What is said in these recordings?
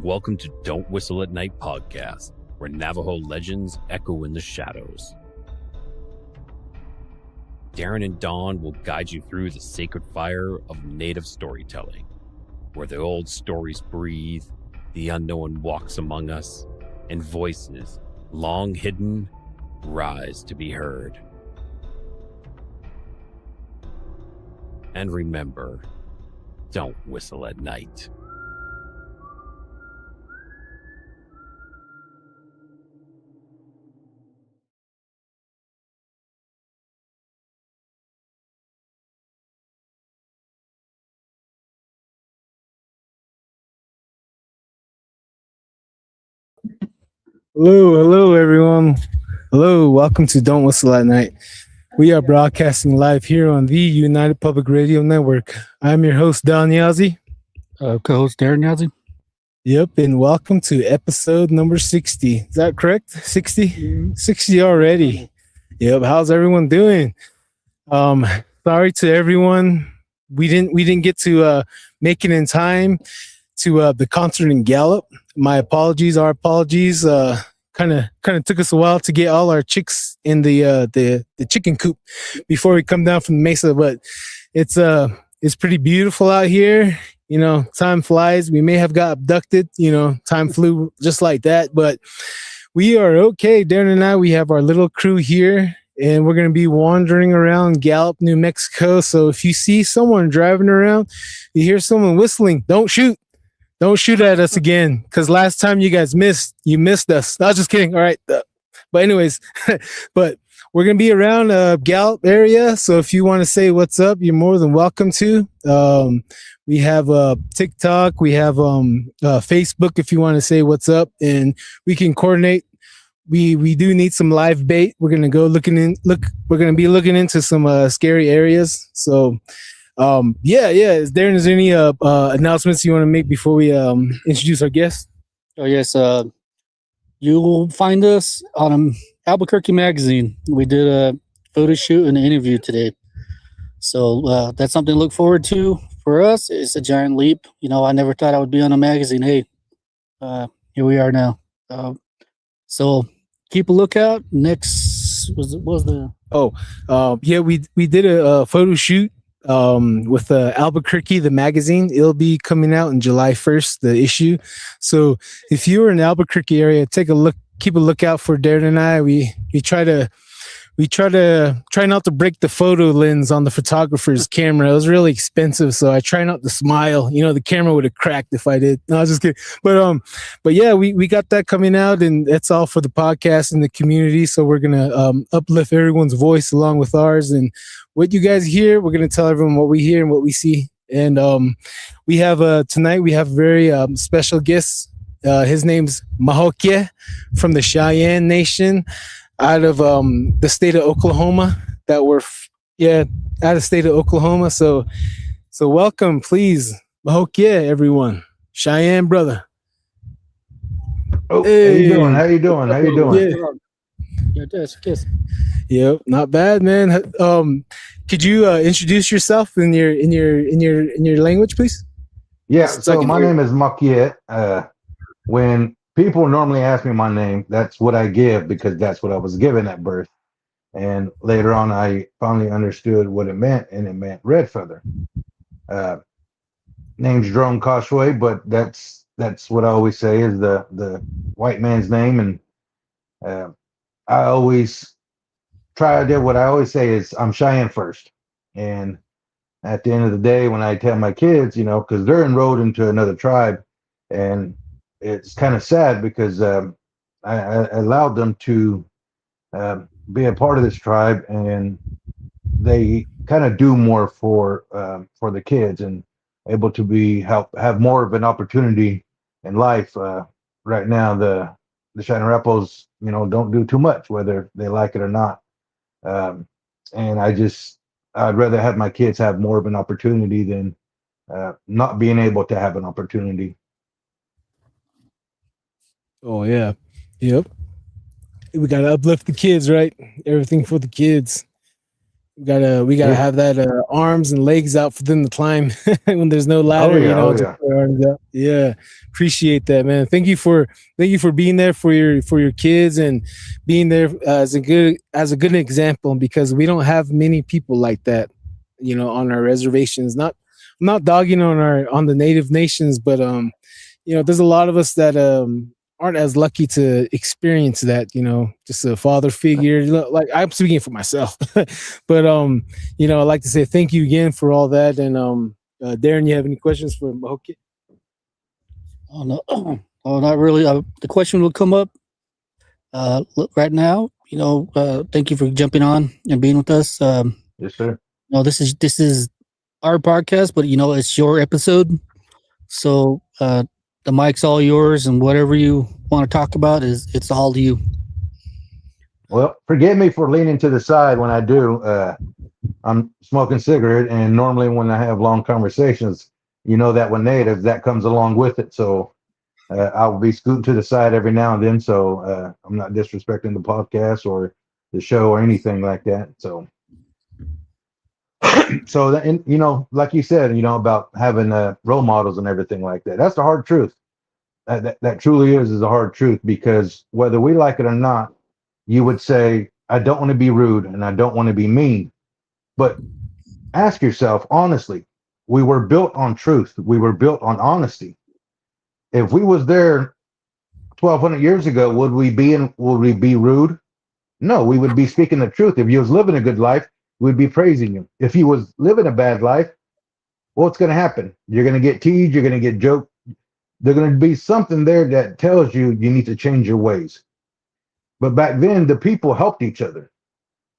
Welcome to Don't Whistle at Night podcast, where Navajo legends echo in the shadows. Darren and Dawn will guide you through the sacred fire of native storytelling, where the old stories breathe, the unknown walks among us, and voices, long hidden, rise to be heard. And remember, don't whistle at night. Hello, everyone. Hello, welcome to Don't Whistle at Night. We are broadcasting live here on the United Public Radio Network. I'm your host, Don Yazzie. Co-host Darren Yazzie. Yep, and welcome to episode number 60. Is that correct? 60? 60 already. Yep, how's everyone doing? Sorry to everyone. We didn't get to make it in time to the concert in Gallup. My apologies, our apologies. Kind of took us a while to get all our chicks in the chicken coop before we come down from the mesa, but it's pretty beautiful out here. You know, time flies. We may have got abducted, time flew just like that, but we are okay. Darren and I, we have our little crew here, and we're going to be wandering around Gallup, New Mexico. So if you see someone driving around, you hear someone whistling, don't shoot. Don't shoot at us again, because last time you guys missed us. I was just kidding. All right. But anyways, but we're going to be around Gallup area. So if you want to say what's up, you're more than welcome to. We have TikTok. We have Facebook if you want to say what's up, and we can coordinate. We do need some live bait. We're going to go we're going to be looking into some scary areas. So is there any announcements you want to make before we introduce our guest? Oh yes, you'll find us on Albuquerque Magazine. We did a photo shoot and an interview today, so that's something to look forward to for us. It's a giant leap. I never thought I would be on a magazine. Hey, here we are now. So keep a lookout. Next we did a photo shoot with Albuquerque, the magazine. It'll be coming out on July 1st, the issue. So if you're in the Albuquerque area, take a look, keep a lookout for Darren and I. We try not to break the photo lens on the photographer's camera. It was really expensive, so I try not to smile. The camera would have cracked if I did. No, I was just kidding. But yeah, we got that coming out, and that's all for the podcast and the community. So we're gonna uplift everyone's voice along with ours, and what you guys hear, we're gonna tell everyone what we hear and what we see. And we have tonight we have very special guests. His name's Mahokye from the Cheyenne Nation, out of the state of Oklahoma. Out of state of Oklahoma. So welcome, please, Mahokye, everyone. Cheyenne brother. Oh, hey. How you doing? Yeah, kiss. Yep, not bad, man. Could you introduce yourself in your language, please? Yeah. So my name is Mahokye. When people normally ask me my name, that's what I give, because that's what I was given at birth. And later on, I finally understood what it meant, and it meant red feather. Name's Drone Koshway, but that's what I always say is the white man's name. And I always what I always say is I'm Cheyenne first. And at the end of the day, when I tell my kids, because they're enrolled into another tribe, and it's kind of sad because I allowed them to be a part of this tribe, and they kind of do more for the kids and able to have more of an opportunity in life. Right now, the Cheyenne Rappos, don't do too much, whether they like it or not. And I'd rather have my kids have more of an opportunity than not being able to have an opportunity. Oh yeah. Yep. We gotta uplift the kids, right? Everything for the kids. We gotta have that arms and legs out for them to climb when there's no ladder. Just put our arms out. Yeah, appreciate that, man. Thank you for being there for your kids and being there as a good example, because we don't have many people like that, on our reservations. I'm not dogging on the native nations, but there's a lot of us that aren't as lucky to experience that, just a father figure. Like, I'm speaking for myself, but I'd like to say thank you again for all that. And Darren, you have any questions for Mahoki? Oh no, oh not really. The question will come up right now. Thank you for jumping on and being with us. Yes, sir. No, this is our podcast, but it's your episode, so the mic's all yours, and whatever you want to talk about it's all you. Well, forgive me for leaning to the side when I do. I'm smoking cigarette, and normally when I have long conversations, that with natives, that comes along with it. So I'll be scooting to the side every now and then. So I'm not disrespecting the podcast or the show or anything like that. So, that, like you said, about having role models and everything like that. That's the hard truth. That truly is the hard truth, because whether we like it or not, you would say, I don't want to be rude and I don't want to be mean. But ask yourself honestly, we were built on truth. We were built on honesty. If we was there 1,200 years ago, would we be rude? No, we would be speaking the truth. If you was living a good life, we'd be praising you. If you was living a bad life, what's going to happen? You're going to get teased. You're going to get joked. There's going to be something there that tells you need to change your ways. But back then, the people helped each other.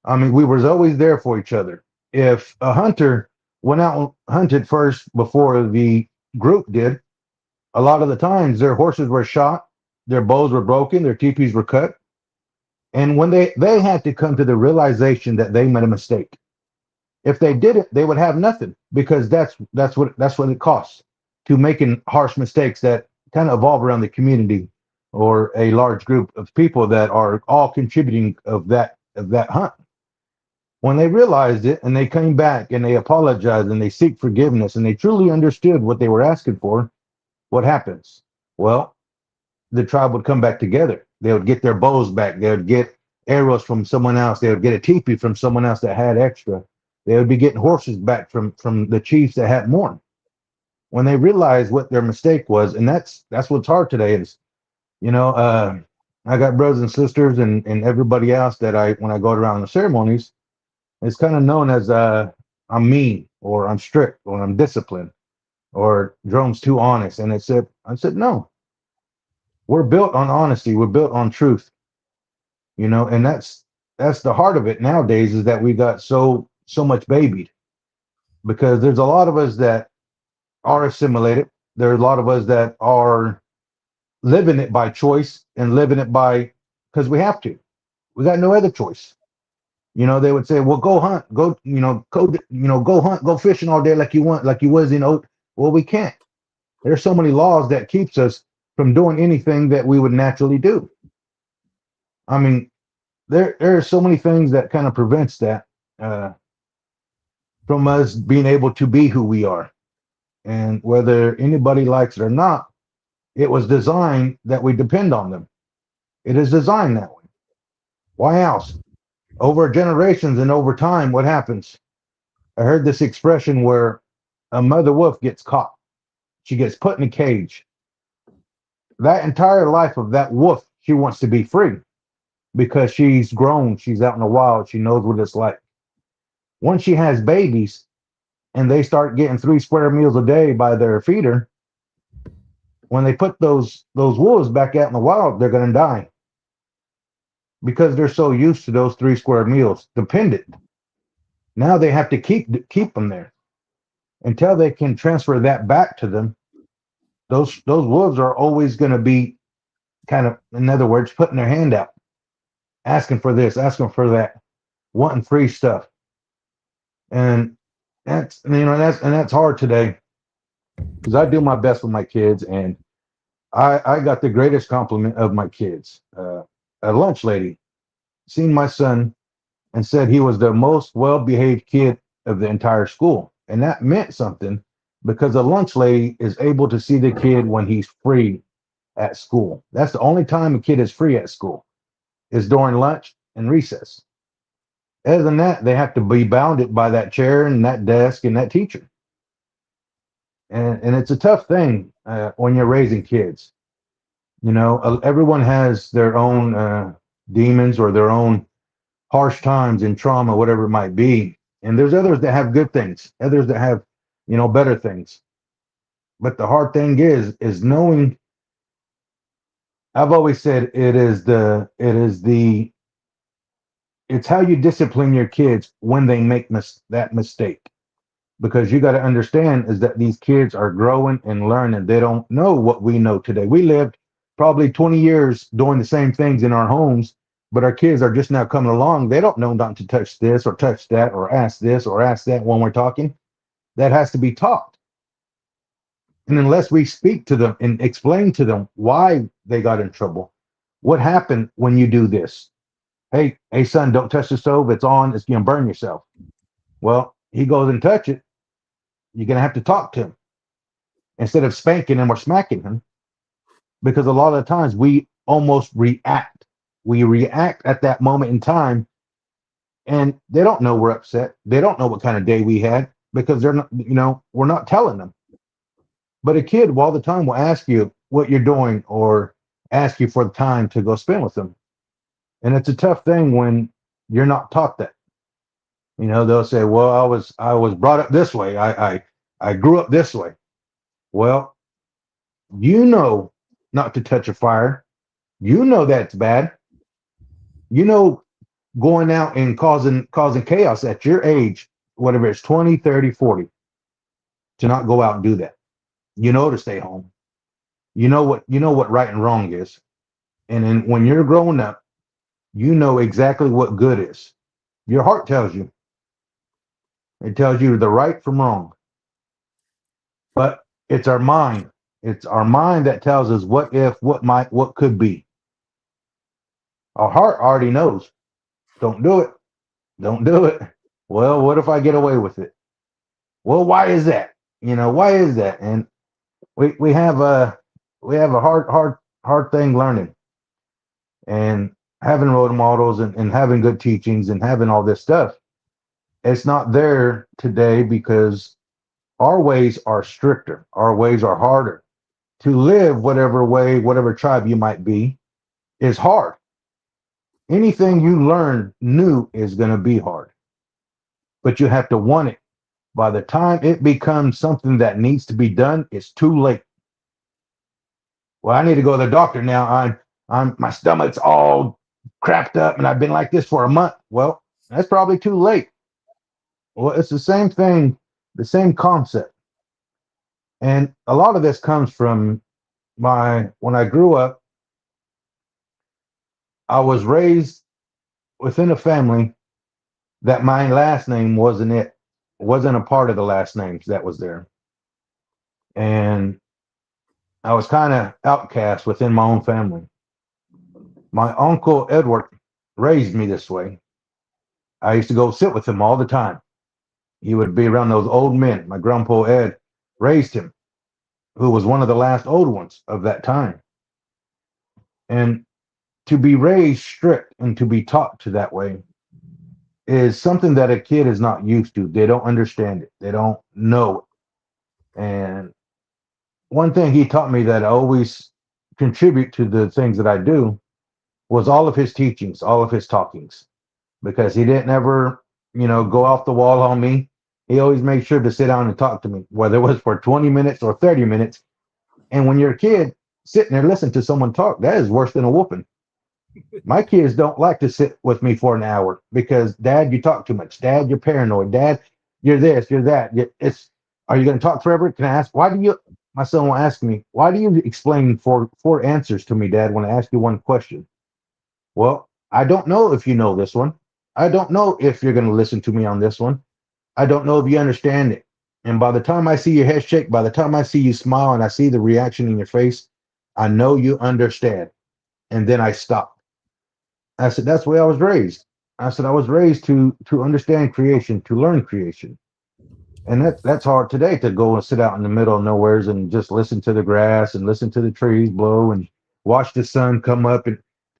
I mean, we was always there for each other. If a hunter went out and hunted first before the group did, a lot of the times their horses were shot, their bows were broken, their teepees were cut. And when they had to come to the realization that they made a mistake. If they didn't, they would have nothing, because that's what it costs to making harsh mistakes that kind of evolve around the community or a large group of people that are all contributing of that hunt. When they realized it and they came back and they apologized and they seek forgiveness and they truly understood what they were asking for, what happens? Well, the tribe would come back together. They would get their bows back. They would get arrows from someone else. They would get a teepee from someone else that had extra. They would be getting horses back from the chiefs that had more. When they realized what their mistake was, and that's what's hard today is, I got brothers and sisters and everybody else that when I go around the ceremonies, it's kind of known as I'm mean or I'm strict or I'm disciplined or Jerome's too honest. And I said, no, we're built on honesty. We're built on truth, and that's the heart of it nowadays, is that we got so much babied, because there's a lot of us that are assimilated. There are a lot of us that are living it by choice and living it because we have to. We got no other choice. They would say, well, go hunt, go hunt, go fishing all day like you want, like you was in Oak. Well, we can't. There's so many laws that keeps us from doing anything that we would naturally do. I mean, there are so many things that kind of prevents that from us being able to be who we are. And whether anybody likes it or not, it was designed that we depend on them. It is designed that way. Why else? Over generations and over time, what happens? I heard this expression where a mother wolf gets caught. She gets put in a cage. That entire life of that wolf, she wants to be free, because she's grown. She's out in the wild. She knows what it's like. Once she has babies and they start getting 3 square meals a day by their feeder, when they put those wolves back out in the wild, they're going to die, because they're so used to those 3 square meals, dependent. Now they have to keep them there until they can transfer that back to them. Those wolves are always going to be kind of, in other words, putting their hand out, asking for this, asking for that, wanting free stuff. And that's hard today, because I do my best with my kids, and I got the greatest compliment of my kids. A lunch lady seen my son and said he was the most well-behaved kid of the entire school. And that meant something because the lunch lady is able to see the kid when he's free at school. That's the only time a kid is free at school, is during lunch and recess. Other than that, they have to be bounded by that chair and that desk and that teacher. And it's a tough thing when you're raising kids. You know, everyone has their own demons or their own harsh times and trauma, whatever it might be. And there's others that have good things, others that have, you know, better things. But the hard thing is knowing. I've always said it's how you discipline your kids when they make that mistake. Because you got to understand is that these kids are growing and learning. They don't know what we know today. We lived probably 20 years doing the same things in our homes, but our kids are just now coming along. They don't know not to touch this or touch that or ask this or ask that when we're talking. That has to be taught. And unless we speak to them and explain to them why they got in trouble, what happened when you do this? Hey, son, don't touch the stove. It's on. It's going to burn yourself. Well, he goes and touch it. You're going to have to talk to him instead of spanking him or smacking him, because a lot of the times we almost react. We react at that moment in time, and they don't know we're upset. They don't know what kind of day we had because they're not, you know, we're not telling them. But a kid all the time will ask you what you're doing or ask you for the time to go spend with them. And it's a tough thing when you're not taught that. You know, they'll say, well, I was brought up this way. I grew up this way. Well, you know not to touch a fire. You know that's bad. You know, going out and causing chaos at your age, whatever it's 20, 30, 40, to not go out and do that. You know to stay home. You know what right and wrong is. And then when you're growing up, you know exactly what good is. Your heart tells you. It tells you the right from wrong. But it's our mind. It's our mind that tells us what if, what might, what could be. Our heart already knows. Don't do it. Don't do it. Well, what if I get away with it? Well, why is that? You know, why is that? And we have a hard thing learning, and having role models and having good teachings and having all this stuff. It's not there today because our ways are stricter. Our ways are harder. To live whatever way, whatever tribe you might be, is hard. Anything you learn new is going to be hard, but you have to want it. By the time it becomes something that needs to be done, it's too late. Well, I need to go to the doctor now. I'm my stomach's all crapped up and I've been like this for a month. Well, that's probably too late. Well, it's the same thing, the same concept. And a lot of this comes from when I grew up, I was raised within a family that my last name wasn't a part of the last names that was there. And I was kind of outcast within my own family. My uncle Edward raised me this way. I used to go sit with him all the time. He would be around those old men. My grandpa Ed raised him, who was one of the last old ones of that time. And to be raised strict and to be taught to that way is something that a kid is not used to. They don't understand it. They don't know it. And one thing he taught me that I always contribute to the things that I do was all of his teachings, all of his talkings, because he didn't ever, go off the wall on me. He always made sure to sit down and talk to me, whether it was for 20 minutes or 30 minutes. And when you're a kid, sitting there listening to someone talk, that is worse than a whooping. My kids don't like to sit with me for an hour because, Dad, you talk too much. Dad, you're paranoid. Dad, you're this, you're that. Are you going to talk forever? Can I ask, my son will ask me, why do you explain four answers to me, Dad, when I ask you one question? Well, I don't know if you know this one. I don't know if you're going to listen to me on this one. I don't know if you understand it. And by the time I see your head shake, by the time I see you smile and I see the reaction in your face, I know you understand. And then I stop. I said, that's the way I was raised. I said, I was raised to understand creation, to learn creation. And that's hard today, to go and sit out in the middle of nowheres and just listen to the grass and listen to the trees blow and watch the sun come up. And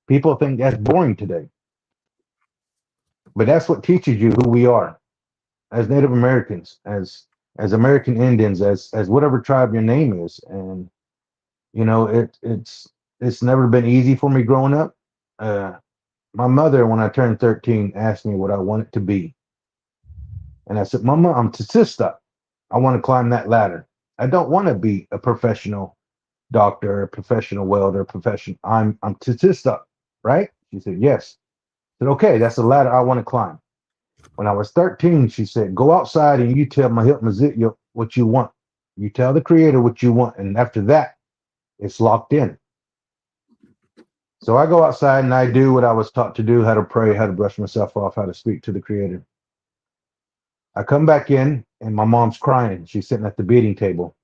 people think that's boring today. But that's what teaches you who we are as Native Americans, as American Indians, as whatever tribe your name is. And you know, it's never been easy for me growing up. My mother, when I turned 13, asked me what I wanted to be. And I said, Mama, I'm Tsististas. I want to climb that ladder. I don't want to be a professional doctor, a professional welder, I'm Tsististas, right? She said, yes. I said, okay, that's the ladder I want to climb. When I was 13, she said, go outside and you tell Mahit Mazit what you want. You tell the creator what you want. And after that, it's locked in. So I go outside and I do what I was taught to do, how to pray, how to brush myself off, how to speak to the creator. I come back in and my mom's crying. She's sitting at the beating table.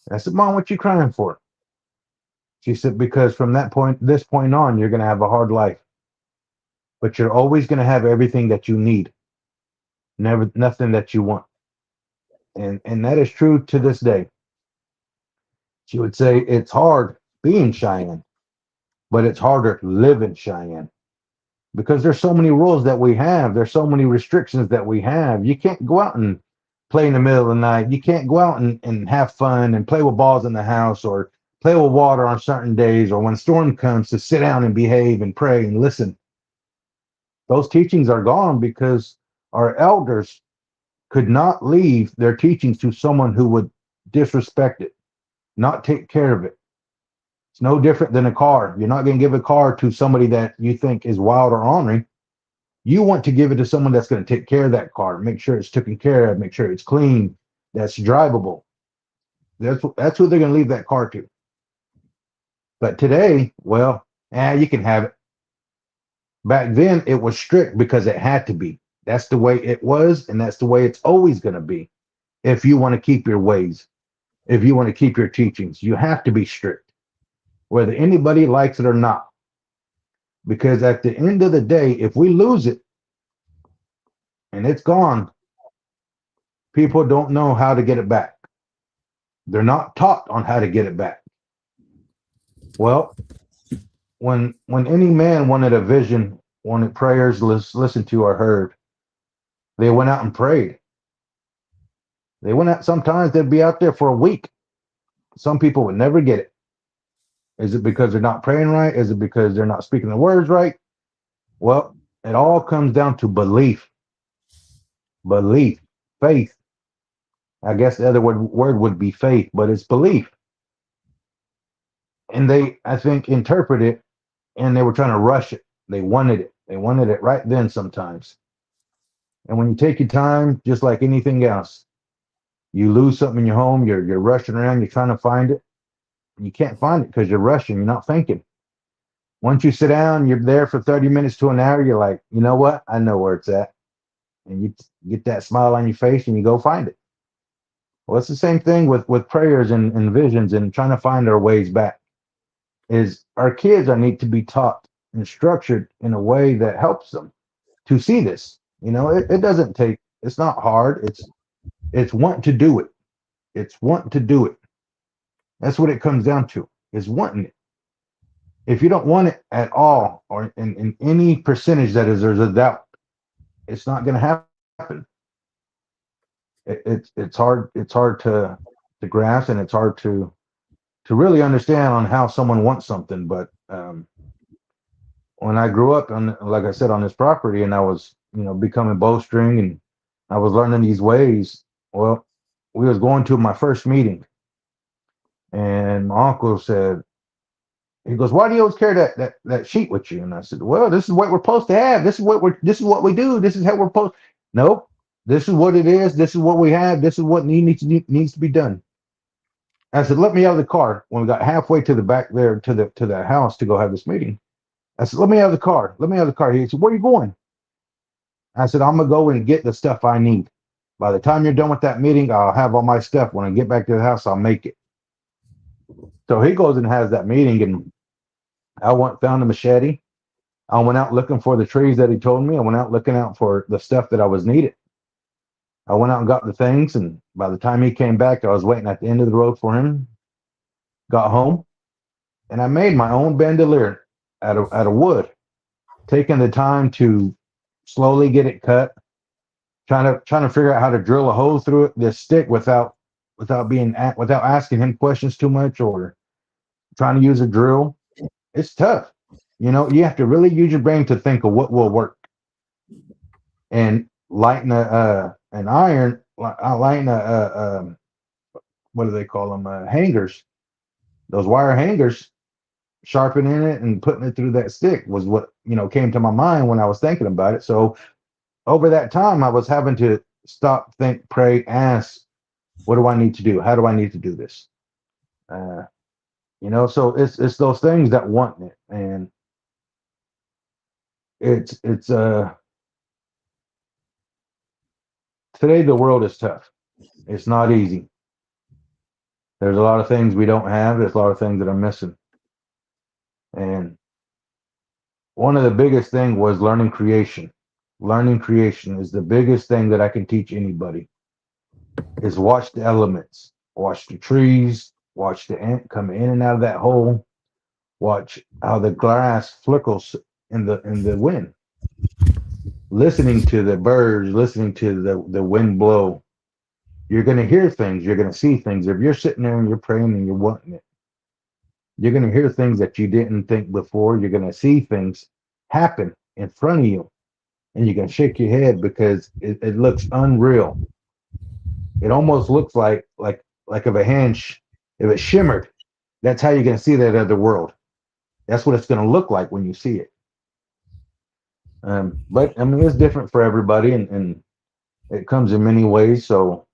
And I said, Mom, what you crying for? She said, because from this point on, you're going to have a hard life, but you're always going to have everything that you need, never nothing that you want. And that is true to this day. She would say, it's hard being Cheyenne, but it's harder living Cheyenne. Because there's so many rules that we have. There's so many restrictions that we have. You can't go out and play in the middle of the night. You can't go out and have fun and play with balls in the house or play with water on certain days, or when storm comes to sit down and behave and pray and listen. Those teachings are gone because our elders could not leave their teachings to someone who would disrespect it, not take care of it. It's no different than a car. You're not going to give a car to somebody that you think is wild or ornery. You want to give it to someone that's going to take care of that car, make sure it's taken care of, make sure it's clean, that's drivable. That's who they're going to leave that car to. But today, well, you can have it. Back then, it was strict because it had to be. That's the way it was, and that's the way it's always going to be. If you want to keep your ways, if you want to keep your teachings, you have to be strict, whether anybody likes it or not. Because at the end of the day, if we lose it and it's gone, people don't know how to get it back. They're not taught on how to get it back. Well, when any man wanted a vision, wanted prayers listened to or heard, they went out and prayed. They went out, sometimes they'd be out there for a week. Some people would never get it. Is it because they're not praying right? Is it because they're not speaking the words right? Well, it all comes down to belief. Belief, faith. I guess the other word would be faith, but it's belief. And they, I think, interpret it, and they were trying to rush it. They wanted it. They wanted it right then sometimes. And when you take your time, just like anything else, you lose something in your home, you're rushing around, you're trying to find it. You can't find it because you're rushing, you're not thinking. Once you sit down, you're there for 30 minutes to an hour, you're like, you know what? I know where it's at. And you get that smile on your face and you go find it. Well, it's the same thing with prayers and visions and trying to find our ways back. Is our kids need to be taught and structured in a way that helps them to see this. You know, it doesn't take, it's not hard. It's wanting to do it. It's wanting to do it. That's what it comes down to, is wanting it. If you don't want it at all, or in any percentage that is, there's a doubt, it's not going to happen. It's hard to grasp, and it's hard to really understand on how someone wants something. But when I grew up, like I said, on this property, and I was, becoming bowstring, and I was learning these ways. Well, we was going to my first meeting, and my uncle said, he goes, "Why do you always carry that sheet with you?" And I said, "Well, this is what we're supposed to have. This is what we do. This is how we're supposed." Nope. This is what it is. This is what we have. This is what needs to be done. I said, "Let me out of the car." When we got halfway to the back there to the house to go have this meeting, I said, "Let me out of the car. Let me out of the car." He said, "Where are you going?" I said, "I'm gonna go and get the stuff I need. By the time you're done with that meeting, I'll have all my stuff. When I get back to the house, I'll make it." So he goes and has that meeting, and I found a machete, I went out looking for the trees that he told me. I went out looking out for the stuff that I was needed. I went out and got the things, and by the time he came back, I was waiting at the end of the road for him. Got home, and I made my own bandolier out of wood, taking the time to slowly get it cut, trying to figure out how to drill a hole through this stick without asking him questions too much, or trying to use a drill. It's tough. You have to really use your brain to think of what will work. And lighting an iron, lighting what do they call them? Hangers. Those wire hangers, sharpening it and putting it through that stick was what came to my mind when I was thinking about it. So over that time, I was having to stop, think, pray, ask, what do I need to do? How do I need to do this? So it's those things that want it, and it's today the world is tough. It's not easy. There's a lot of things we don't have. There's a lot of things that are missing. And one of the biggest thing was learning creation. Learning creation is the biggest thing that I can teach anybody. Is watch the elements, watch the trees, watch the ant come in and out of that hole, watch how the grass flickers in the wind. Listening to the birds, listening to the wind blow. You're going to hear things. You're going to see things. If you're sitting there and you're praying and you're wanting it, you're going to hear things that you didn't think before. You're going to see things happen in front of you, and you can shake your head because it looks unreal. It almost looks like if a hand, if it shimmered, that's how you're going to see that other world. That's what it's going to look like when you see it. But I mean, it's different for everybody, and it comes in many ways. So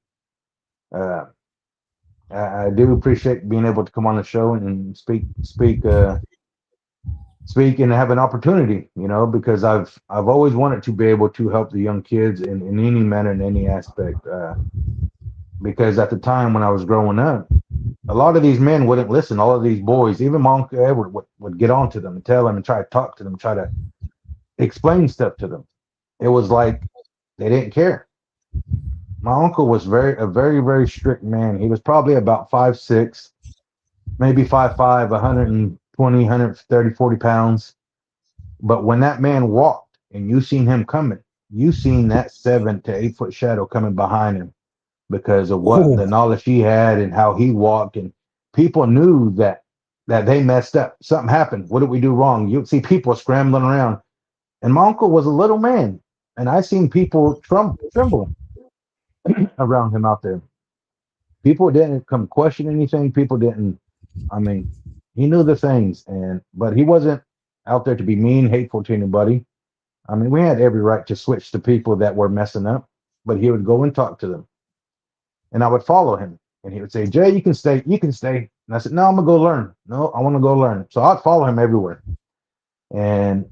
I do appreciate being able to come on the show and speak and have an opportunity, because I've always wanted to be able to help the young kids in any manner, in any aspect. Because at the time when I was growing up, a lot of these men wouldn't listen. All of these boys, even my Uncle Edward, would get on to them and tell them and try to talk to them, try to explain stuff to them. It was like they didn't care. My uncle was a very, very strict man. He was probably about 5'6", maybe 5'5", 120, 130, 40 pounds. But when that man walked and you seen him coming, you seen that 7 to 8 foot shadow coming behind him because of what the knowledge he had and how he walked. And people knew that they messed up. Something happened. What did we do wrong? You'd see people scrambling around. And my uncle was a little man, and I seen people tremble around him out there. People didn't come question anything. People didn't. I mean, he knew the things, but he wasn't out there to be mean, hateful to anybody. I mean, we had every right to switch to people that were messing up, but he would go and talk to them, and I would follow him, and he would say, "Jay, you can stay, you can stay." And I said, "No, I'm gonna go learn. No, I want to go learn." So I'd follow him everywhere, and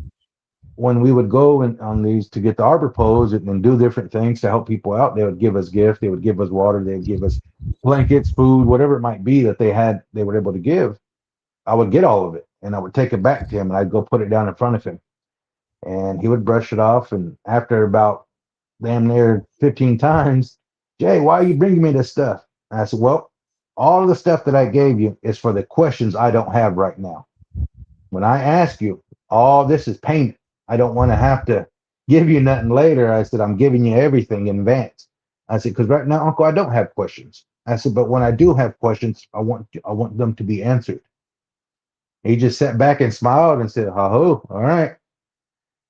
when we would go on these to get the arbor poles and do different things to help people out, they would give us gifts. They would give us water. They would give us blankets, food, whatever it might be that they were able to give. I would get all of it, and I would take it back to him, and I'd go put it down in front of him, and he would brush it off. And after about damn near 15 times, "Jay, why are you bringing me this stuff?" And I said, "Well, all of the stuff that I gave you is for the questions I don't have right now. When I ask you, all this is payment. I don't want to have to give you nothing later." I said, "I'm giving you everything in advance." I said, "Because right now, Uncle, I don't have questions." I said, "But when I do have questions, I want them to be answered." He just sat back and smiled and said, "Ha ho, all right."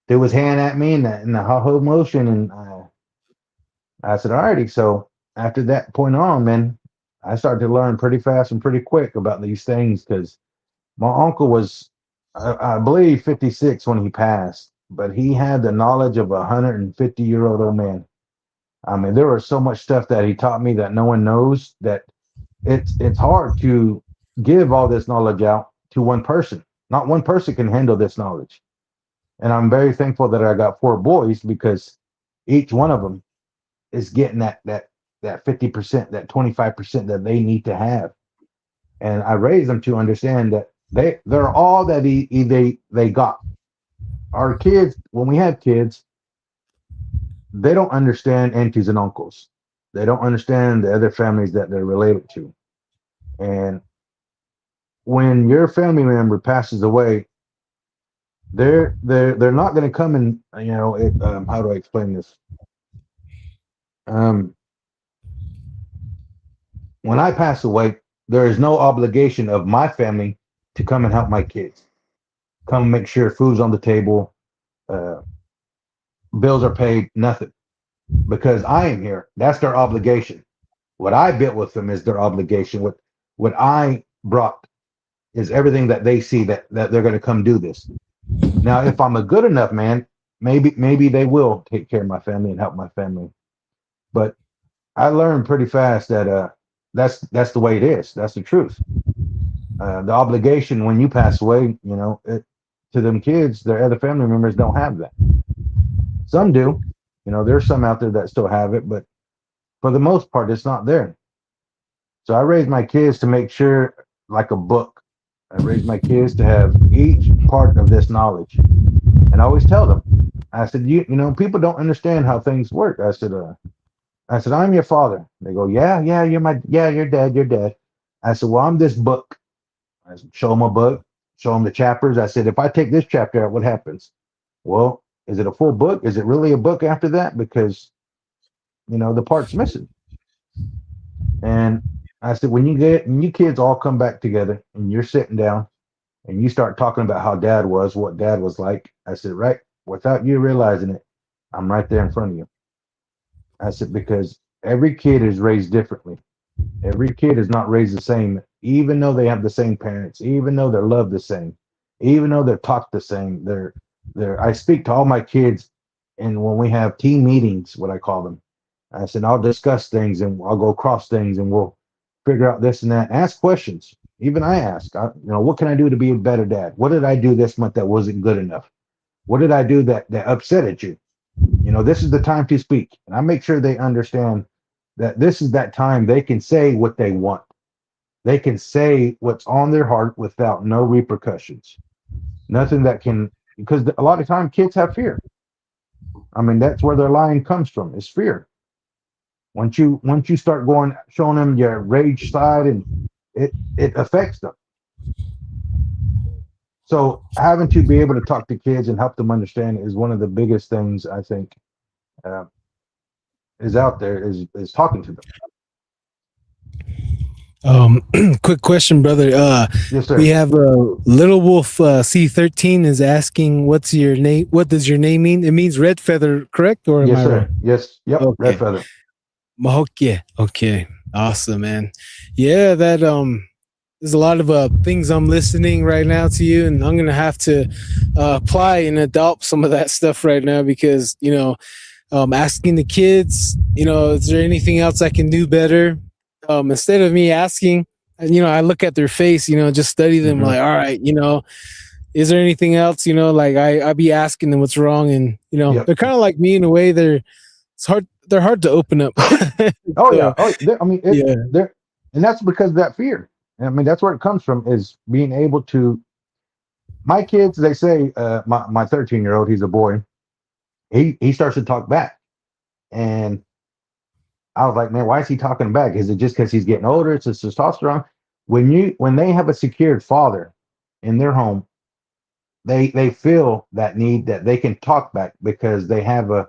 Threw his hand at me in the ha ho motion, and I said, "All righty." So after that point on, man, I started to learn pretty fast and pretty quick about these things because my uncle was, I believe, 56 when he passed, but he had the knowledge of a 150-year-old old man. I mean, there was so much stuff that he taught me that no one knows, that it's hard to give all this knowledge out to one person. Not one person can handle this knowledge. And I'm very thankful that I got 4 boys because each one of them is getting that 50%, that 25% that they need to have. And I raised them to understand that they're all that they got. our kids, when we have kids, they don't understand aunties and uncles. They don't understand the other families that they're related to. And when your family member passes away, they're not going to come and how do I explain this? Um, when I pass away, there is no obligation of my family to come and help my kids, come and make sure food's on the table, uh, bills are paid, nothing, because I am here. That's their obligation. What I built with them is their obligation. What I brought is everything that they see that they're going to come do this. Now, if I'm a good enough man, maybe they will take care of my family and help my family. But I learned pretty fast that that's the way it is. That's the truth. The obligation when you pass away, to them kids, their other family members don't have that. Some do. There's some out there that still have it, but for the most part, it's not there. So I raised my kids to make sure, like a book. I raised my kids to have each part of this knowledge. And I always tell them, I said, people don't understand how things work. I said, I'm your father. They go, yeah, you're dad. I said, well, I'm this book. I said, show them a book, show them the chapters. I said, if I take this chapter out, what happens? Well, is it a full book? Is it really a book after that? Because, the part's missing. And I said, when you kids all come back together and you're sitting down and you start talking about how dad was, what dad was like, I said, right, without you realizing it, I'm right there in front of you. I said, because every kid is raised differently. Every kid is not raised the same, even though they have the same parents, even though they're loved the same, even though they're taught the same. I speak to all my kids, and when we have team meetings, what I call them, I said, I'll discuss things and I'll go across things and we'll figure out this and that. Ask questions. Even I ask, what can I do to be a better dad? What did I do this month that wasn't good enough? What did I do that upset at you? This is the time to speak. And I make sure they understand that this is that time they can say what they want. They can say what's on their heart without no repercussions. Nothing that can, because a lot of time kids have fear. I mean, that's where their lying comes from, is fear. Once you start showing them your rage side, and it affects them. So having to be able to talk to kids and help them understand is one of the biggest things I think is out there is talking to them. Quick question, brother. Yes, sir. We have Little Wolf C13 is asking, what's your name? What does your name mean? It means red feather, correct? Or am Yes, I sir. wrong? Yes. Yep. Okay. Red feather. Mahokye. Okay. Awesome, man. Yeah, that there's a lot of things I'm listening right now to you, and I'm gonna have to apply and adopt some of that stuff right now because asking the kids, is there anything else I can do better? Instead of me asking, I look at their face, just study them. Mhm. Like, all right, is there anything else? Like I be asking them what's wrong, and Yep. they're kind of like me in a way. They're hard to open up. Oh yeah. Oh, I mean, yeah. and that's because of that fear. I mean, that's where it comes from, is being able to. My kids, they say, my 13-year-old, he's a boy. He starts to talk back, and I was like, man, why is he talking back? Is it just because he's getting older? It's his testosterone. When they have a secured father in their home, they feel that need that they can talk back because they have a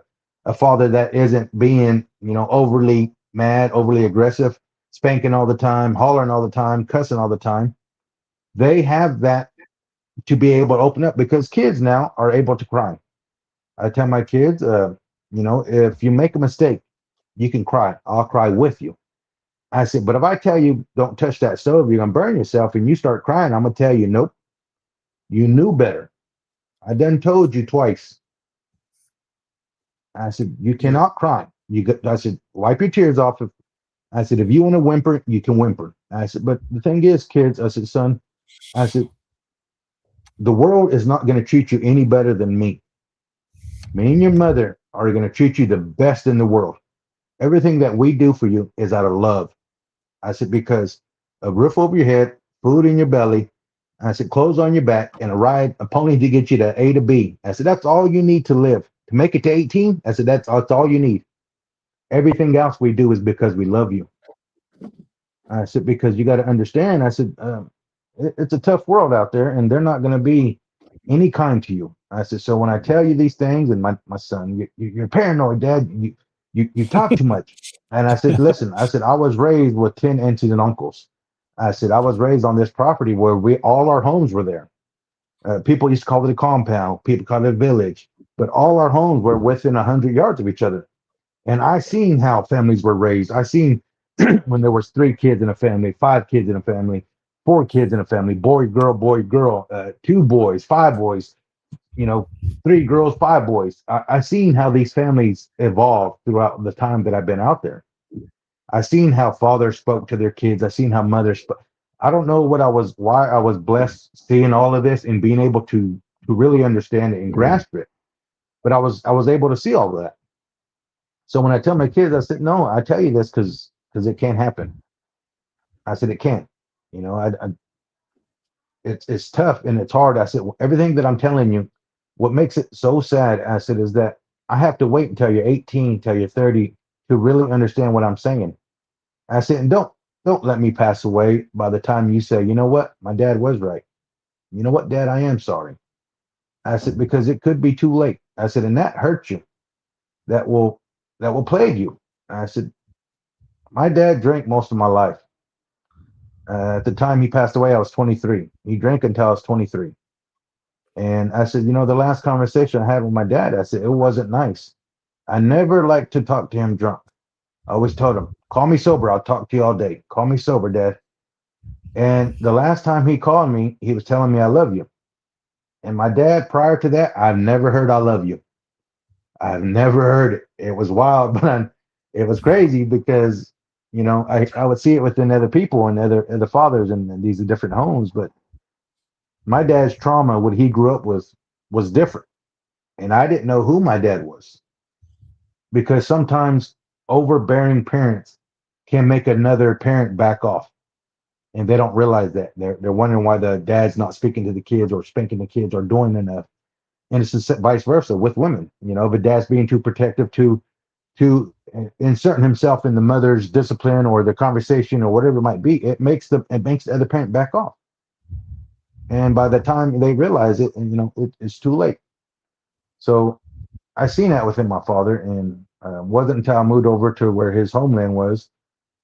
father that isn't being overly mad, overly aggressive, spanking all the time, hollering all the time, cussing all the time. They have that to be able to open up, because kids now are able to cry. I tell my kids, if you make a mistake, you can cry. I'll cry with you. I said, but if I tell you don't touch that stove, you're gonna burn yourself, and you start crying, I'm gonna tell you, nope, you knew better. I done told you twice. I said, you cannot cry. I said, wipe your tears off. I said, if you want to whimper, you can whimper. I said, but the thing is, kids, I said, son, I said, the world is not going to treat you any better than me. Me and your mother are going to treat you the best in the world. Everything that we do for you is out of love. I said, because a roof over your head, food in your belly, I said, clothes on your back and a pony to get you to A to B. I said, that's all you need to live. To make it to 18, I said, that's all you need. Everything else we do is because we love you. I said, because you got to understand, I said, it's a tough world out there and they're not going to be any kind to you. I said, so when I tell you these things, and my son, you're paranoid, Dad, you talk too much. And I said, listen, I said, I was raised with 10 aunts and uncles. I said, I was raised on this property where all our homes were there. People used to call it a compound, people call it a village, but all our homes were within 100 yards of each other. And I seen how families were raised. I seen when there was 3 kids in a family, 5 kids in a family, 4 kids in a family, boy, girl, 2 boys, 5 boys, 3 girls, 5 boys. I seen how these families evolved throughout the time that I've been out there. I seen how fathers spoke to their kids. I seen how mothers spoke. I don't know why I was blessed seeing all of this and being able to really understand it and grasp it. But I was able to see all of that. So when I tell my kids, I said, no, I tell you this because it can't happen. I said it can't. It's tough and it's hard. I said, well, everything that I'm telling you, what makes it so sad, I said, is that I have to wait until you're 18, until you're 30 to really understand what I'm saying. I said, and don't let me pass away by the time you say, you know what, my dad was right. You know what, Dad, I am sorry. I said, because it could be too late. I said, and that hurts you. That will plague you. I said, my dad drank most of my life. At the time he passed away, I was 23. He drank until I was 23. And I said, the last conversation I had with my dad, I said, it wasn't nice. I never liked to talk to him drunk. I always told him, call me sober. I'll talk to you all day. Call me sober, Dad. And the last time he called me, he was telling me I love you. And my dad, prior to that, I've never heard I love you. I've never heard it. It was wild, but it was crazy because, I would see it within other people and other fathers in these different homes. But my dad's trauma, what he grew up with, was different. And I didn't know who my dad was because sometimes overbearing parents can make another parent back off. And they don't realize that. They're wondering why the dad's not speaking to the kids or spanking the kids or doing enough. And it's just vice versa with women. If a dad's being too protective to inserting himself in the mother's discipline or the conversation or whatever it might be, it makes the other parent back off. And by the time they realize it, it's too late. So I seen that within my father, and wasn't until I moved over to where his homeland was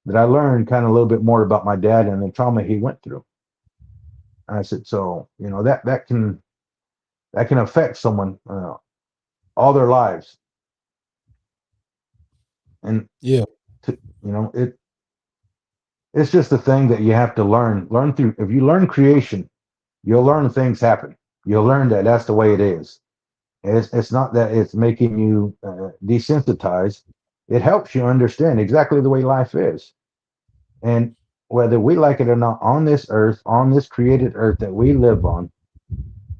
that I learned kind of a little bit more about my dad and the trauma he went through. And I said, so that can affect someone all their lives. And yeah, it's just a thing that you have to learn through. If you learn creation, you'll learn things happen. You'll learn that that's the way it is. It's not that it's making you desensitized. It helps you understand exactly the way life is. And whether we like it or not, on this earth, on this created earth that we live on,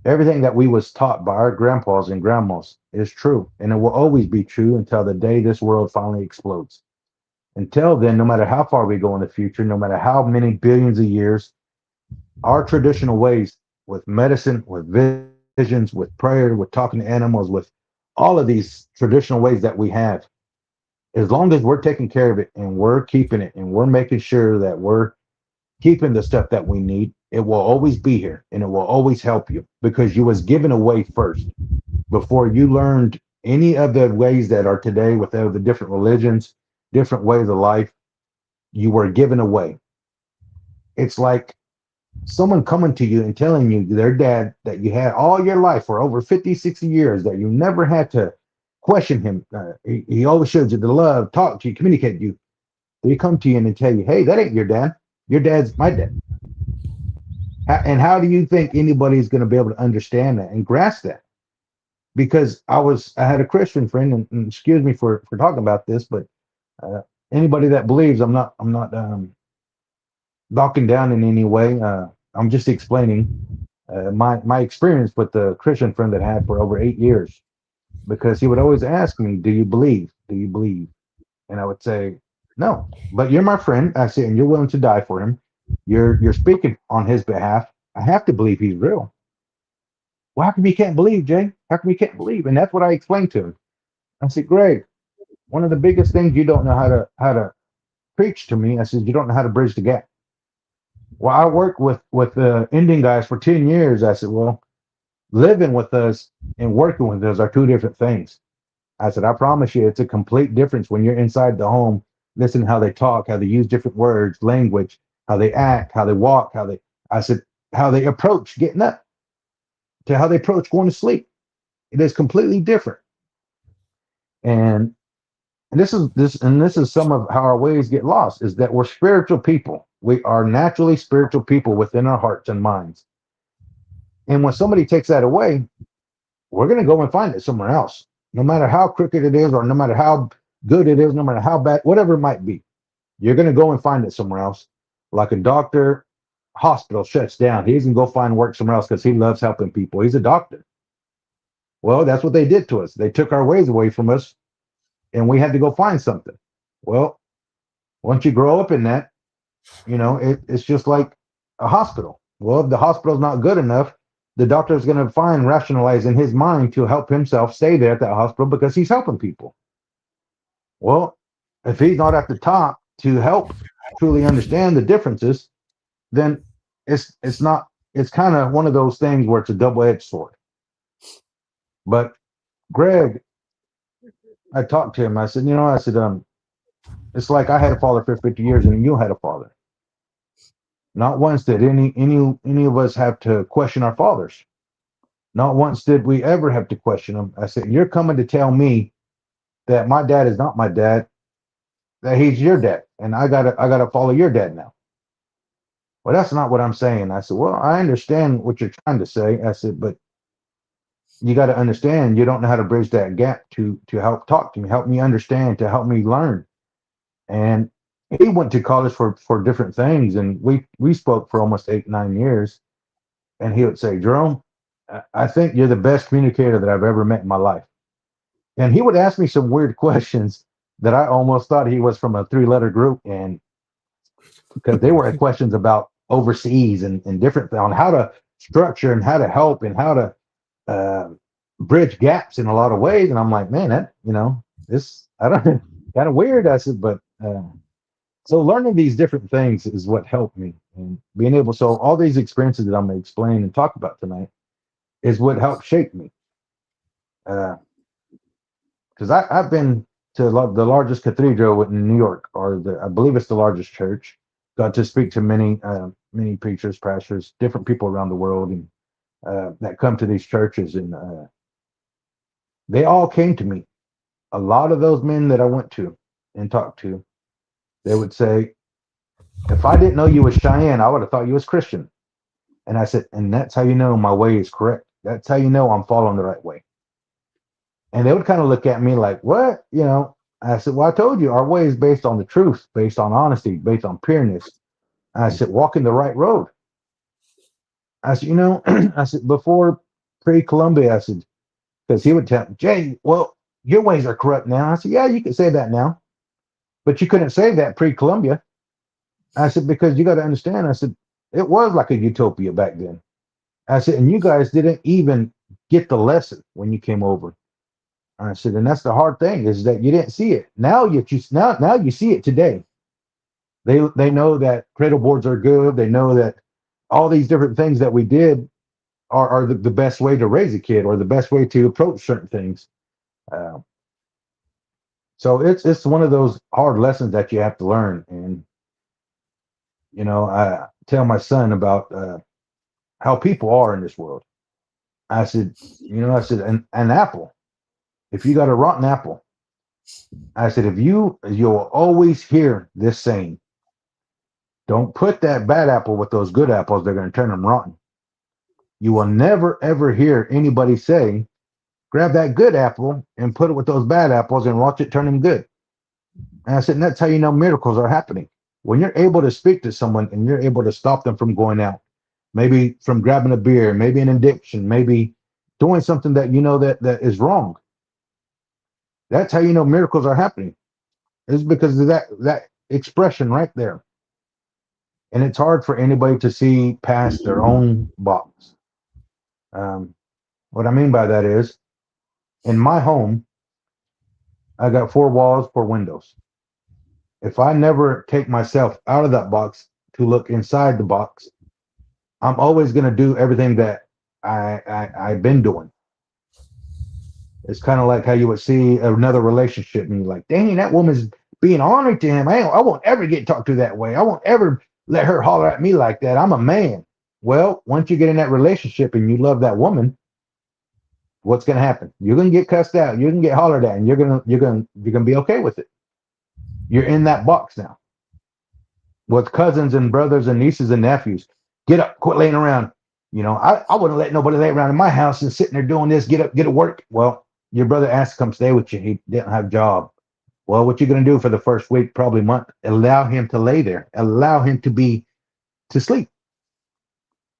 everything that we was taught by our grandpas and grandmas is true. And it will always be true until the day this world finally explodes. Until then, no matter how far we go in the future, no matter how many billions of years, our traditional ways with medicine, with visions, with prayer, with talking to animals, with all of these traditional ways that we have, as long as we're taking care of it and we're keeping it and we're making sure that we're keeping the stuff that we need, it will always be here and it will always help you because you was given away first before you learned any of the ways that are today with all the different religions, different ways of life. You were given away. It's like someone coming to you and telling you their dad that you had all your life for over 50, 60 years, that you never had to question him. He always showed you the love, talk to you, communicate to you. They come to you and they tell you, hey, that ain't your dad. Your dad's my dad. And how do you think anybody's going to be able to understand that and grasp that? Because I had a Christian friend, and excuse me for talking about this, but anybody that believes, I'm not knocking down in any way. I'm just explaining my experience with the Christian friend that I had for over 8 years, because he would always ask me, "Do you believe? Do you believe?" And I would say, "No." But you're my friend. I said, and you're willing to die for him. You're speaking on his behalf. I have to believe he's real. Well, how come you can't believe, Jay? How come you can't believe? And that's what I explained to him. I said, Greg, one of the biggest things you don't know how to preach to me. I said, you don't know how to bridge the gap. Well, I worked with Indian guys for 10 years. I said, well, living with us and working with us are two different things. I said, I promise you, it's a complete difference when you're inside the home, listen to how they talk, how they use different words, language, how they act, how they walk, I said, how they approach getting up to how they approach going to sleep. It is completely different. And this is some of how our ways get lost is that we're spiritual people. We are naturally spiritual people within our hearts and minds. And when somebody takes that away, we're going to go and find it somewhere else, no matter how crooked it is, or no matter how good it is, no matter how bad, whatever it might be. You're going to go and find it somewhere else. Like a doctor, hospital shuts down. He doesn't go find work somewhere else because he loves helping people. He's a doctor. Well, that's what they did to us. They took our ways away from us, and we had to go find something. Well, once you grow up in that, it's just like a hospital. Well, if the hospital's not good enough, the doctor is going to rationalize in his mind to help himself stay there at that hospital because he's helping people. Well, if he's not at the top to help truly understand the differences, then it's kind of one of those things where it's a double-edged sword. But Greg, I talked to him. I said, it's like I had a father for 50 years and you had a father. Not once did any of us have to question our fathers. Not once did we ever have to question them. I said, you're coming to tell me that my dad is not my dad, that he's your dad, and I gotta follow your dad now. Well, that's not what I'm saying. I said, well, I understand what you're trying to say. I said, but you got to understand, you don't know how to bridge that gap to help talk to me, help me understand, to help me learn. And he went to college for different things, and we spoke for almost 8-9 years. And he would say, Jerome, I think you're the best communicator that I've ever met in my life. And he would ask me some weird questions that I almost thought he was from a 3-letter group, and because they were questions about overseas and different on how to structure and how to help and how to bridge gaps in a lot of ways. And I'm like, man, this I don't kind of weird. I said, but so learning these different things is what helped me, and being able. So all these experiences that I'm going to explain and talk about tonight is what helped shape me. Because I've been to the largest cathedral in New York, I believe it's the largest church. Got to speak to many preachers, pastors, different people around the world, and that come to these churches, and they all came to me. A lot of those men that I went to and talked to, they would say, if I didn't know you was Cheyenne, I would have thought you was Christian. And I said, and that's how you know my way is correct. That's how you know I'm following the right way. And they would kind of look at me like, what? I said, well, I told you our way is based on the truth, based on honesty, based on pureness. I said, walking the right road. I said, I said, before pre-Columbia, I said, because he would tell me, Jay, well, your ways are corrupt now. I said, yeah, you can say that now, but you couldn't say that pre-Columbia. I said, because you got to understand, I said, it was like a utopia back then. I said, and you guys didn't even get the lesson when you came over. I said, and that's the hard thing is that you didn't see it. Now you see it today. They know that cradle boards are good. They know that all these different things that we did are the best way to raise a kid or the best way to approach certain things. So it's one of those hard lessons that you have to learn. And I tell my son about how people are in this world. I said, an apple. If you got a rotten apple, I said, you'll always hear this saying, don't put that bad apple with those good apples. They're going to turn them rotten. You will never, ever hear anybody say, grab that good apple and put it with those bad apples and watch it turn them good. And I said, and that's how you know miracles are happening. When you're able to speak to someone and you're able to stop them from going out, maybe from grabbing a beer, maybe an addiction, maybe doing something that that is wrong. That's how you know miracles are happening. It's because of that expression right there. and it's hard for anybody to see past their own box. What I mean by that is, in my home, I got 4 walls, 4 windows. If I never take myself out of that box to look inside the box, I'm always going to do everything that I've been doing. It's kind of like how you would see another relationship and you're like, dang, that woman's being honored to him. I won't ever get talked to that way. I won't ever let her holler at me like that. I'm a man. Well, once you get in that relationship and you love that woman, what's going to happen? You're going to get cussed out. You're going to get hollered at, and you're going to be okay with it. You're in that box now. With cousins and brothers and nieces and nephews, get up, quit laying around. I wouldn't let nobody lay around in my house and sitting there doing this. Get up, get to work. Well, your brother asked to come stay with you. He didn't have a job. Well, what you going to do for the first week, probably month? Allow him to lay there. Allow him to sleep.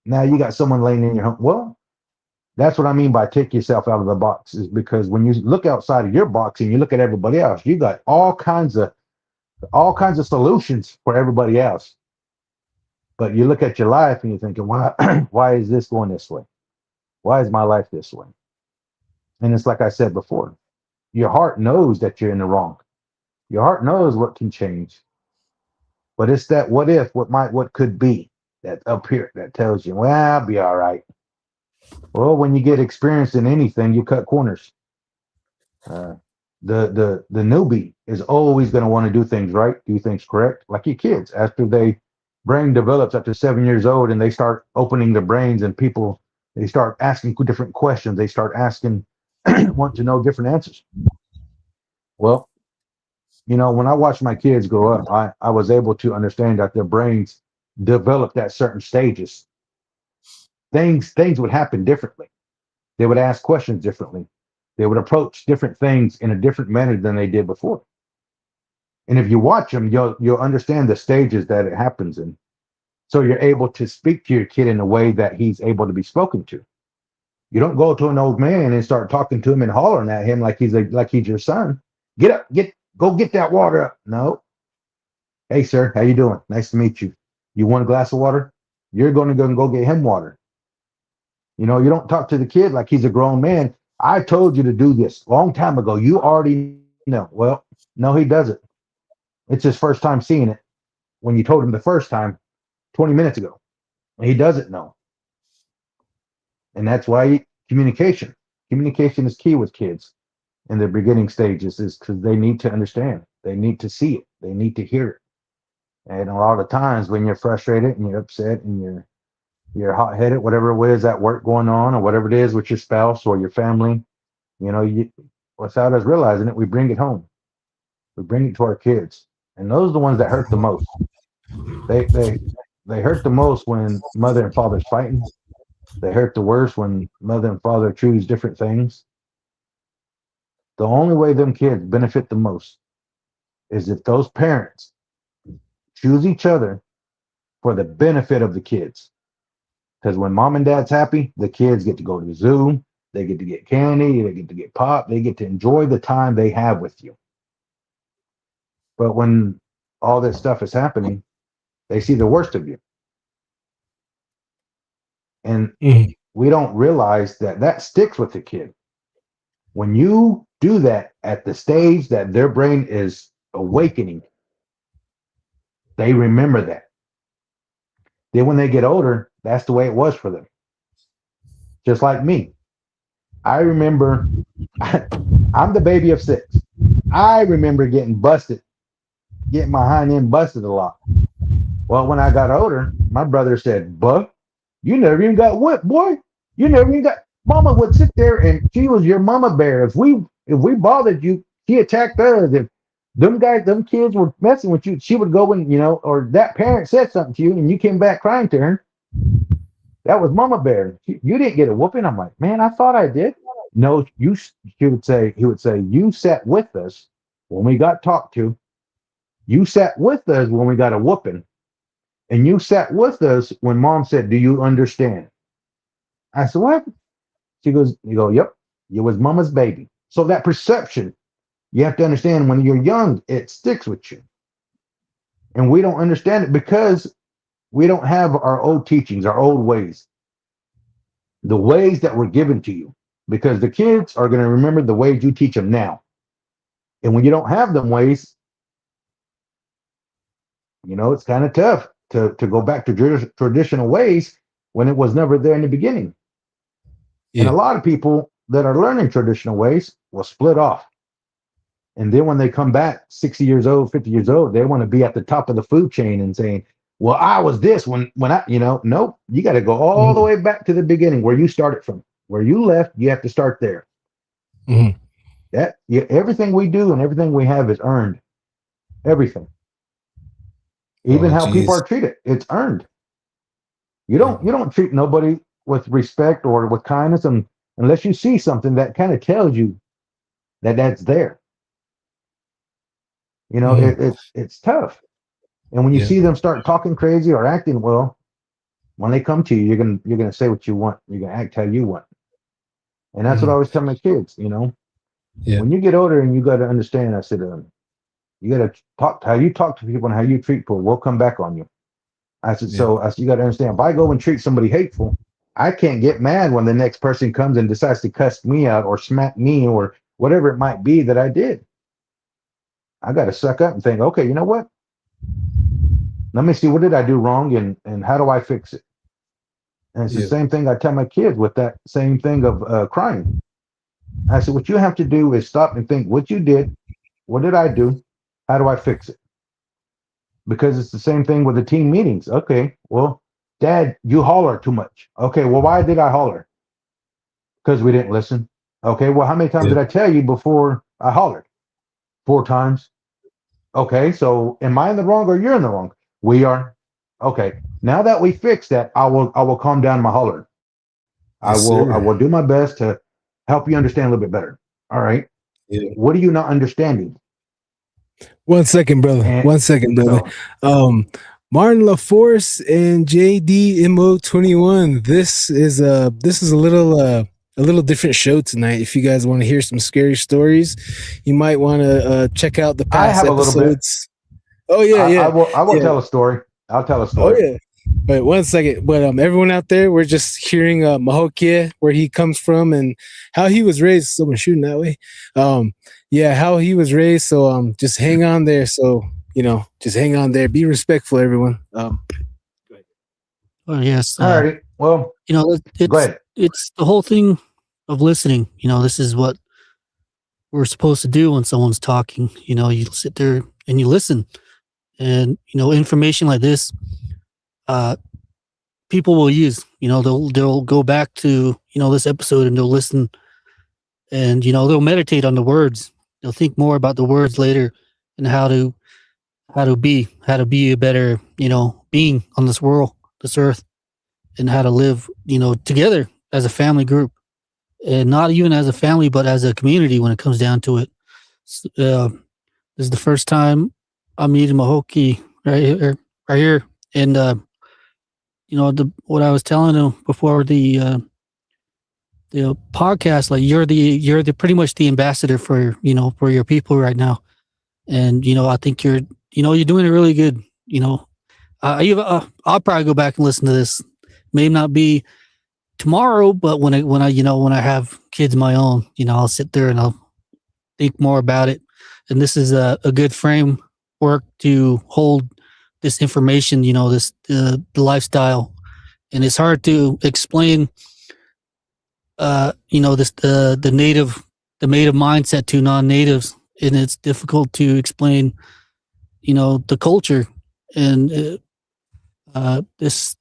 Now you got someone laying in your home. Well, that's what I mean by take yourself out of the box, is because when you look outside of your box and you look at everybody else, you got all kinds of solutions for everybody else. But you look at your life and you're thinking, why is this going this way? Why is my life this way? And it's like I said before, your heart knows that you're in the wrong. Your heart knows what can change. But it's that what if, what could be that up here that tells you, well, I'll be all right. Well, when you get experienced in anything, you cut corners. The newbie is always going to want to do things right, do things correct, like your kids. After they brain develops after 7 years old and they start opening their brains and they start asking different questions. They start asking, want to know different answers. Well, when I watched my kids grow up, I was able to understand that their brains developed at certain stages. Things would happen differently. They would ask questions differently. They would approach different things in a different manner than they did before. And if you watch them, you'll understand the stages that it happens in. So you're able to speak to your kid in a way that he's able to be spoken to. You don't go to an old man and start talking to him and hollering at him like he's your son. Get up, go get that water up. No. Hey, sir, how you doing? Nice to meet you. You want a glass of water? You're going to go get him water. You don't talk to the kid like he's a grown man. I told you to do this a long time ago. You already know. Well, no, he doesn't. It's his first time seeing it. When you told him the first time, 20 minutes ago, he doesn't know. And that's why communication is key with kids in the beginning stages, is because they need to understand. They need to see it. They need to hear it. And a lot of times when you're frustrated and you're upset and you're hot-headed, whatever it is at work going on, or whatever it is with your spouse or your family, without us realizing it, we bring it home. We bring it to our kids. And those are the ones that hurt the most. They hurt the most when mother and father's fighting. They hurt the worst when mother and father choose different things. The only way them kids benefit the most is if those parents choose each other for the benefit of the kids. Because when mom and dad's happy, the kids get to go to the zoo, they get to get candy, they get to get pop, they get to enjoy the time they have with you. But when all this stuff is happening, they see the worst of you. And we don't realize that sticks with the kid. When you do that at the stage that their brain is awakening, they remember that. Then when they get older, that's the way it was for them. Just like me. I remember, I'm the baby of 6. I remember getting my hind end busted a lot. Well, when I got older, my brother said, "Buck, you never even got whipped, boy. You never even got." Mama would sit there and she was your mama bear. If we bothered you, she attacked us. If them kids were messing with you, she would go and, or that parent said something to you and you came back crying to her. That was mama bear. You didn't get a whooping. I'm like, man, I thought I did. No, he would say, you sat with us when we got talked to. You sat with us when we got a whooping. And you sat with us when mom said, "Do you understand?" I said, "What?" You go, "Yep, you was mama's baby." So that perception, you have to understand, when you're young, it sticks with you. And we don't understand it because we don't have our old teachings, our old ways, the ways that were given to you, because the kids are going to remember the ways you teach them now. And when you don't have them ways, it's kind of tough to go back to traditional ways when it was never there in the beginning. And a lot of people that are learning traditional ways will split off. And then when they come back 60 years old, 50 years old, they want to be at the top of the food chain and saying, well, I was this when I, nope, you got to go all the way back to the beginning where you started from. Where you left, you have to start there. Mm-hmm. Everything we do and everything we have is earned. Everything. Even how people are treated, it's earned. You don't treat nobody with respect or with kindness unless you see something that kind of tells you that that's there. It's tough. And when you see them start talking crazy or acting well, when they come to you, you're gonna say what you want. You're gonna act how you want. And that's what I always tell my kids. When you get older and you got to understand, I said, you got to talk how you talk to people and how you treat people. We'll come back on you. I said, you got to understand. If I go and treat somebody hateful, I can't get mad when the next person comes and decides to cuss me out or smack me or whatever it might be that I did. I got to suck up and think, okay, you know what? Let me see, what did I do wrong and how do I fix it? And it's the same thing I tell my kids with that same thing of crying. I said, what you have to do is stop and think what you did. What did I do? How do I fix it? Because it's the same thing with the team meetings. Okay, well, Dad, you holler too much. Okay, well, why did I holler? Because we didn't listen. Okay, well, how many times did I tell you before I hollered? 4 times. Okay, so am I in the wrong or you're in the wrong? We are. Okay, now that we fixed that, I will calm down my holler. I will do my best to help you understand a little bit better. All right. Yeah. What are you not understanding? 1 second, brother. 1 second, brother. Martin LaForce and JDMO21. This is a little different show tonight. If you guys want to hear some scary stories, you might want to check out the past episodes. Oh yeah, I will tell a story. I'll tell a story. Oh yeah. Wait 1 second. But everyone out there, we're just hearing Mahokia, where he comes from and how he was raised. Someone shooting that way. How he was raised. So just hang on there. So just hang on there. Be respectful, everyone. Oh yes. All right. Well, go ahead. It's the whole thing of listening. This is what we're supposed to do when someone's talking. You sit there and you listen, and information like this, people will use. They'll go back to this episode and they'll listen, and they'll meditate on the words. They'll think more about the words later and how to be a better being on this world, this earth, and how to live together as a family group, and not even as a family but as a community when it comes down to it. This is the first time I'm meeting Mahoki right here, and what I was telling him before the podcast, like you're the pretty much the ambassador for your people right now, and I think you're doing it really good. I'll probably go back and listen to this. May not be tomorrow, but when I have kids of my own, I'll sit there and I'll think more about it. And this is a good framework to hold this information, the lifestyle. And it's hard to explain, the native mindset to non-natives, and it's difficult to explain, the culture. And this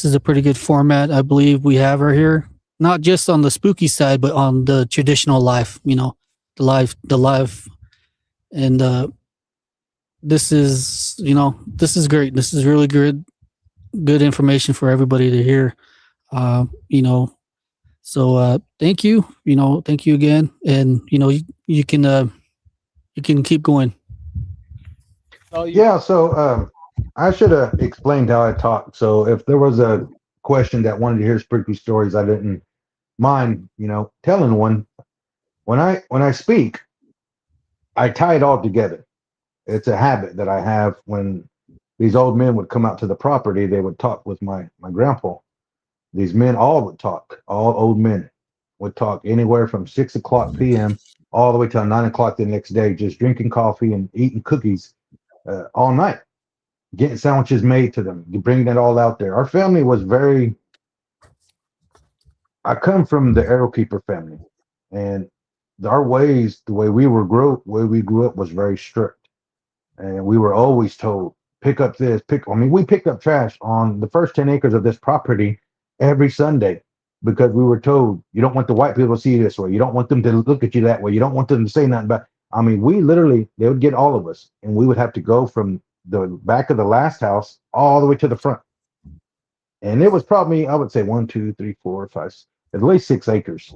is a pretty good format, I believe we have right here, not just on the spooky side, but on the traditional life, the life. And this is great. This is really good information for everybody to hear. So thank you. Thank you again. And you can keep going. Yeah. So I should have explained how I talk. So if there was a question that wanted to hear spooky stories, I didn't mind, telling one. When I speak, I tie it all together. It's a habit that I have when these old men would come out to the property. They would talk with my grandpa. These men all would talk. All old men would talk anywhere from 6 o'clock p.m. all the way till 9 o'clock the next day, just drinking coffee and eating cookies all night, getting sandwiches made to them, bringing it all out there. Our family was very. I come from the arrow keeper family, and our ways, the way we grew up, was very strict, and we were always told, pick up this, pick. I mean, we picked up trash on the first 10 acres of this property every Sunday because we were told you don't want the white people to see you this way, you don't want them to look at you that way, you don't want them to say nothing about. I mean, we literally, they would get all of us, and we would have to go from the back of the last house all the way to the front. And it was probably, I would say, 1, 2, 3, 4, 5, at least 6 acres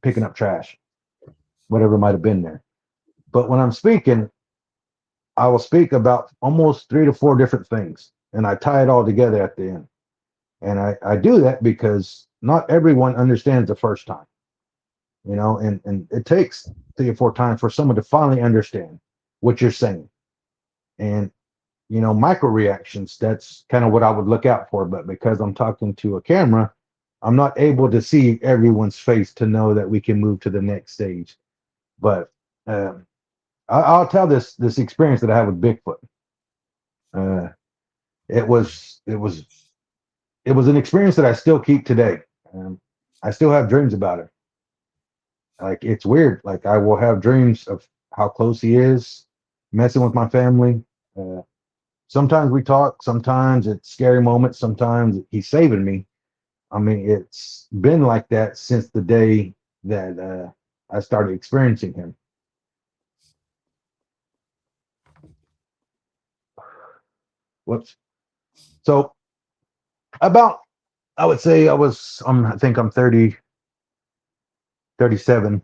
picking up trash, whatever might have been there. But when I'm speaking, I will speak about almost 3 to 4 different things, and I tie it all together at the end. And I do that because not everyone understands the first time, and it takes 3 or 4 times for someone to finally understand what you're saying. And micro reactions, that's kind of what I would look out for. But because I'm talking to a camera, I'm not able to see everyone's face to know that we can move to the next stage. But I'll tell this experience that I had with Bigfoot. It was an experience that I still keep today. I still have dreams about it. Like, it's weird. Like, I will have dreams of how close he is, messing with my family. Sometimes we talk, sometimes it's scary moments, sometimes he's saving me. I mean, it's been like that since the day that I started experiencing him. Whoops. So about, I would say I think I'm 30, 37.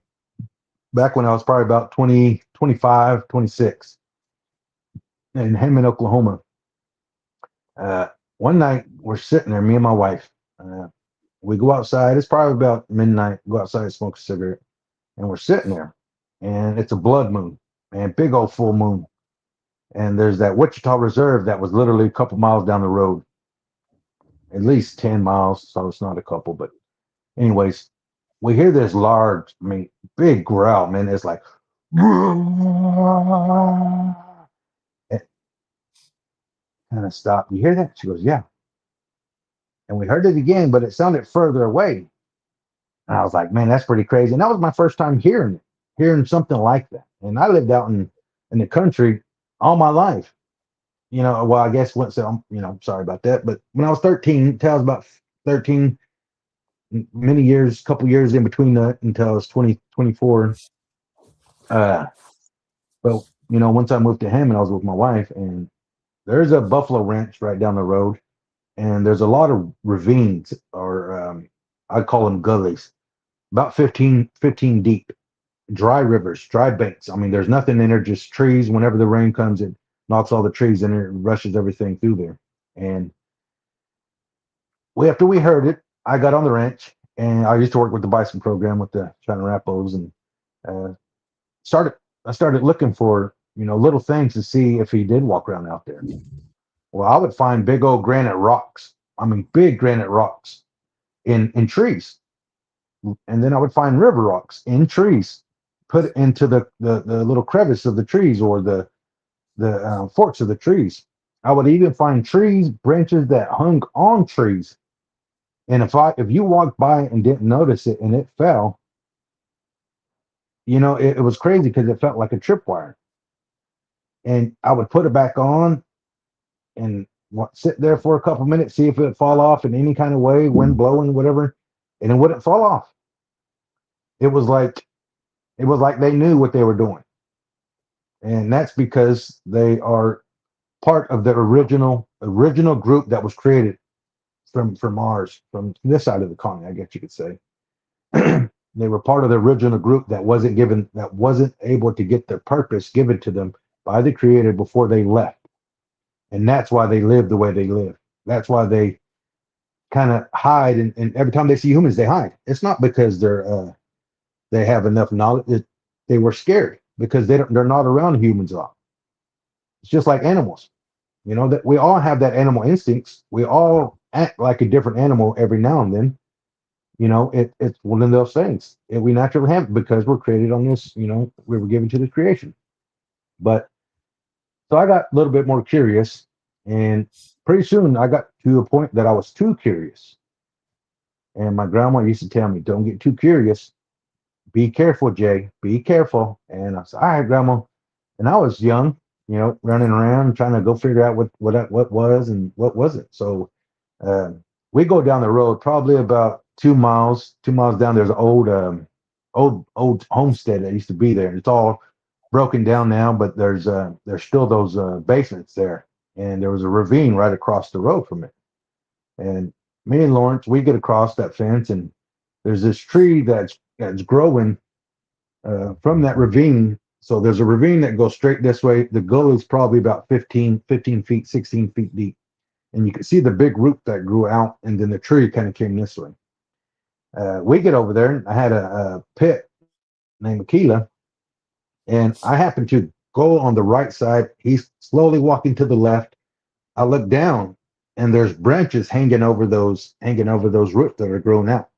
Back when I was probably about 20, 25, 26 in Hammond, Oklahoma. One night we're sitting there, me and my wife. We go outside. It's probably about midnight. Go outside, smoke a cigarette, and we're sitting there. And it's a blood moon, and big old full moon. And there's that Wichita Reserve that was literally a couple miles down the road, at least 10 miles. So it's not a couple, but anyways, we hear this large, big growl, man. It's like, it kind of stopped. You hear that? She goes, yeah. And we heard it again, but it sounded further away. And I was like, man, that's pretty crazy. And that was my first time hearing something like that. And I lived out in the country all my life. Well, I guess once, sorry about that. But when I was 13, till I was about 13, many years, couple years in between that until I was 20, 24. But, once I moved to Hammond, I was with my wife, and there's a buffalo ranch right down the road. And there's a lot of ravines, or I'd call them gullies, about 15 deep, dry rivers, dry banks. I mean, there's nothing in there, just trees. Whenever the rain comes, it knocks all the trees in there and rushes everything through there. And after we heard it, I got on the ranch, and I used to work with the bison program with the China Rappos, and I started looking for, little things to see if he did walk around out there. Well, I would find big old granite rocks. Big granite rocks in trees. And then I would find river rocks in trees, put into the little crevice of the trees, or the forks of the trees. I would even find branches that hung on trees. And if you walked by and didn't notice it and it fell, it was crazy because it felt like a tripwire. And I would put it back on and sit there for a couple minutes, see if it would fall off in any kind of way, wind blowing, whatever, and it wouldn't fall off. It was like they knew what they were doing. And that's because they are part of the original group that was created from Mars, from this side of the continent, I guess you could say. They were part of the original group that wasn't able to get their purpose given to them by the creator before they left. And that's why they live the way they live. That's why they kind of hide, and every time they see humans, they hide. It's not because they have enough knowledge. They were scared because they're not around humans a lot. It's just like animals. You know, that we all have that animal instincts. We all act like a different animal every now and then. You know, it's one of those things. We naturally have it because we're created on this, you know, we were given to this creation. But so I got a little bit more curious, and pretty soon I got to a point that I was too curious. And my grandma used to tell me, "Don't get too curious. Be careful, Jay. Be careful." And I said, "All right, grandma." And I was young, you know, running around trying to go figure out what was and what wasn't. So uh, we go down the road probably about 2 miles. 2 miles down, there's an old homestead that used to be there. It's all broken down now, but there's still those basements there, and there was a ravine right across the road from it. And me and Lawrence, we get across that fence, and there's this tree that's growing from that ravine. So there's a ravine that goes straight this way. The gully is probably about 15 feet, 16 feet deep. And you can see the big root that grew out, and then the tree kind of came this way. We get over there, and I had a pit named Aquila, and I happened to go on the right side. He's slowly walking to the left. I look down, and there's branches hanging over those roots that are grown out,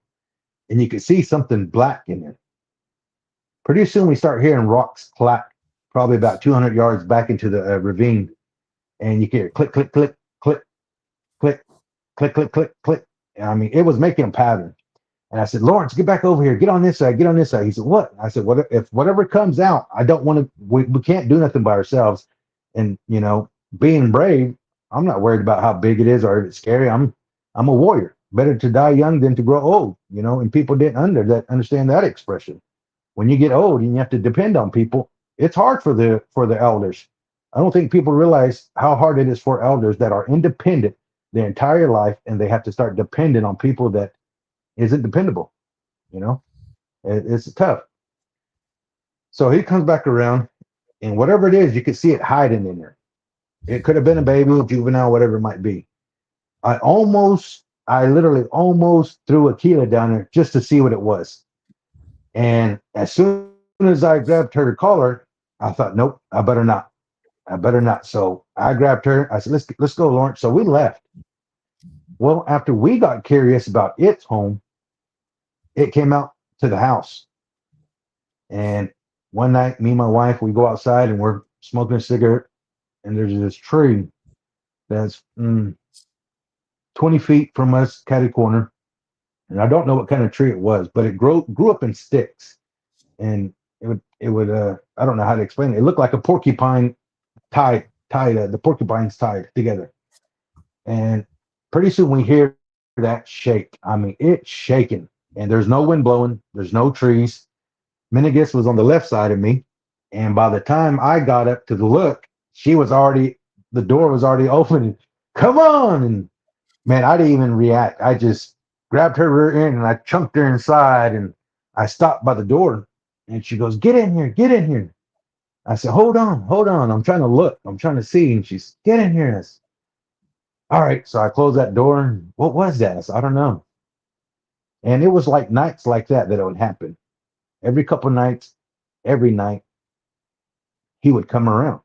and you can see something black in there. Pretty soon, we start hearing rocks clack, probably about 200 yards back into the ravine, and you can hear click, click, click, click, click, click, click, click, click. I mean, it was making a pattern. And I said, "Lawrence, get back over here. Get on this side. Get on this side." He said, "What?" I said, "What if whatever comes out? I don't want to. We can't do nothing by ourselves. And you know, being brave, I'm not worried about how big it is or if it's scary. I'm a warrior. Better to die young than to grow old. You know." And people didn't understand that expression. When you get old and you have to depend on people, it's hard for the elders. I don't think people realize how hard it is for elders that are independent their entire life, and they have to start depending on people that isn't dependable. You know, it's tough. So he comes back around, and whatever it is, you can see it hiding in there. It could have been a baby, juvenile, whatever it might be. I literally almost threw Aquila down there just to see what it was. And as soon as I grabbed her collar, I thought, nope, I better not. I better not. So I grabbed her. I said, let's go, Lawrence. So we left. Well, after we got curious about its home, it came out to the house. And one night, me and my wife, we go outside and we're smoking a cigarette, and there's this tree that's 20 feet from us, catty corner. And I don't know what kind of tree it was, but it grew up in sticks. And it would I don't know how to explain it. It looked like a porcupine tied the porcupines tied together. And pretty soon we hear that shake. I mean, it's shaking, and there's no wind blowing. There's no trees. Minigus was on the left side of me, and by the time I got up to the look, the door was already open. Come on, and man, I didn't even react. I just grabbed her rear end and I chunked her inside, and I stopped by the door, and she goes, "Get in here, get in here." I said, hold on. I'm trying to look. I'm trying to see. And she's, "Get in here." I said, all right. So I closed that door. And what was that? I said, "I don't know." And it was like nights like that it would happen. Every couple of nights, every night, he would come around.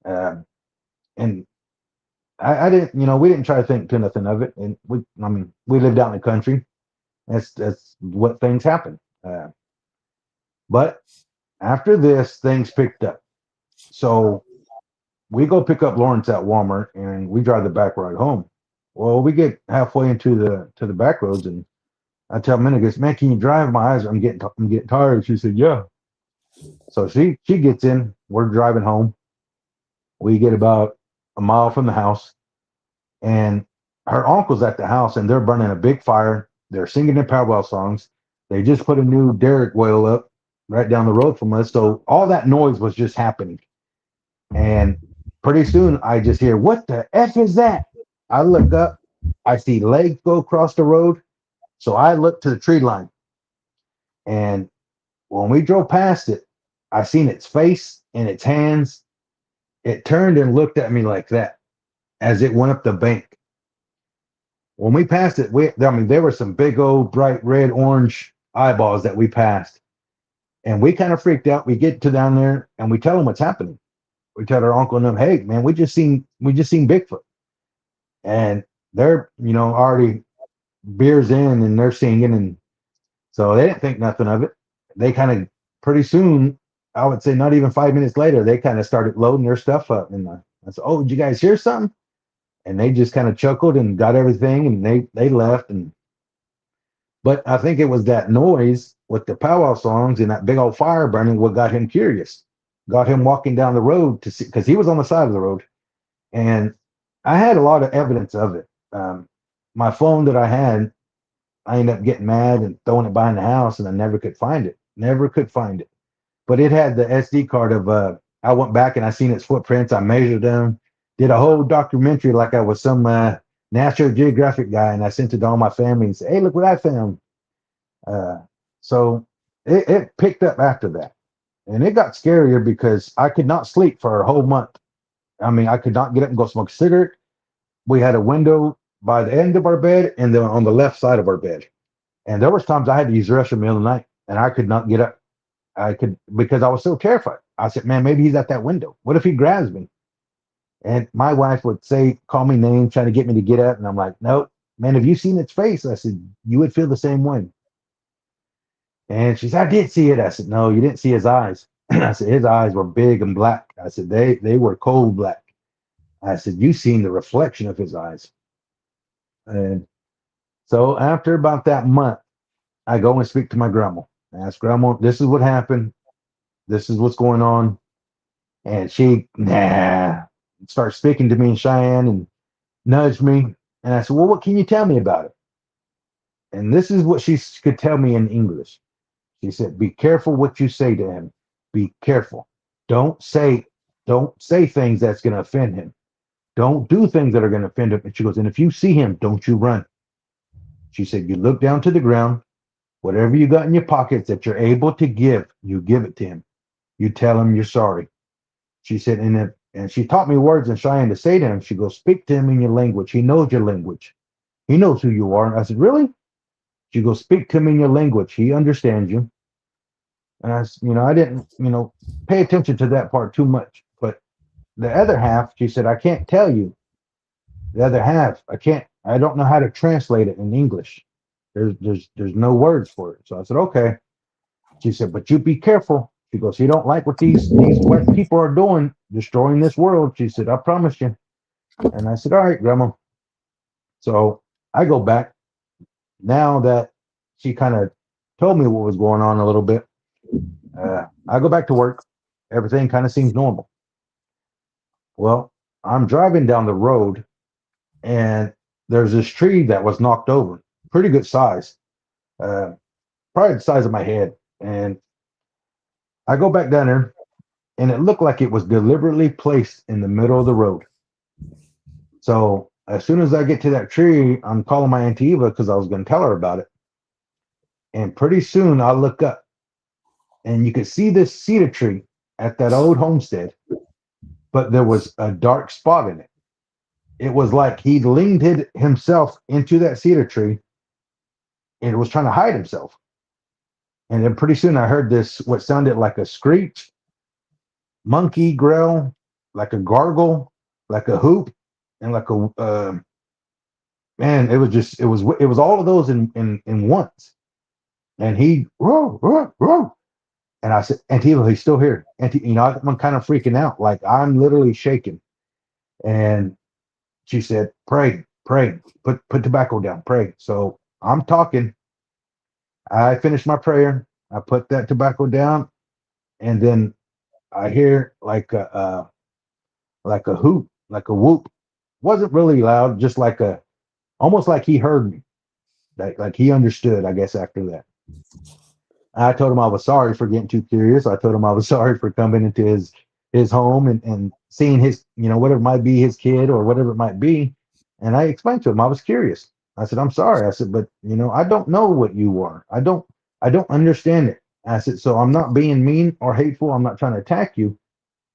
And I didn't, we didn't try to think to nothing of it. And we lived out in the country. That's what things happen. But after this, things picked up. So we go pick up Lawrence at Walmart, and we drive the back road home. Well, we get halfway into the back roads, and I tell Minigus, "Man, can you drive? My eyes, I'm getting tired." She said, "Yeah." So she gets in. We're driving home. We get about a mile from the house, and her uncle's at the house, and they're burning a big fire. They're singing their powwow songs. They just put a new derrick whale up right down the road from us. So all that noise was just happening. And pretty soon I just hear, "What the F is that?" I look up, I see legs go across the road. So I look to the tree line. And when we drove past it, I seen its face and its hands. It turned and looked at me like that as it went up the bank. When we passed it, there were some big old bright red orange eyeballs that we passed. And we kind of freaked out. We get to down there and we tell them what's happening. we tell our uncle and them, hey man, we just seen Bigfoot. And they're, already beers in and they're singing, and so they didn't think nothing of it. They kind of pretty soon, I would say not even 5 minutes later, they kind of started loading their stuff up. And I said, "Oh, did you guys hear something?" And they just kind of chuckled and got everything, and they left. And but I think it was that noise with the powwow songs and that big old fire burning what got him curious, got him walking down the road to see, because he was on the side of the road, and I had a lot of evidence of it. My phone that I had, I ended up getting mad and throwing it behind the house, and I never could find it. Never could find it. But it had the SD card of. I went back and I seen its footprints. I measured them. Did a whole documentary like I was some National Geographic guy, and I sent it to all my family and said, "Hey, look what I found." So it picked up after that, and it got scarier because I could not sleep for a whole month. I mean, I could not get up and go smoke a cigarette. We had a window by the end of our bed and then on the left side of our bed. And there was times I had to use the restroom in the middle of the night and I could not get up. I could because I was so terrified. I said, man, maybe he's at that window. What if he grabs me? And my wife would say, call me names, trying to get me to get up. And I'm like, nope, man, have you seen its face? I said, you would feel the same way. And she said, I did see it. I said, no, you didn't see his eyes. I said, his eyes were big and black. I said, they were cold black. I said, you seen the reflection of his eyes. And so after about that month, I go and speak to my grandma. I ask grandma, this is what happened. This is what's going on. And she, starts speaking to me in Cheyenne and nudged me. And I said, well, what can you tell me about it? And this is what she could tell me in English. She said, be careful what you say to him. Be careful. Don't say things that's going to offend him. Don't do things that are going to offend him. And she goes, and if you see him, don't you run. She said, you look down to the ground. Whatever you got in your pockets that you're able to give, you give it to him. You tell him you're sorry. She said, and she taught me words in Cheyenne to say to him. She goes, speak to him in your language. He knows your language. He knows who you are. I said, really? She goes, speak to him in your language. He understands you. And I didn't, pay attention to that part too much. But the other half, she said, I can't tell you. The other half, I don't know how to translate it in English. There's no words for it. So I said, okay. She said, but you be careful. She goes, you don't like what these white people are doing, destroying this world. She said, I promise you. And I said, all right, Grandma. So I go back now that she kind of told me what was going on a little bit. I go back to work. Everything kind of seems normal. Well, I'm driving down the road and there's this tree that was knocked over, pretty good size, probably the size of my head. And I go back down there and it looked like it was deliberately placed in the middle of the road. So as soon as I get to that tree, I'm calling my Auntie Eva because I was going to tell her about it. And pretty soon I look up and you could see this cedar tree at that old homestead, but there was a dark spot in it. It was like he leaned himself into that cedar tree and was trying to hide himself. And then pretty soon I heard this, what sounded like a screech, monkey growl, like a gargle, like a hoop, and like a man. It was all of those in once. And he whoa. And I said, Antila, he's still here. I'm kind of freaking out, like I'm literally shaking. And she said, pray, put tobacco down, pray. So I'm talking. I finished my prayer. I put that tobacco down, and then I hear like a hoop, like a whoop. Wasn't really loud, just like almost like he heard me, like he understood. I guess after that, I told him I was sorry for getting too curious. I told him I was sorry for coming into his home and seeing his, whatever it might be, his kid or whatever it might be. And I explained to him I was curious. I said, I'm sorry. I said, but I don't know what you are. I don't understand it. I said, so I'm not being mean or hateful. I'm not trying to attack you.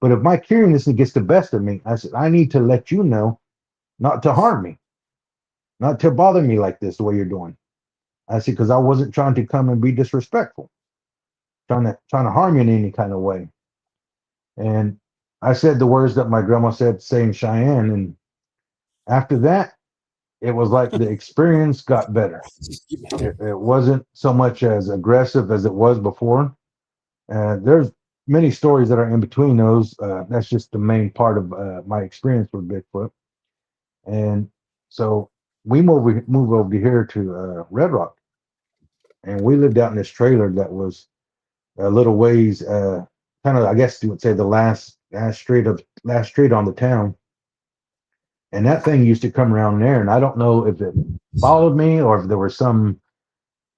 But if my curiousness gets the best of me, I said, I need to let you know not to harm me, not to bother me like this, the way you're doing. I said, because I wasn't trying to come and be disrespectful, trying to harm you in any kind of way. And I said the words that my grandma said, saying Cheyenne, and after that, it was like the experience got better. It wasn't so much as aggressive as it was before. There's many stories that are in between those. That's just the main part of my experience with Bigfoot. And so we move over here to Red Rock, and we lived out in this trailer that was a little ways, kind of, I guess you would say, the last street on the town. And that thing used to come around there, and I don't know if it followed me or if there was some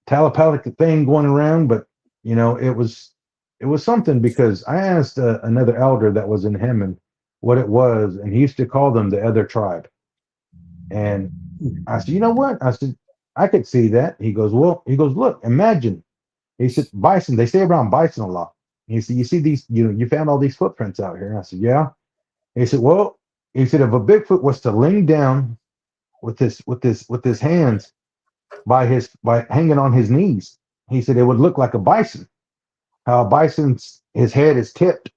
telepathic thing going around, but it was something, because I asked another elder that was in Hemet what it was, and he used to call them the other tribe. And I said, you know what? I said, I could see that. He goes, look, imagine. He said, bison, they stay around bison a lot. He said, you see these, you found all these footprints out here. And I said, yeah. He said, well, he said, if a Bigfoot was to lean down with his hands by hanging on his knees, he said it would look like a bison. How a bison's his head is tipped.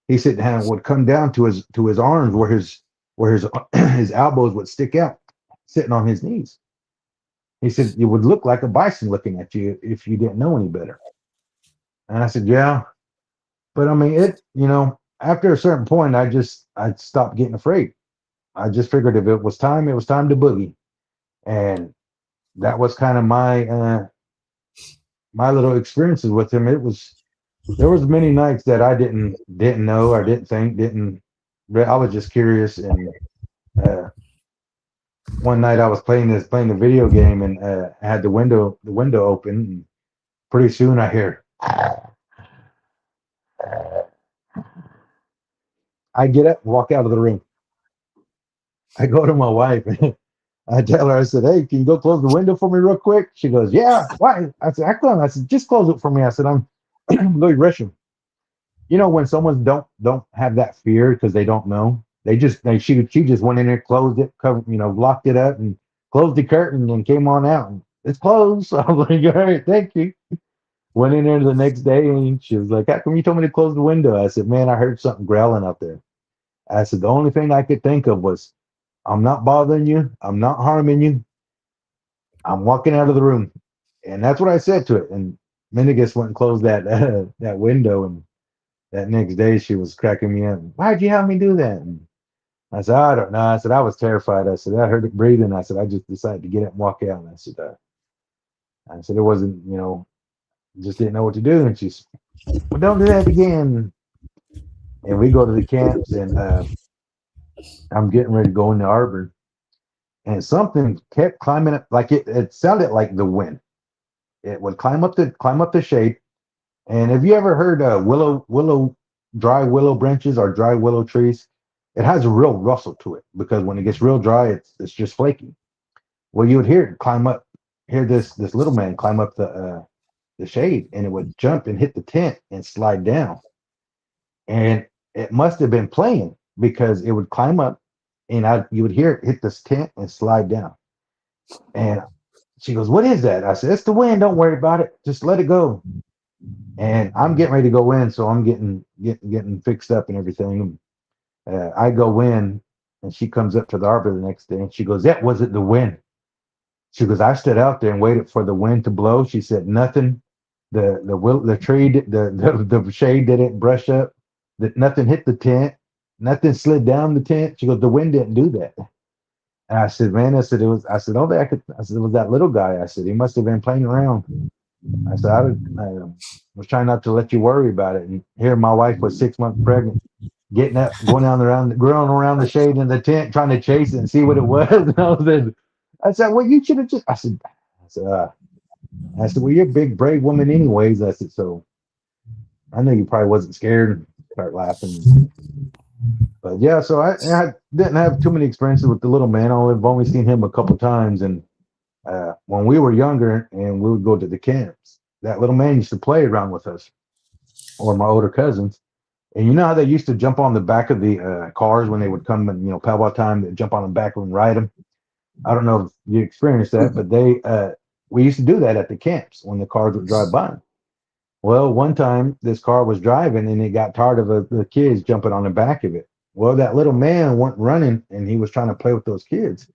He said, and it would come down to his arms where his his elbows would stick out, sitting on his knees. He said it would look like a bison looking at you if you didn't know any better. And I said, yeah, but I mean after a certain point, I stopped getting afraid. I just figured if it was time to boogie, and that was kind of my little experiences with him. There was many nights that I didn't know, or didn't think, I was just curious. And one night I was playing the video game, and I had the window open, and pretty soon I hear, I get up, walk out of the room. I go to my wife, and I tell her, I said, hey, can you go close the window for me real quick? She goes, yeah. Why? I said, I said, just close it for me. I said, I'm really rushing. When someone don't have that fear because they don't know, she just went in there, closed it, covered, locked it up, and closed the curtain, and came on out, and it's closed. So I was like, all right, thank you. Went in there the next day, and she was like, how come you told me to close the window? I said, man, I heard something growling out there. I said, the only thing I could think of was, I'm not bothering you, I'm not harming you, I'm walking out of the room. And that's what I said to it. And Minigus went and closed that that window, and that next day she was cracking me up. Why'd you have me do that? And I said, I don't know. I said, I was terrified. I said, I heard it breathing. I said, I just decided to get up and walk out. And I said, it wasn't, just didn't know what to do. And she's, well, don't do that again. And we go to the camps, and I'm getting ready to go in the arbor, and something kept climbing up, like it sounded like the wind. It would climb up the shade. And have you ever heard dry willow branches or dry willow trees? It has a real rustle to it, because when it gets real dry, it's just flaky. Well, you would hear this little man climb up the shade, and it would jump and hit the tent and slide down. And it must have been playing, because it would climb up, and you would hear it hit this tent and slide down. And she goes, what is that? I said, it's the wind. Don't worry about it. Just let it go. And I'm getting ready to go in, so I'm getting fixed up and everything. I go in, and she comes up to the arbor the next day, and she goes, that wasn't the wind. She goes, I stood out there and waited for the wind to blow. She said, nothing. The tree, the shade didn't brush up. That nothing hit the tent. Nothing slid down the tent. She goes, the wind didn't do that. And I said, man, I said, it was that little guy. I said, he must have been playing around. I said, I was trying not to let you worry about it. And here my wife was 6 months pregnant, getting up, going around the shade in the tent, trying to chase it and see what it was. And I said, well, you should have just, I said, well, you're a big, brave woman anyways. I said, so I know you probably wasn't scared. And start laughing. But yeah, so I didn't have too many experiences with the little man. I've only seen him a couple times. And when we were younger and we would go to the camps, that little man used to play around with us, or my older cousins. And you know how they used to jump on the back of the cars when they would come, and powwow time, they'd jump on the back and ride them. I don't know if you experienced that, but we used to do that at the camps when the cars would drive by. Well, one time this car was driving and it got tired of the kids jumping on the back of it. Well, that little man went running and he was trying to play with those kids.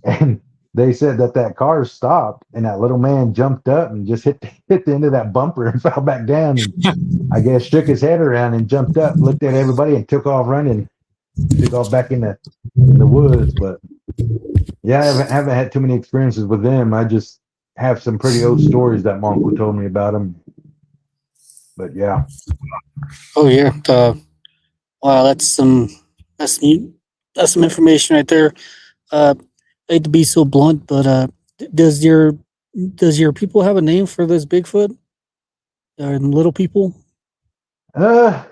And they said that that car stopped and that little man jumped up and just hit the end of that bumper and fell back down. And I guess shook his head around and jumped up, looked at everybody and took off running, took off back in the woods. But yeah, I haven't had too many experiences with them. I just have some pretty old stories that my uncle told me about them. But yeah. Oh yeah. Wow, that's some information right there. I hate to be so blunt, but does your people have a name for this Bigfoot or little people? Uh,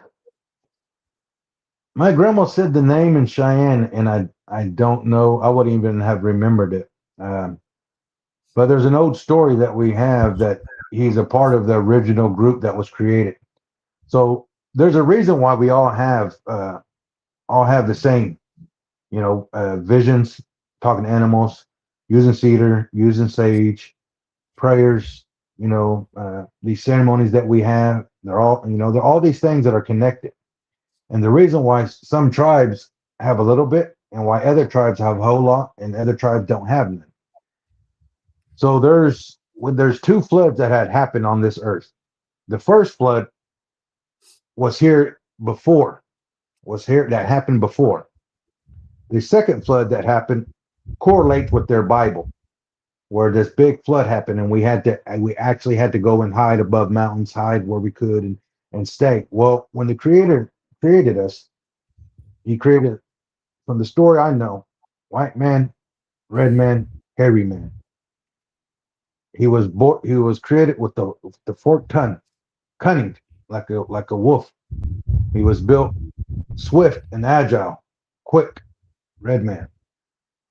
my grandma said the name in Cheyenne, and I don't know. I wouldn't even have remembered it. But there's an old story that we have that he's a part of the original group that was created. So there's a reason why we all have the same, visions, talking to animals, using cedar, using sage, prayers. These ceremonies that we have, they're all these things that are connected. And the reason why some tribes have a little bit and why other tribes have a whole lot and other tribes don't have none. So there's two floods that had happened on this earth. The first flood was here before, that happened before. The second flood that happened correlates with their Bible, where this big flood happened and we actually had to go and hide above mountains, hide where we could and stay. Well, when the Creator created us, he created, from the story I know, white man, red man, hairy man. He was created with the forked tongue, cunning like a wolf. He was built swift and agile, quick, red man.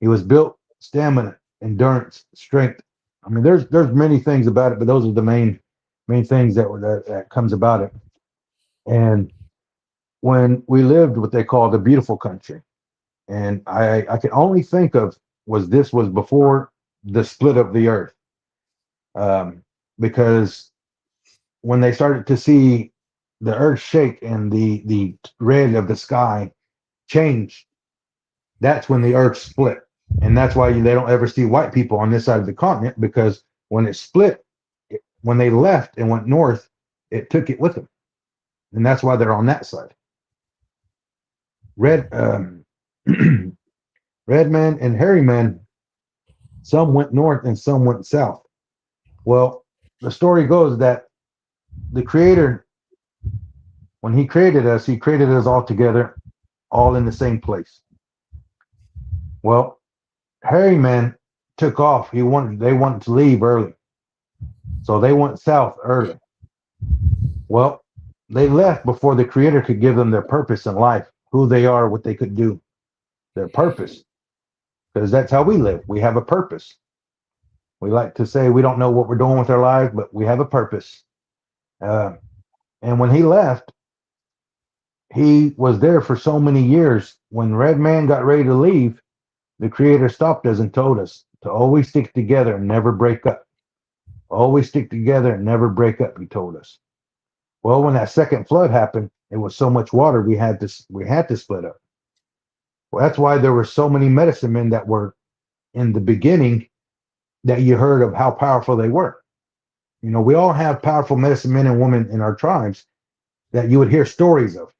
He was built stamina, endurance, strength. I mean, there's many things about it, but those are the main things that comes about it. And when we lived what they call the beautiful country, and I can only think of this was before the split of the earth, because when they started to see the earth shake and the red of the sky change, that's when the earth split. And that's why they don't ever see white people on this side of the continent, because when it split, when they left and went north, it took it with them. And that's why they're on that side. Red red man and hairy man, some went north and some went south. Well, the story goes that the Creator, when he created us all together, all in the same place. Well, hairy man took off. They wanted to leave early. So they went south early. Well, they left before the Creator could give them their purpose in life, who they are, what they could do, their purpose. Because that's how we live. We have a purpose. We like to say we don't know what we're doing with our lives, but we have a purpose. And when he left, he was there for so many years. When Red Man got ready to leave, the Creator stopped us and told us to always stick together and never break up. Always stick together and never break up, he told us. Well, when that second flood happened, it was so much water we had to split up. Well, that's why there were so many medicine men that were in the beginning that you heard of how powerful they were. We all have powerful medicine men and women in our tribes that you would hear stories of,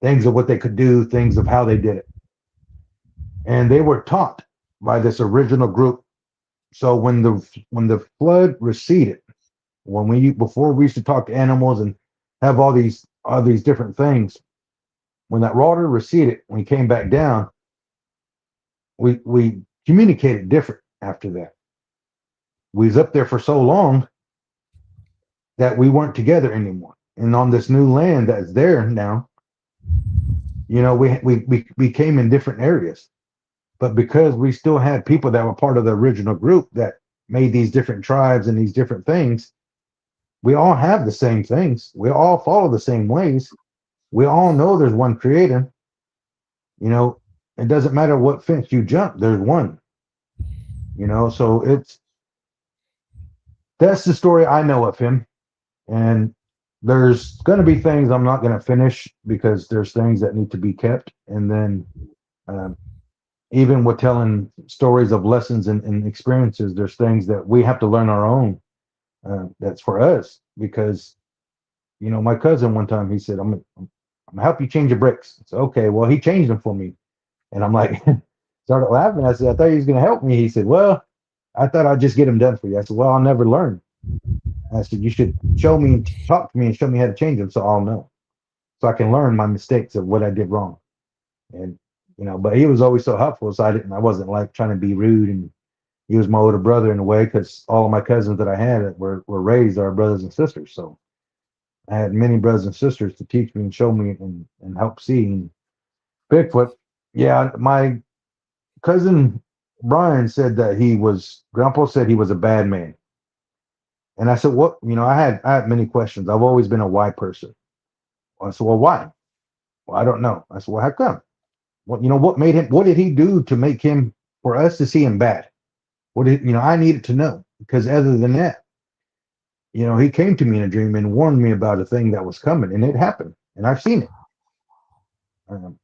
things of what they could do, things of how they did it. And they were taught by this original group. So when the flood receded, before we used to talk to animals and have all these different things, when that water receded, when we came back down, we communicated different after that. We was up there for so long that we weren't together anymore. And on this new land that's there now, we came in different areas. But because we still had people that were part of the original group that made these different tribes and these different things, we all have the same things. We all follow the same ways. We all know there's one Creator. It doesn't matter what fence you jump, there's one. So that's the story I know of him. And there's going to be things I'm not going to finish because there's things that need to be kept. And then um, even with telling stories of lessons and experiences, there's things that we have to learn our own. That's for us because my cousin one time he said, I'm gonna help you change your brakes. It's okay. Well, he changed them for me, and I'm like, started laughing. I said, I thought he was gonna help me. He said, well, I thought I'd just get them done for you. I said, well, I'll never learn. I said, you should show me and talk to me and show me how to change them so I'll know, so I can learn my mistakes of what I did wrong. And but he was always so helpful, so I wasn't like trying to be rude, and he was my older brother in a way because all of my cousins that I had were raised our brothers and sisters. So I had many brothers and sisters to teach me and show me and help see. And Bigfoot, yeah, my cousin Brian said that Grandpa said he was a bad man. And I said, what? I had many questions. I've always been a why person. I said, well, why? Well, I don't know. I said, well, how come? What made him, what did he do to make him, for us to see him bad? I needed to know because other than that, he came to me in a dream and warned me about a thing that was coming, and it happened, and I've seen it. Um,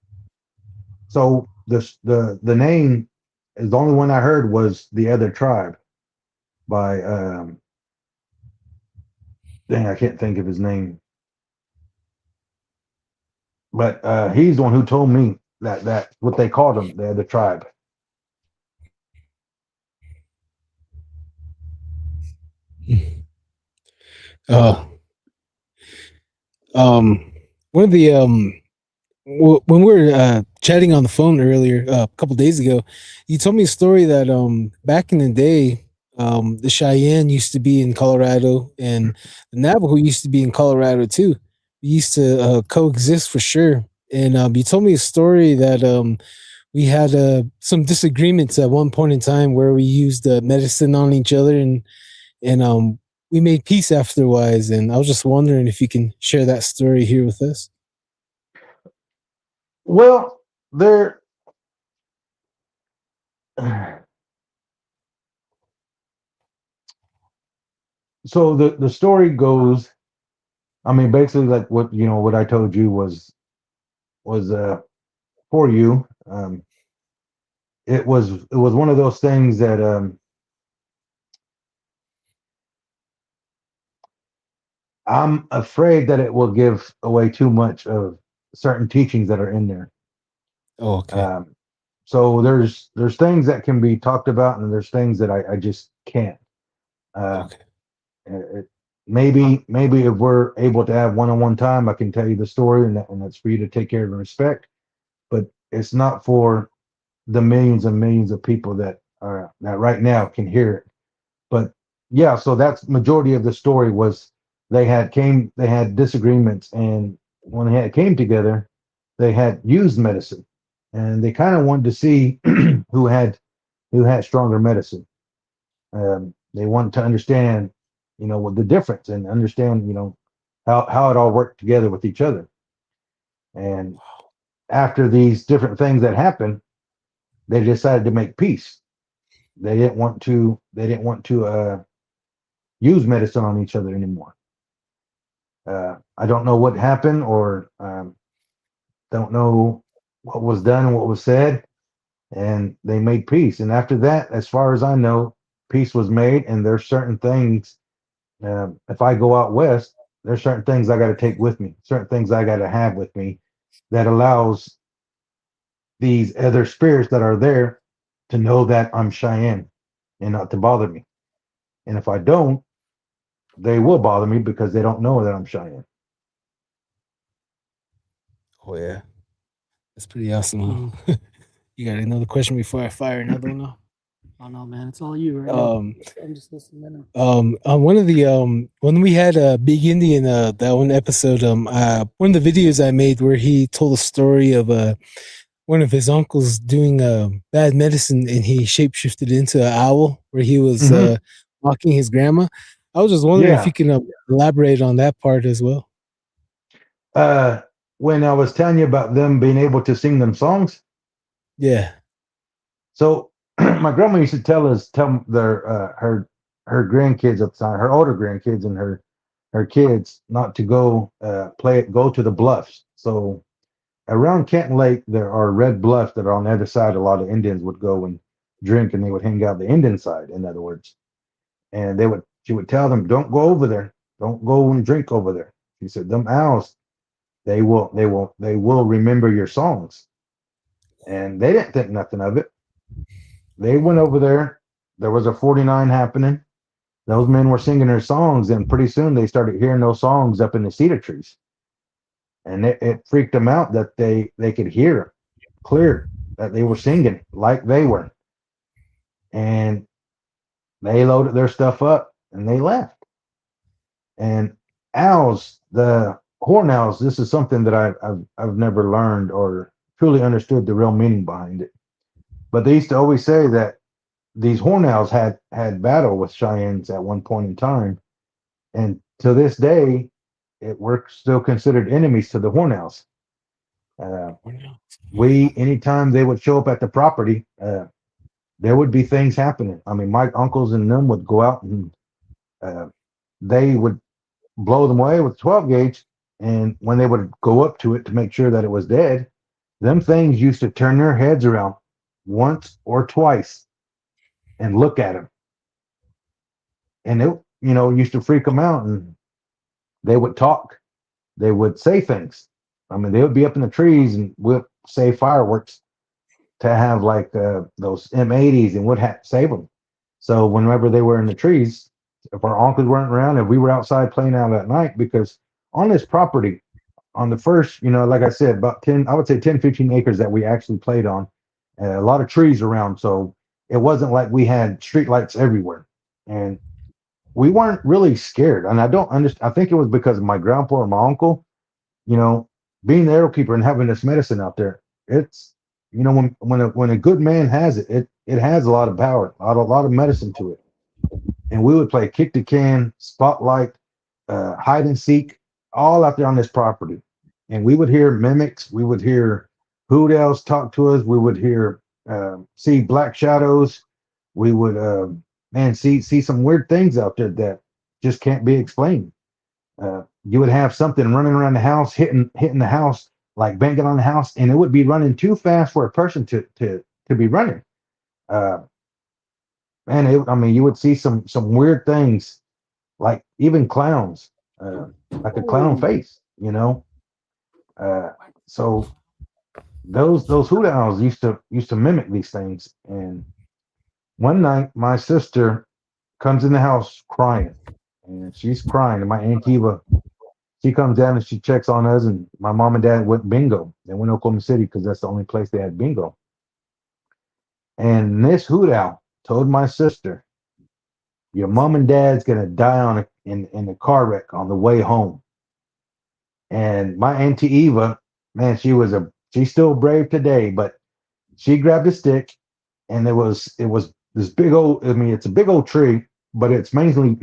so the name is the only one I heard was the other tribe by dang, I can't think of his name, but he's the one who told me that what they called him, the other tribe. Uh, one of the when we were chatting on the phone earlier a couple days ago, you told me a story that back in the day, the Cheyenne used to be in Colorado and the Navajo used to be in Colorado too. We used to coexist for sure. And you told me a story that we had some disagreements at one point in time where we used medicine on each other and we made peace afterwards. And I was just wondering if you can share that story here with us. Well, there. So the story goes. I mean, basically, like what I told you was for you. It was one of those things that I'm afraid that it will give away too much of certain teachings that are in there. Oh, okay. So there's things that can be talked about, and there's things that I just can't. Uh, Okay. it, maybe if we're able to have one-on-one time, I can tell you the story, and that's for you to take care of and respect. But it's not for the millions and millions of people that right now can hear it. But yeah, so that's majority of the story was they had disagreements, and when they came together, they had used medicine, and they kind of wanted to see who had stronger medicine. They wanted to understand, what the difference and understand, how it all worked together with each other. And after these different things that happened, they decided to make peace. They didn't want to use medicine on each other anymore. I don't know what happened, or don't know what was done and what was said, and they made peace. And after that, as far as I know, peace was made. And there's certain things. If I go out west, there's certain things I got to take with me, certain things I got to have with me, that allows these other spirits that are there to know that I'm Cheyenne and not to bother me. And if I don't, they will bother me because they don't know that I'm Cheyenne. Oh yeah, that's pretty awesome. Huh? You got another question before I fire another one off? Oh no, man, it's all you right now. I'm just listening. On one of the when we had Big Indian that one episode, one of the videos I made where he told a story of one of his uncles doing bad medicine and he shapeshifted into an owl where he was Mhm. mocking his grandma. I was just wondering if Yeah. you can elaborate on that part as well. Uh, when I was telling you about them being able to sing them songs, Yeah. so my grandma used to tell their her grandkids at the time, her older grandkids and her her kids not to go go to the bluffs. So around Canton Lake, there are red bluffs that are on the other side. A lot of Indians would go and drink, and they would hang out the Indian side, in other words. And she would tell them, don't go over there. Don't go and drink over there. She said, them owls, they will remember your songs. And they didn't think nothing of it. They went over there. There was a 49 happening. Those men were singing their songs, and pretty soon they started hearing those songs up in the cedar trees. And it freaked them out that they could hear clear that they were singing like they were. And they loaded their stuff up and they left. And owls, the horn owls, this is something that I've never learned or truly understood the real meaning behind it. But they used to always say that these horn owls had battle with Cheyennes at one point in time, and to this day, we're still considered enemies to the horn owls. Anytime they would show up at the property, there would be things happening. I mean, my uncles and them would go out and they would blow them away with 12 gauge, and when they would go up to it to make sure that it was dead, them things used to turn their heads around once or twice and look at him, and it used to freak them out. And they would talk, they would say things. I mean, they would be up in the trees and would say fireworks to have like those M80s and would save them. So whenever they were in the trees, if our uncles weren't around, if we were outside playing out at night, because on this property, on the first, like I said, about 10, I would say 10, 15 acres that we actually played on, a lot of trees around. So it wasn't like we had street lights everywhere, and we weren't really scared. And I don't understand. I think it was because of my grandpa or my uncle, being the arrow keeper and having this medicine out there. It's, when a good man has it, it has a lot of power, a lot of medicine to it. And we would play kick the can, spotlight, hide and seek, all out there on this property. And we would hear mimics. We would hear hoot owls talk to us. We would hear, see black shadows. We would, see some weird things out there that just can't be explained. You would have something running around the house, hitting the house, like banging on the house, and it would be running too fast for a person to be running. You would see some weird things, like even clowns, like a clown face, So those hoot owls used to mimic these things. And one night, my sister comes in the house crying, and she's crying. And my Aunt Eva, she comes down and she checks on us. And my mom and dad went bingo. They went to Oklahoma City because that's the only place they had bingo. And this hoot owl told my sister, your mom and dad's gonna die in a car wreck on the way home. And my Auntie Eva, man, she's still brave today, but she grabbed a stick, and it was this big old, it's a big old tree, but it's mainly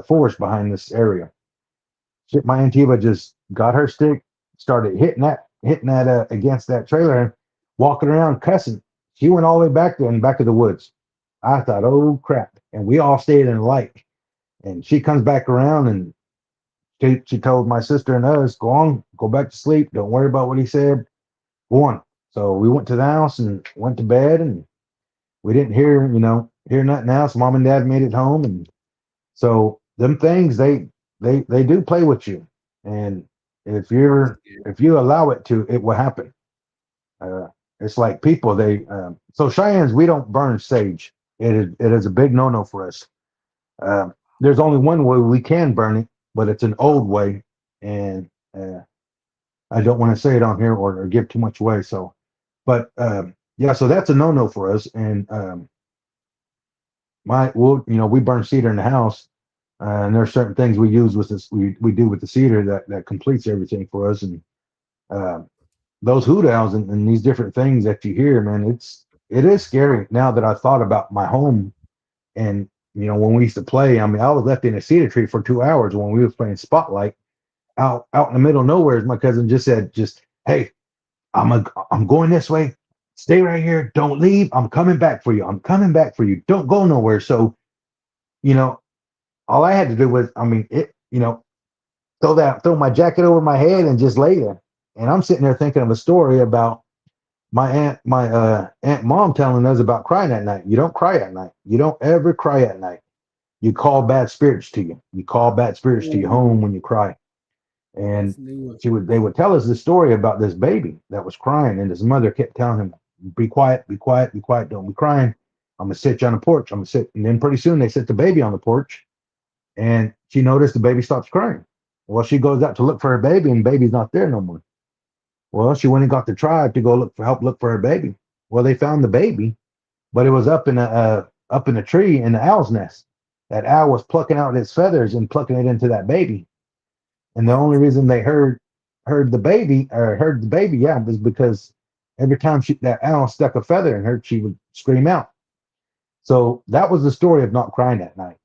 forest behind this area. My Auntie Eva just got her stick, started hitting that against that trailer and walking around cussing. She went all the way back there in the back of the woods. I thought, oh crap. And we all stayed in the light. And she comes back around, and she told my sister and us, go back to sleep. Don't worry about what he said. Go on. So we went to the house and went to bed, and we didn't hear nothing else. Mom and dad made it home. And so them things, they do play with you. And if you allow it to, it will happen. It's like people, so Cheyennes, we don't burn sage. It is a big no-no for us. There's only one way we can burn it, but it's an old way, and I don't want to say it on here or give too much away. So, but so that's a no-no for us. And we burn cedar in the house, and there's certain things we use with this. We do with the cedar that completes everything for us. And those hoot owls and these different things that you hear, man, it is scary. Now that I thought about my home, and when we used to play, I was left in a cedar tree for 2 hours when we was playing Spotlight out in the middle of nowhere. My cousin just said, hey, I'm going this way. Stay right here. Don't leave. I'm coming back for you. I'm coming back for you. Don't go nowhere. So, all I had to do was, you know, throw my jacket over my head and just lay there. And I'm sitting there thinking of a story about my aunt mom telling us about crying at night. You don't cry at night. You don't ever cry at night. You call bad spirits to you. You call bad spirits to your home when you cry. And they would tell us this story about this baby that was crying, and his mother kept telling him, "Be quiet, be quiet, be quiet. Don't be crying. I'm gonna sit you on the porch. I'm gonna sit." And then pretty soon they set the baby on the porch, and she noticed the baby stops crying. Well, she goes out to look for her baby, and baby's not there no more. Well, she went and got the tribe to go look for her baby. Well, they found the baby, but it was up in a tree in the owl's nest. That owl was plucking out its feathers and plucking it into that baby. And the only reason they heard the baby, yeah, was because every time that owl stuck a feather in her, she would scream out. So that was the story of not crying at night.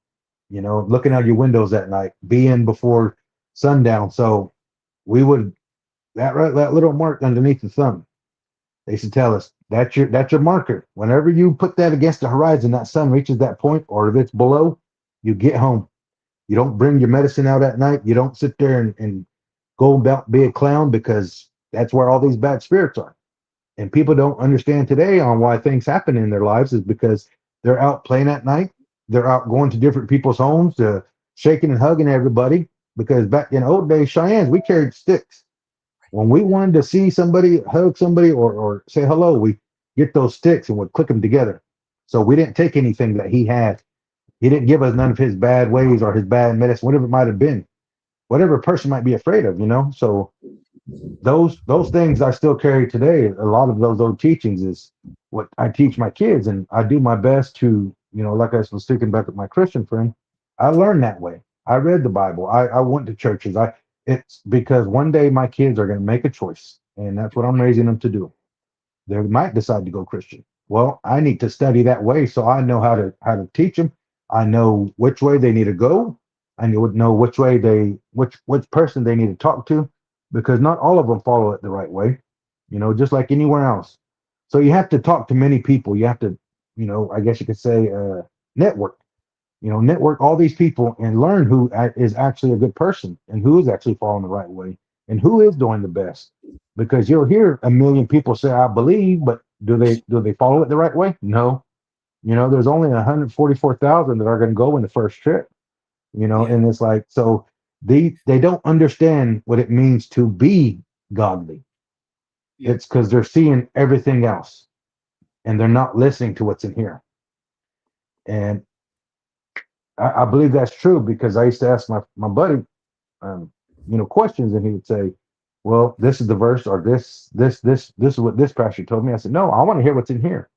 Looking out your windows at night, being before sundown. So we would that little mark underneath the thumb. They used to tell us that's your marker. Whenever you put that against the horizon, that sun reaches that point, or if it's below, you get home. You don't bring your medicine out at night. You don't sit there and go about be a clown, because that's where all these bad spirits are. And people don't understand today on why things happen in their lives is because they're out playing at night. They're out going to different people's homes, shaking and hugging everybody. Because back in old days, Cheyennes, we carried sticks. When we wanted to see somebody, hug somebody, or say hello, we get those sticks and would click them together. So we didn't take anything that he had. He didn't give us none of his bad ways or his bad medicine, whatever it might have been, whatever a person might be afraid of, So those things I still carry today. A lot of those old teachings is what I teach my kids, and I do my best to, like I was speaking back with my Christian friend, I learned that way. I read the Bible. I went to churches. It's because one day my kids are going to make a choice, and that's what I'm raising them to do. They might decide to go Christian. Well, I need to study that way so I know how to teach them. I know which way they need to go. I know which way which person they need to talk to, because not all of them follow it the right way, just like anywhere else. So you have to talk to many people. You have to, I guess you could say, network. Network all these people and learn who is actually a good person and who is actually following the right way and who is doing the best. Because you'll hear a million people say, "I believe," but do they follow it the right way? No. There's only 144,000 that are going to go in the first trip. And it's like, so they don't understand what it means to be godly. It's because they're seeing everything else and they're not listening to what's in here. And I believe that's true, because I used to ask my buddy, questions, and he would say, "Well, this is the verse, or this is what this pastor told me." I said, "No, I want to hear what's in here."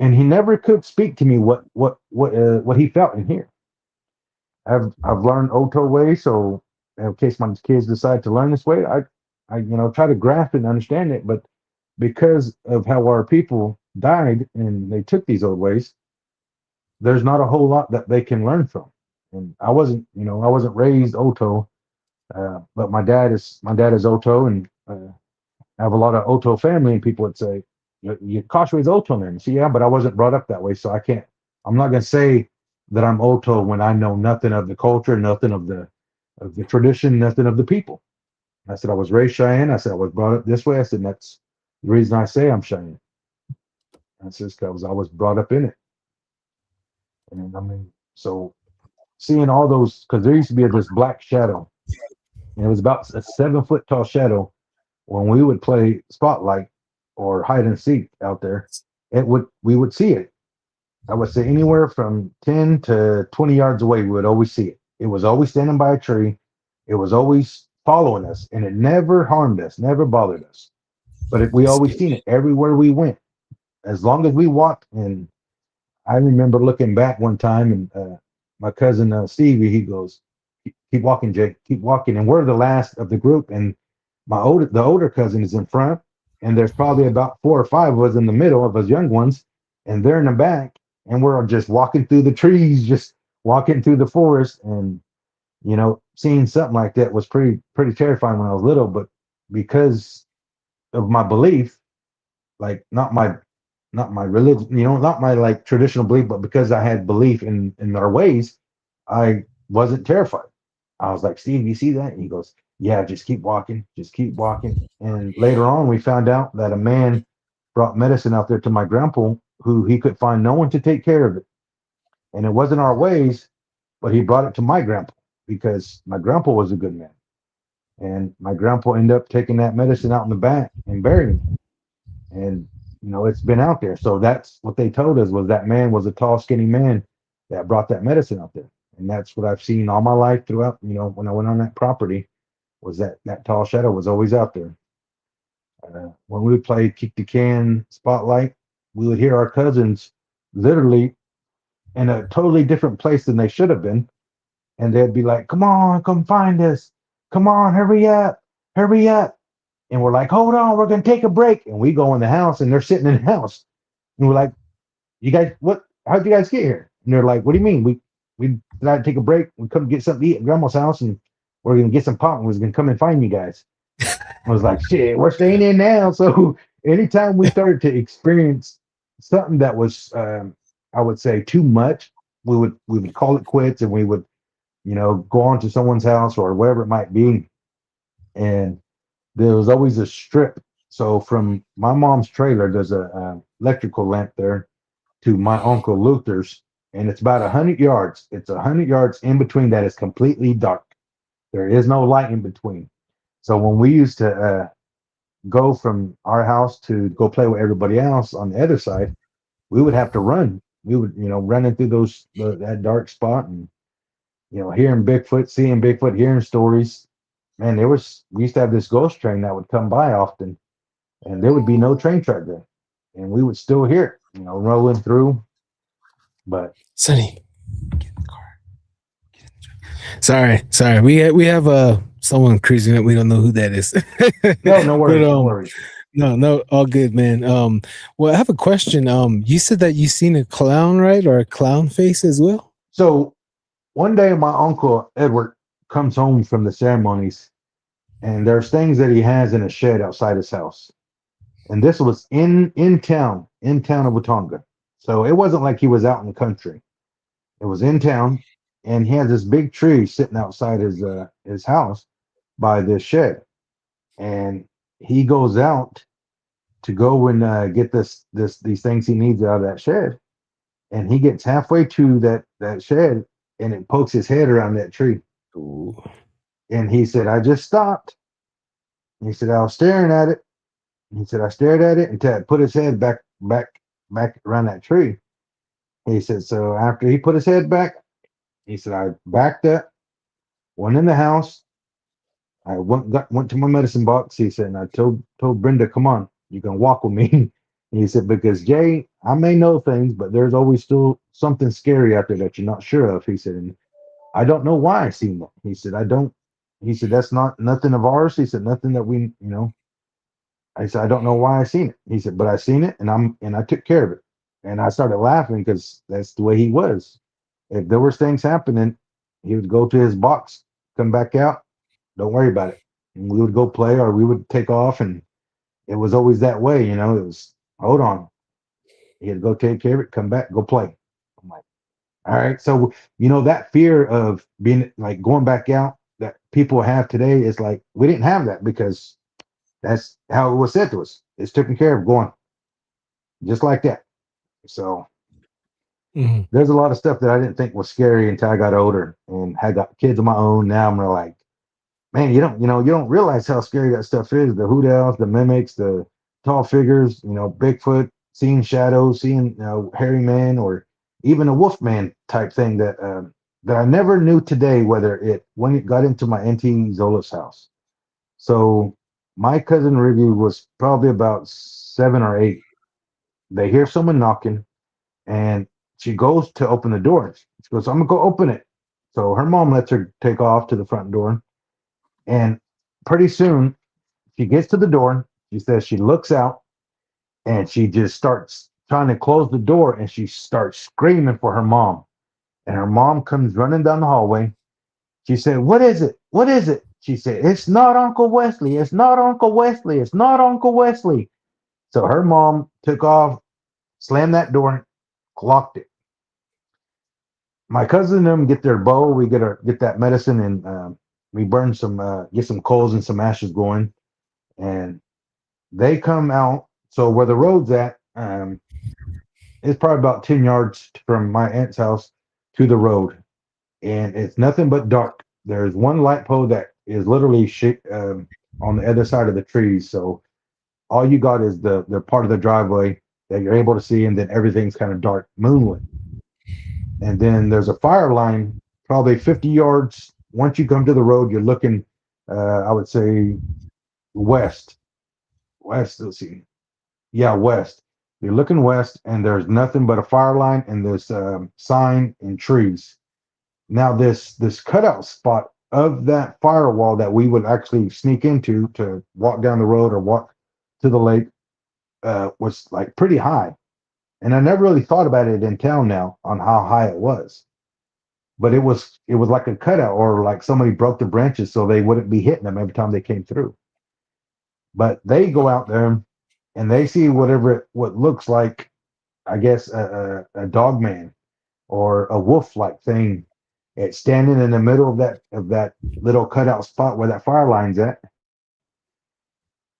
And he never could speak to me what he felt in here. I've learned Oto way, so in case my kids decide to learn this way, I try to grasp it and understand it. But because of how our people died and they took these old ways, there's not a whole lot that they can learn from. And I wasn't raised Oto, but my dad is Oto, and I have a lot of Oto family, and people would say, "You Kashui's Oto man." See, yeah, but I wasn't brought up that way, so I'm not gonna say that I'm Oto when I know nothing of the culture, nothing of the tradition, nothing of the people. I said I was raised Cheyenne. I said I was brought up this way. I said that's the reason I say I'm Cheyenne. I said because I was brought up in it. And I mean, so seeing all those, because there used to be this black shadow, and it was about a 7 foot tall shadow. When we would play spotlight or hide and seek out there, we would see it. I would say anywhere from 10 to 20 yards away, we would always see it. It was always standing by a tree. It was always following us, and it never harmed us, never bothered us. But we always seen it everywhere we went, as long as we walked. And I remember looking back one time, and my cousin Stevie, he goes, "Keep walking, Jake, keep walking." And we're the last of the group, and the older cousin is in front, and there's probably about 4 or 5 of us in the middle of us young ones, and they're in the back, and we're just walking through the trees, just walking through the forest. And seeing something like that was pretty terrifying when I was little. But because of my belief, like not my religion, not my like traditional belief, but because I had belief in our ways, I wasn't terrified. I was like, Steve, you see that? And he goes, yeah, just keep walking, just keep walking. And later on, we found out that a man brought medicine out there to my grandpa who he could find no one to take care of it. And it wasn't our ways, but he brought it to my grandpa because my grandpa was a good man. And my grandpa ended up taking that medicine out in the back and burying it. And, it's been out there. So that's what they told us was that man was a tall, skinny man that brought that medicine out there. And that's what I've seen all my life throughout, when I went on that property was that tall shadow was always out there. When we would play kick the can spotlight, we would hear our cousins literally in a totally different place than they should have been. And they'd be like, come on, come find us. Come on, hurry up, hurry up. And we're like, hold on, we're going to take a break. And we go in the house and they're sitting in the house. And we're like, you guys, how'd you guys get here? And they're like, what do you mean? We decided to take a break. We couldn't get something to eat at grandma's house and we're going to get some pop and we was going to come and find you guys. I was like, shit, we're staying in now. So anytime we started to experience something that was, I would say too much, we would call it quits and we would, go on to someone's house or wherever it might be. And there was always a strip. So from my mom's trailer, there's a electrical lamp there to my uncle Luther's, and it's about 100 yards. It's 100 yards in between that is completely dark. There is no light in between. So when we used to go from our house to go play with everybody else on the other side, we would have to run. We would, running through that dark spot and, hearing Bigfoot, seeing Bigfoot, hearing stories. Man, we used to have this ghost train that would come by often, and there would be no train track there, and we would still hear it, rolling through. But Sonny, get in the car. Sorry. We have someone cruising it. We don't know who that is. no worries, But, no worries. No, all good, man. Well, I have a question. You said that you seen a clown, right, or a clown face as well? So one day, my uncle Edward comes home from the ceremonies, and there's things that he has in a shed outside his house. And this was in town of Watonga. So it wasn't like he was out in the country. It was in town, and he has this big tree sitting outside his house by this shed. And he goes out to go and get these things he needs out of that shed. And he gets halfway to that shed, and it pokes his head around that tree. Ooh. And he said, I just stopped. And he said, I was staring at it. And he said, I stared at it until it put his head back around that tree. And he said, so after he put his head back, he said, I backed up, went in the house. I went to my medicine box. He said, and I told Brenda, come on, you can walk with me. And he said, because Jay, I may know things, but there's always still something scary out there that you're not sure of. He said, and I don't know why I seen that. He said, he said, that's not nothing of ours. He said, nothing that we, I said, I don't know why I seen it. He said, but I seen it and I took care of it. And I started laughing because that's the way he was. If there was things happening, he would go to his box, come back out, don't worry about it. And we would go play or we would take off, and it was always that way, it was, hold on. He'd go take care of it, come back, go play. I'm like, all right. So, that fear of being like going back out that people have today is like, we didn't have that because that's how it was said to us. It's taken care of, going just like that. So there's a lot of stuff that I didn't think was scary until I got older and had got kids of my own. Now I'm like, man, you don't realize how scary that stuff is. The hoot owls, the mimics, the tall figures, Bigfoot, seeing shadows, seeing hairy man, or even a wolf man type thing that I never knew today when it got into my Auntie Zola's house. So my cousin Ricky was probably about 7 or 8. They hear someone knocking, and she goes to open the door. She goes, I'm gonna go open it. So her mom lets her take off to the front door, and pretty soon she gets to the door. She says she looks out, and she just starts trying to close the door, and she starts screaming for her mom. And her mom comes running down the hallway. She said, what is it? What is it? She said, it's not Uncle Wesley. It's not Uncle Wesley. It's not Uncle Wesley. So her mom took off, slammed that door, locked it. my cousin and them get their bow. We get that medicine, and we burn some, get some coals and some ashes going, and they come out. So where the road's at, it's probably about 10 yards from my aunt's house to the road, and it's nothing but dark. There's one light pole that is literally on the other side of the trees. So all you got is the part of the driveway that you're able to see, and then everything's kind of dark, moonlit. And then there's a fire line probably 50 yards. Once you come to the road, you're looking, I would say, west. West, let's see. Yeah, west. You're looking west, and there's nothing but a fire line and this sign and trees. Now, this cutout spot of that firewall that we would actually sneak into to walk down the road or walk to the lake was like pretty high. And I never really thought about it in town now on how high it was. But it was like a cutout, or like somebody broke the branches so they wouldn't be hitting them every time they came through. But they go out there and they see what looks like, I guess, a dog man or a wolf like thing. It's standing in the middle of that little cutout spot where that fire line's at.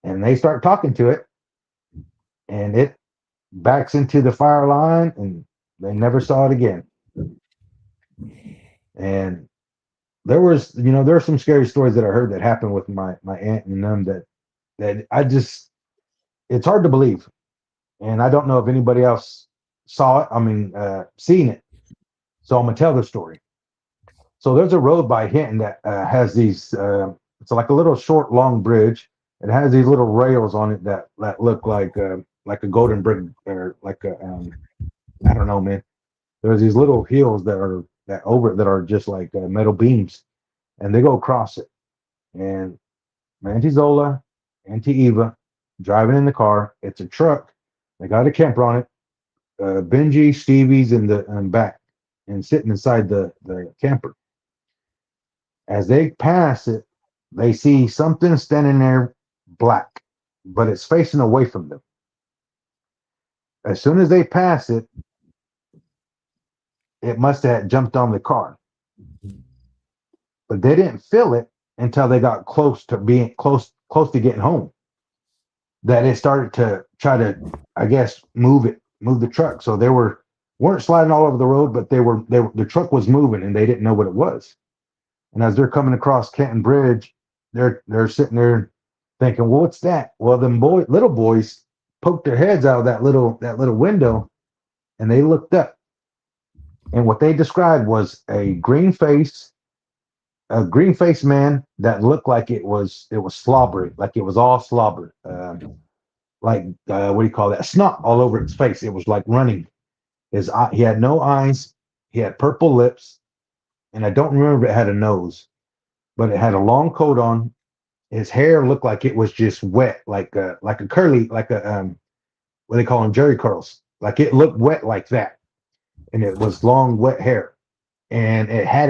And they start talking to it, and it backs into the fire line, and they never saw it again. And there were some scary stories that I heard that happened with my aunt and them that I just, it's hard to believe. And I don't know if anybody else saw it. I mean, seen it. So I'm gonna tell the story. So there's a road by Hinton that has these. It's like a little short, long bridge. It has these little rails on it that look like a golden brick, or like a I don't know, man. There's these little hills that are just like metal beams, and they go across it. And Auntie Zola, Auntie Eva, driving in the car. It's a truck. They got a camper on it. Benji, Stevie's in the back, and sitting inside the camper. As they pass it, they see something standing there, black, but it's facing away from them. As soon as they pass it, it must have jumped on the car. But they didn't feel it until they got close to close to getting home. That it started to try to, I guess, move the truck. So they weren't sliding all over the road, but the truck was moving, and they didn't know what it was. And as they're coming across Canton Bridge, they're sitting there thinking, well, what's that? Well, them little boys poked their heads out of that little window, and they looked up. And what they described was a green face man that looked like it was slobbery, like it was all slobber, like what do you call that? Snot all over its face. It was like running. He had no eyes. He had purple lips, and I don't remember if it had a nose, but it had a long coat on. His hair looked like it was just wet, like a curly, like a what they call them, jerry curls. Like it looked wet like that, and it was long, wet hair, and it had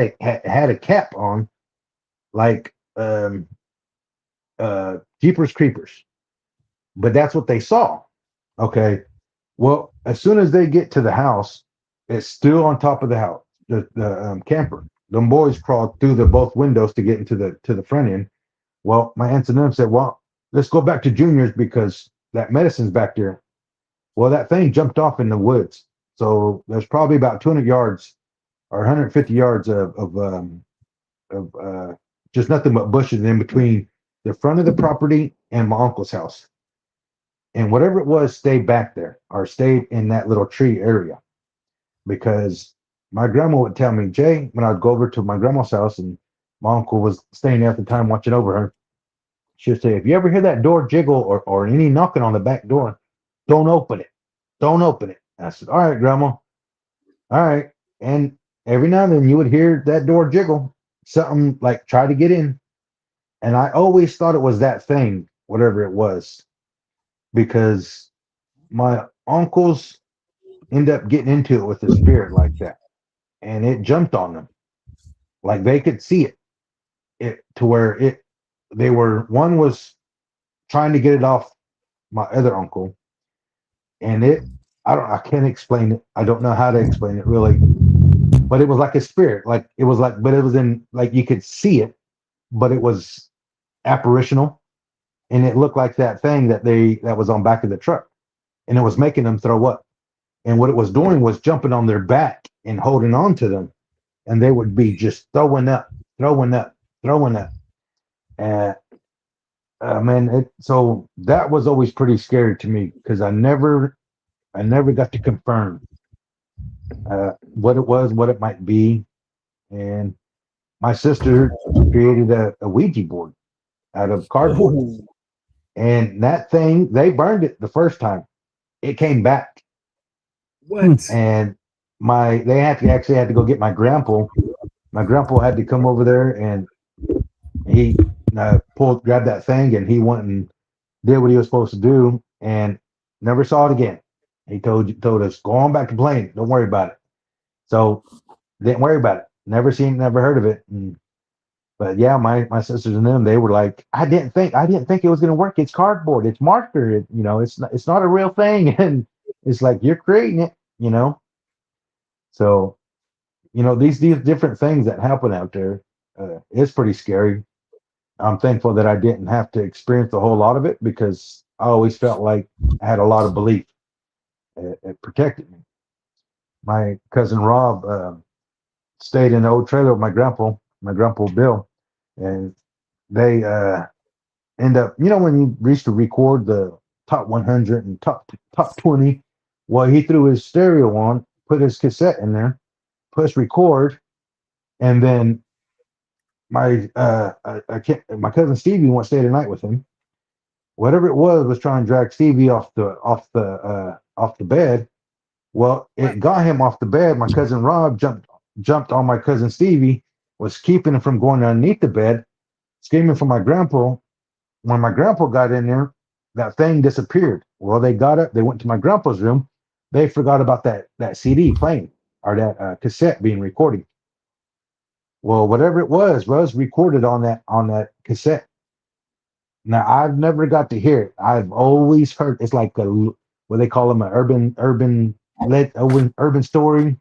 a cap on, like Jeepers Creepers. But that's what they saw. Okay. Well, as soon as they get to the house, it's still on top of the house, the camper. Them boys crawled through both windows to get into the front end. Well, my aunts and them said, well, let's go back to Junior's because that medicine's back there. Well, that thing jumped off in the woods. So there's probably about 200 yards or 150 yards of just nothing but bushes in between the front of the property and my uncle's house. And whatever it was stayed back there or stayed in that little tree area. Because my grandma would tell me, Jay, when I'd go over to my grandma's house and my uncle was staying there at the time watching over her, she would say, if you ever hear that door jiggle or any knocking on the back door, don't open it. Don't open it. And I said, all right, Grandma. All right. And every now and then you would hear that door jiggle, something like try to get in. And I always thought it was that thing, whatever it was, because my uncles end up getting into it with the spirit like that. And it jumped on them. Like they could see it to where one was trying to get it off my other uncle. And I can't explain it. I don't know how to explain it really. but it was like a spirit. Like it was like, but it was in like you could see it, but it was apparitional, and it looked like that thing that was on back of the truck, and it was making them throw up. And what it was doing was jumping on their back and holding on to them, and they would be just throwing up, throwing up, throwing up. And man, so that was always pretty scary to me because I never got to confirm what it was, what it might be. And my sister created a Ouija board out of cardboard. Oh, And that thing, they burned it the first time. It came back. what? And they actually had to go get my grandpa. My grandpa had to come over there, and he grabbed that thing, and he went and did what he was supposed to do, and never saw it again. He told us, go on back to playing. Don't worry about it. So didn't worry about it. Never heard of it. But yeah, my sisters and them, they were like, I didn't think it was gonna work. It's cardboard, it's marker, it's not a real thing. And it's like you're creating it. So, these different things that happen out there, it's pretty scary. I'm thankful that I didn't have to experience a whole lot of it because I always felt like I had a lot of belief. It protected me. My cousin Rob stayed in the old trailer with my grandpa Bill, and they end up, when you reach to record the top 100 and top 20, well, he threw his stereo on, put his cassette in there, push record, and then my cousin Stevie went stay the night with him. Whatever it was trying to drag Stevie off the bed. Well, it got him off the bed. My cousin Rob jumped on my cousin Stevie, was keeping him from going underneath the bed, screaming for my grandpa. When my grandpa got in there, that thing disappeared. Well, they got up, they went to my grandpa's room. They forgot about that CD playing, or that cassette being recorded. Well, whatever it was recorded on that cassette. Now I've never got to hear it. I've always heard it's like what they call them, an urban story.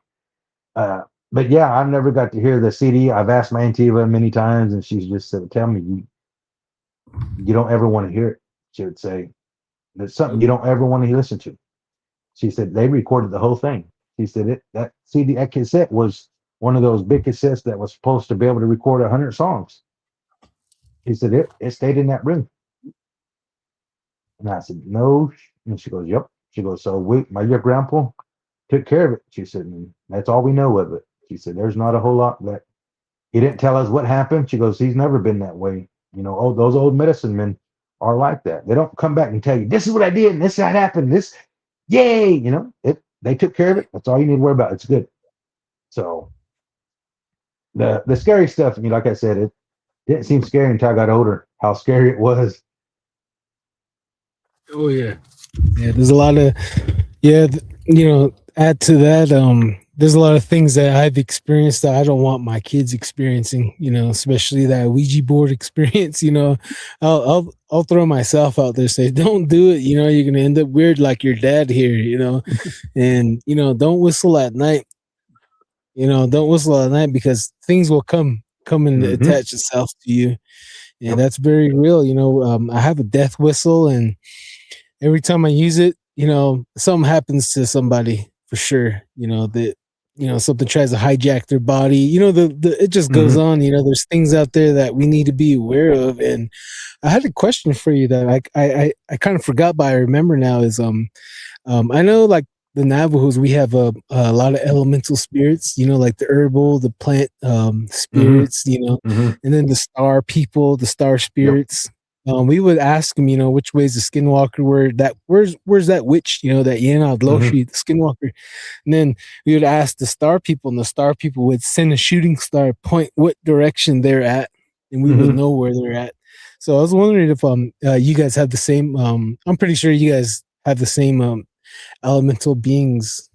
But yeah, I've never got to hear the CD. I've asked my auntie many times, and she's just said, "Tell me, you don't ever want to hear it." She would say, "There's something you don't ever want to listen to." She said they recorded the whole thing. She said that CD, that cassette was one of those big cassettes that was supposed to be able to record 100 songs. He said it stayed in that room. And I said, no. And she goes, yep. She goes, so your grandpa took care of it. She said, and that's all we know of it. She said, there's not a whole lot that he didn't tell us what happened. She goes, he's never been that way. Those old medicine men are like that. They don't come back and tell you, this is what I did and this is what happened. This, yay, they took care of it. That's all you need to worry about. It's good. So the scary stuff, like I said, it didn't seem scary until I got older, how scary it was. Oh yeah. Yeah, there's a lot of add to that, there's a lot of things that I've experienced that I don't want my kids experiencing, especially that Ouija board experience. I'll throw myself out there, say don't do it, you're going to end up weird like your dad here, and don't whistle at night. Don't whistle at night because things will come and attach itself to you. And that's very real. I have a death whistle, and every time I use it, something happens to somebody for sure. Something tries to hijack their body. It just goes on. There's things out there that we need to be aware of. And I had a question for you that I kind of forgot, but I remember now is I know like the Navajos, we have a lot of elemental spirits, like the herbal, the plant spirits, and then the star people, the star spirits. Yep. We would ask them, which way is the skinwalker? Where's that witch? That Yenad Loshi, the skinwalker. And then we would ask the star people, and the star people would send a shooting star, point what direction they're at, and we would know where they're at. So I was wondering if you guys have the same. I'm pretty sure you guys have the same elemental beings.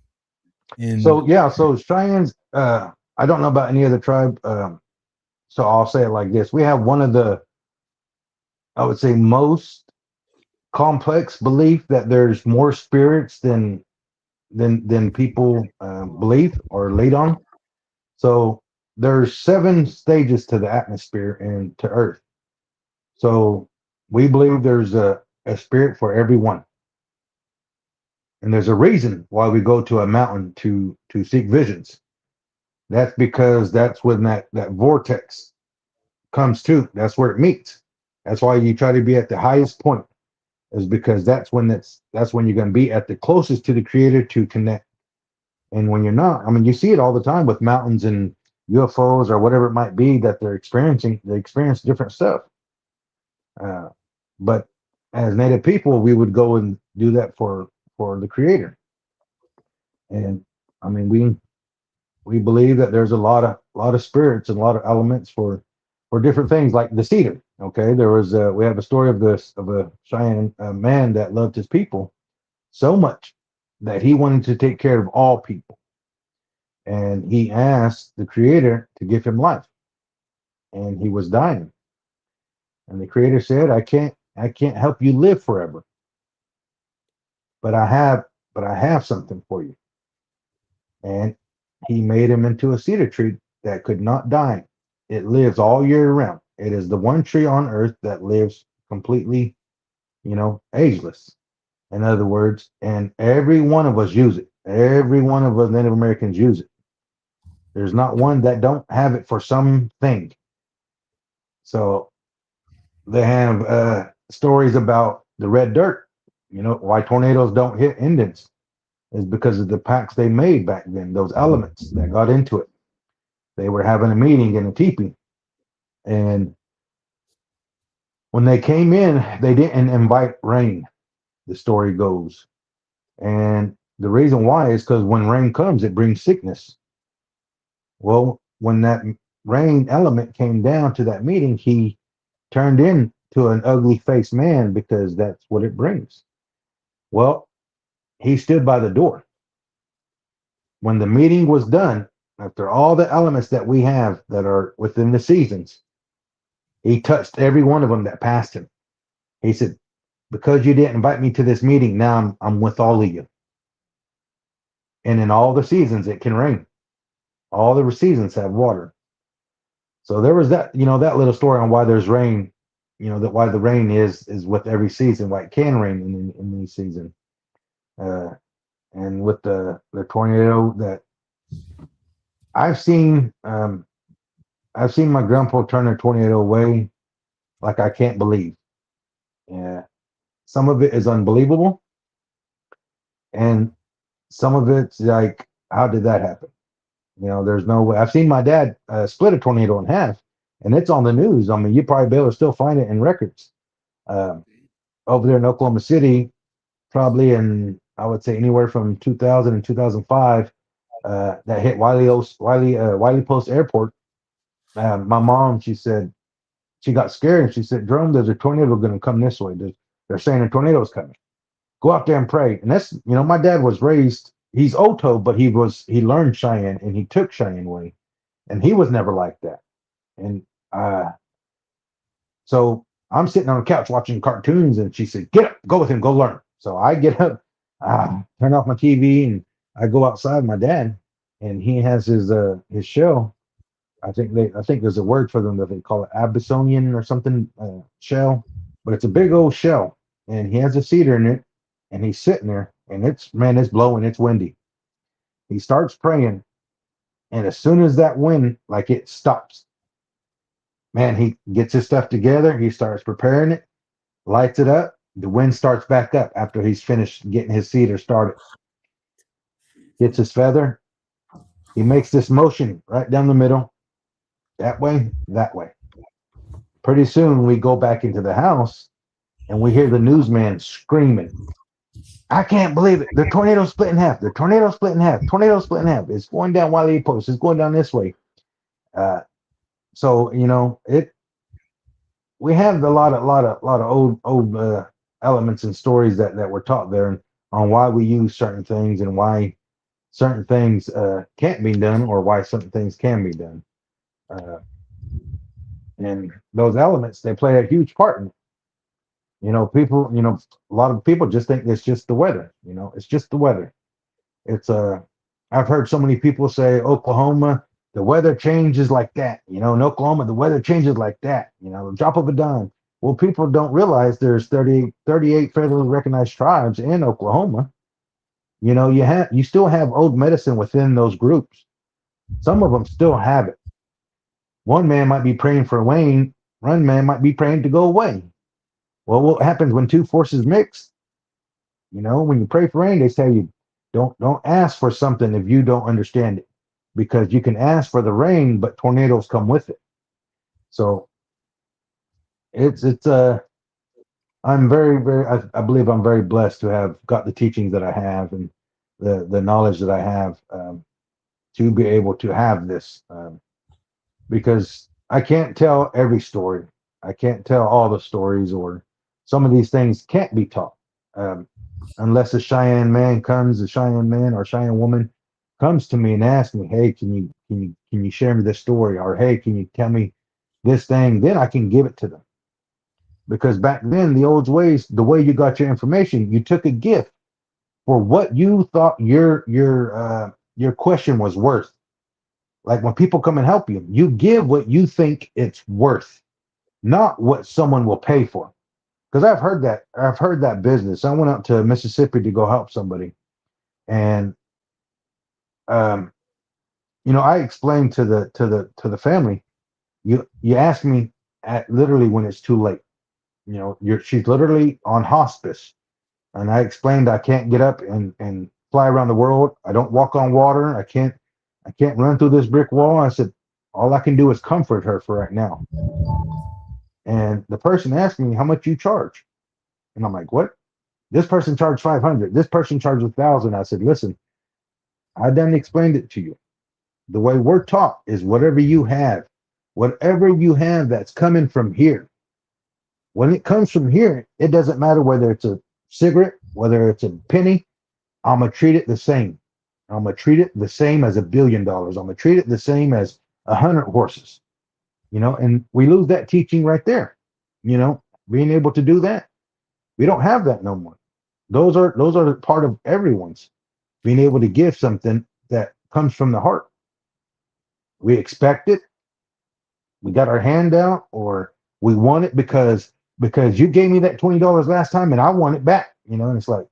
So Cheyennes. I don't know about any other tribe. So I'll say it like this: we have one of the, I would say, most complex belief that there's more spirits than people believe or lead on. So there's 7 stages to the atmosphere and to Earth. So we believe there's a spirit for everyone. And there's a reason why we go to a mountain to seek visions. That's because that's when that vortex comes to. That's where it meets. That's why you try to be at the highest point, is because that's when you're going to be at the closest to the creator to connect. And when you're not, I mean, you see it all the time with mountains and UFOs or whatever it might be that they're experiencing. They experience different stuff. But as Native people, we would go and do that for the creator. And I mean, we believe that there's a lot of spirits and a lot of elements for different things, like the cedar. Okay, there was we have a story of a Cheyenne man that loved his people so much that he wanted to take care of all people, and he asked the creator to give him life, and he was dying, and the creator said, I can't help you live forever, but I have something for you. And he made him into a cedar tree that could not die. It lives all year round. It is the one tree on earth that lives completely, ageless. In other words, and every one of us use it. Every one of us Native Americans use it. There's not one that don't have it for something. So they have stories about the red dirt. Why tornadoes don't hit Indians is because of the pacts they made back then, those elements that got into it. They were having a meeting in a teepee, and when they came in, they didn't invite rain, the story goes. And the reason why is because when rain comes, it brings sickness. Well, when that rain element came down to that meeting, he turned into an ugly faced man because that's what it brings. Well, he stood by the door. When the meeting was done, after all the elements that we have that are within the seasons, he touched every one of them that passed him. He said, because you didn't invite me to this meeting, now I'm with all of you. And in all the seasons, it can rain. All the seasons have water. So there was that little story on why there's rain, that why the rain is with every season, why it can rain in the season. And with the tornado that I've seen, my grandpa turn a tornado away like I can't believe. Yeah, some of it is unbelievable, and some of it's like, how did that happen? There's no way. I've seen my dad split a tornado in half, and it's on the news. I mean, you probably be able to still find it in records. Um, Over there in Oklahoma City, probably in, I would say, anywhere from 2000 and 2005, that hit Wiley Post Airport. My mom, she said, she got scared and she said, Jerome, there's a tornado going to come this way. They're saying a tornado's coming. Go out there and pray. And that's, my dad was raised, he's Oto, but he learned Cheyenne and he took Cheyenne way. And he was never like that. And so I'm sitting on the couch watching cartoons, and she said, get up, go with him, go learn. So I get up, turn off my TV, and I go outside my dad, and he has his shell. I think there's a word for them that they call it Abyssinian or something, shell, but it's a big old shell, and he has a cedar in it, and he's sitting there, and it's blowing, it's windy. He starts praying, and as soon as that wind, like, it stops, man, he gets his stuff together, he starts preparing it, lights it up, the wind starts back up after he's finished getting his cedar started. Gets his feather, he makes this motion right down the middle, that way, that way. Pretty soon we go back into the house and we hear the newsman screaming, I can't believe it. The tornado split in half. The tornado split in half. Tornado split in half. It's going down Wiley Post. It's going down this way. So we have a lot of old elements and stories that were taught there on why we use certain things and why certain things can't be done, or why certain things can be done. And those elements, they play a huge part in it. People, a lot of people just think it's just the weather. It's just the weather. It's I've heard so many people say Oklahoma, the weather changes like that. In Oklahoma, the weather changes like that. The drop of a dime. Well, people don't realize there's 38 federally recognized tribes in Oklahoma. You still have old medicine within those groups. Some of them still have it. One man might be praying for rain. One man might be praying to go away. Well, what happens when two forces mix? When you pray for rain, they tell you don't ask for something if you don't understand it, because you can ask for the rain, but tornadoes come with it. So it's I'm very, very, I believe I'm very blessed to have got the teachings that I have and the knowledge that I have, to be able to have this, because I can't tell every story. I can't tell all the stories, or some of these things can't be taught, unless a Cheyenne man or Cheyenne woman comes to me and asks me, hey, can you share me this story? Or, hey, can you tell me this thing? Then I can give it to them. Because back then, the old ways, the way you got your information, you took a gift for what you thought your question was worth. Like when people come and help you, you give what you think it's worth, not what someone will pay for. Because I've heard that business. I went out to Mississippi to go help somebody, and I explained to the family, you ask me at literally when it's too late. She's literally on hospice, and I explained I can't get up and fly around the world. I don't walk on water. I can't run through this brick wall. I said all I can do is comfort her for right now. And the person asked me how much you charge, and I'm like, what? This person charged $500. This person charged $1,000. I said, listen, I done explained it to you. The way we're taught is whatever you have that's coming from here. When it comes from here, it doesn't matter whether it's a cigarette, whether it's a penny. I'm going to treat it the same. I'm going to treat it the same as $1 billion. I'm going to treat it the same as 100 horses. And we lose that teaching right there. Being able to do that. We don't have that no more. Those are part of everyone's being able to give something that comes from the heart. We expect it. We got our hand out, or we want it because you gave me that $20 last time and I want it back. And it's like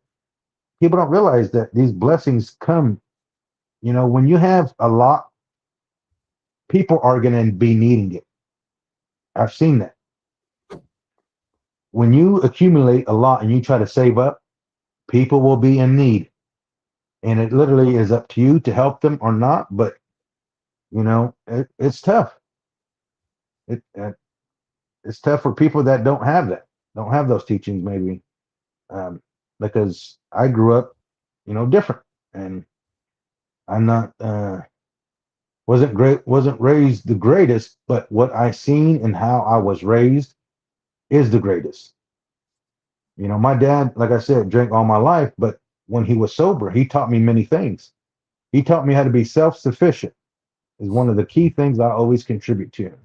people don't realize that these blessings come. When you have a lot, people are going to be needing it. I've seen that. When you accumulate a lot and you try to save up, people will be in need. And it literally is up to you to help them or not. But, it's tough. It's tough for people that don't have those teachings, maybe. Because I grew up, different. And I'm not, wasn't raised the greatest, but what I seen and how I was raised is the greatest. My dad, like I said, drank all my life, but when he was sober, he taught me many things. He taught me how to be self-sufficient, is one of the key things I always contribute to him.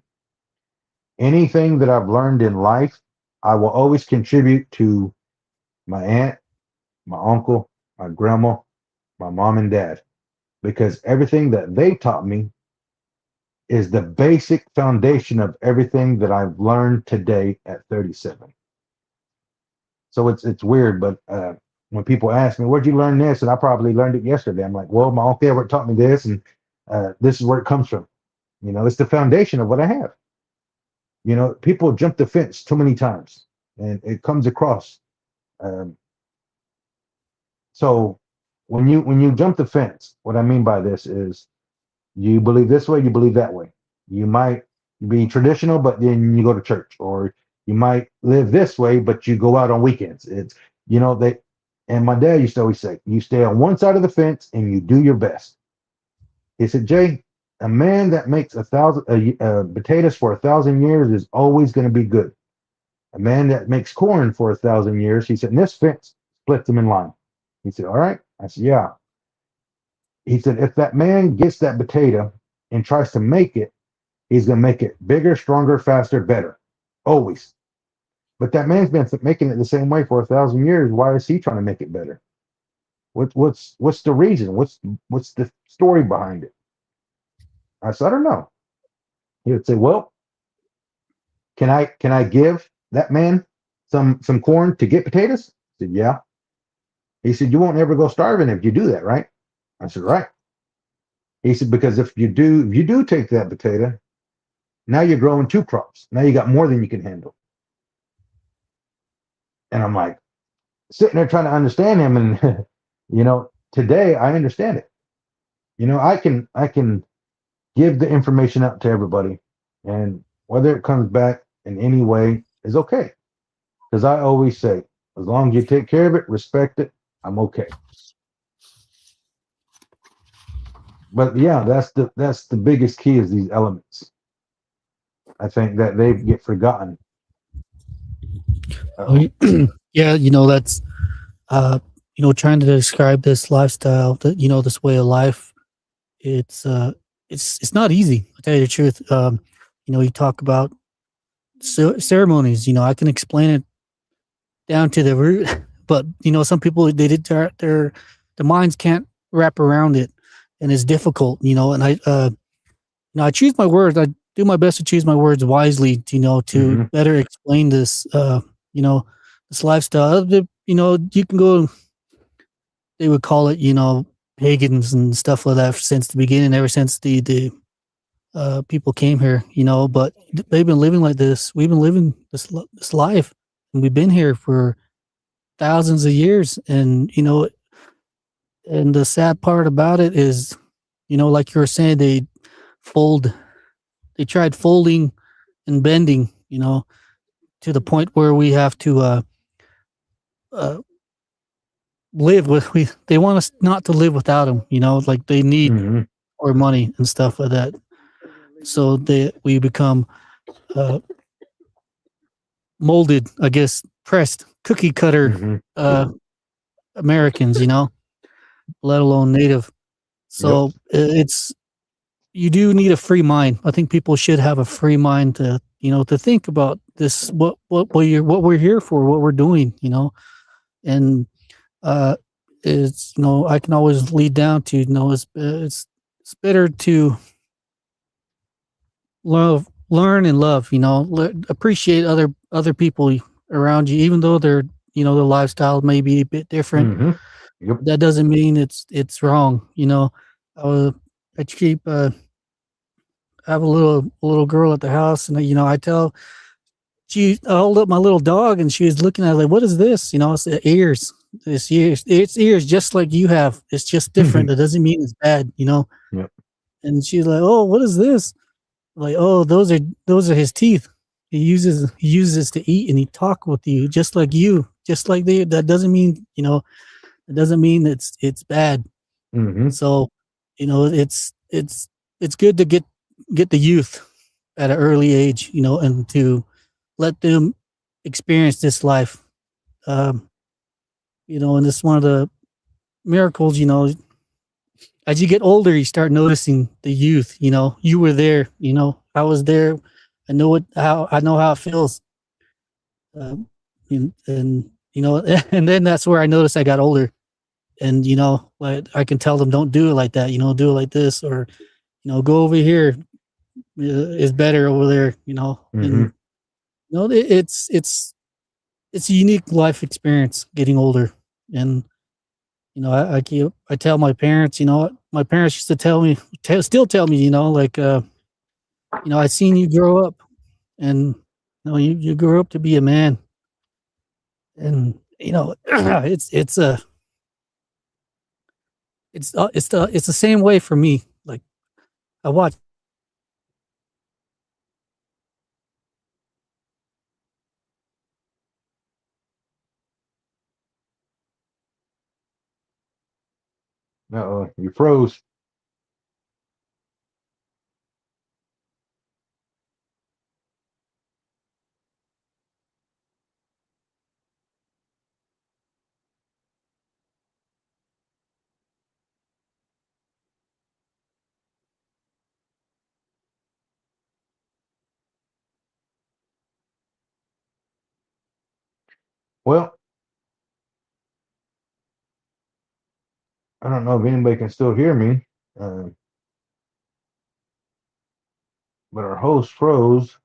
Anything that I've learned in life, I will always contribute to my aunt, my uncle, my grandma, my mom and dad, because everything that they taught me is the basic foundation of everything that I've learned today at 37. So it's weird, but when people ask me, where'd you learn this? And I probably learned it yesterday. I'm like, well, my Uncle Edward taught me this, and this is where it comes from. It's the foundation of what I have. People jump the fence too many times, and it comes across. So when you jump the fence, what I mean by this is you believe this way, you believe that way. You might be traditional, but then you go to church, or you might live this way, but you go out on weekends. It's and my dad used to always say, you stay on one side of the fence and you do your best. He said, Jay, a man that makes 1,000 potatoes for 1,000 years is always going to be good. A man that makes corn for 1,000 years, he said, and this fence splits them in line. He said, all right. I said, yeah. He said, if that man gets that potato and tries to make it, he's going to make it bigger, stronger, faster, better. Always. But that man's been making it the same way for 1,000 years. Why is he trying to make it better? What's the reason? What's the story behind it? I said, I don't know. He would say, well, can I give that man some corn to get potatoes? I said, yeah. He said, you won't ever go starving if you do that, right? I said, right. He said, because if you do take that potato, now you're growing two crops. Now you got more than you can handle. And I'm like sitting there trying to understand him. And today I understand it. I can give the information out to everybody, and whether it comes back in any way is okay. Because I always say, as long as you take care of it, respect it, I'm okay. But yeah, that's the biggest key is these elements. I think that they get forgotten. Yeah, that's trying to describe this lifestyle, that this way of life. It's not easy. I tell you the truth. You talk about ceremonies. I can explain it down to the root, but some people they did their minds can't wrap around it, and it's difficult. And I choose my words. I do my best to choose my words wisely. To hmm better explain this. This lifestyle. You can go. They would call it, pagans and stuff like that since the beginning, ever since the people came here, but they've been living like this. We've been living this life, and we've been here for thousands of years. And the sad part about it is, like you were saying, fold, they tried folding and bending, to the point where we have to uh, live with. They want us not to live without them, like they need hmm our money and stuff like that. So we become uh, molded, I guess, pressed, cookie cutter hmm Americans, let alone native. Yep. So it's you do need a free mind. I think people should have a free mind to to think about this, what we're here for, what we're doing, and uh, it's I can always lead down to it's better to learn and love, appreciate other people around you, even though their lifestyle may be a bit different. hmm Yep. That doesn't mean it's wrong. I was, I keep I have a little girl at the house, and I hold up my little dog, and she was looking at it like, what is this? It's the ears. It's ears just like you have. It's just different. That doesn't mean it's bad. Yep. And she's like, oh, what is this? Like, oh, those are his teeth. He uses to eat, and he talk with you just like you, just like they. That doesn't mean it doesn't mean it's bad. hmm So, it's good to get the youth at an early age, and to let them experience this life. Um, and it's one of the miracles. As you get older, you start noticing the youth. You were there. I was there. I know how it feels. Um, and and then that's where I noticed I got older. And like I can tell them, don't do it like that. Do it like this, or go over here. Is better over there. hmm And it's a unique life experience getting older. And I tell my parents, my parents used to still tell me, like I seen you grow up, and you grew up to be a man. And it's the same way for me. Like I watch. Uh-oh, you froze. Well, I don't know if anybody can still hear me. Uh, but our host froze.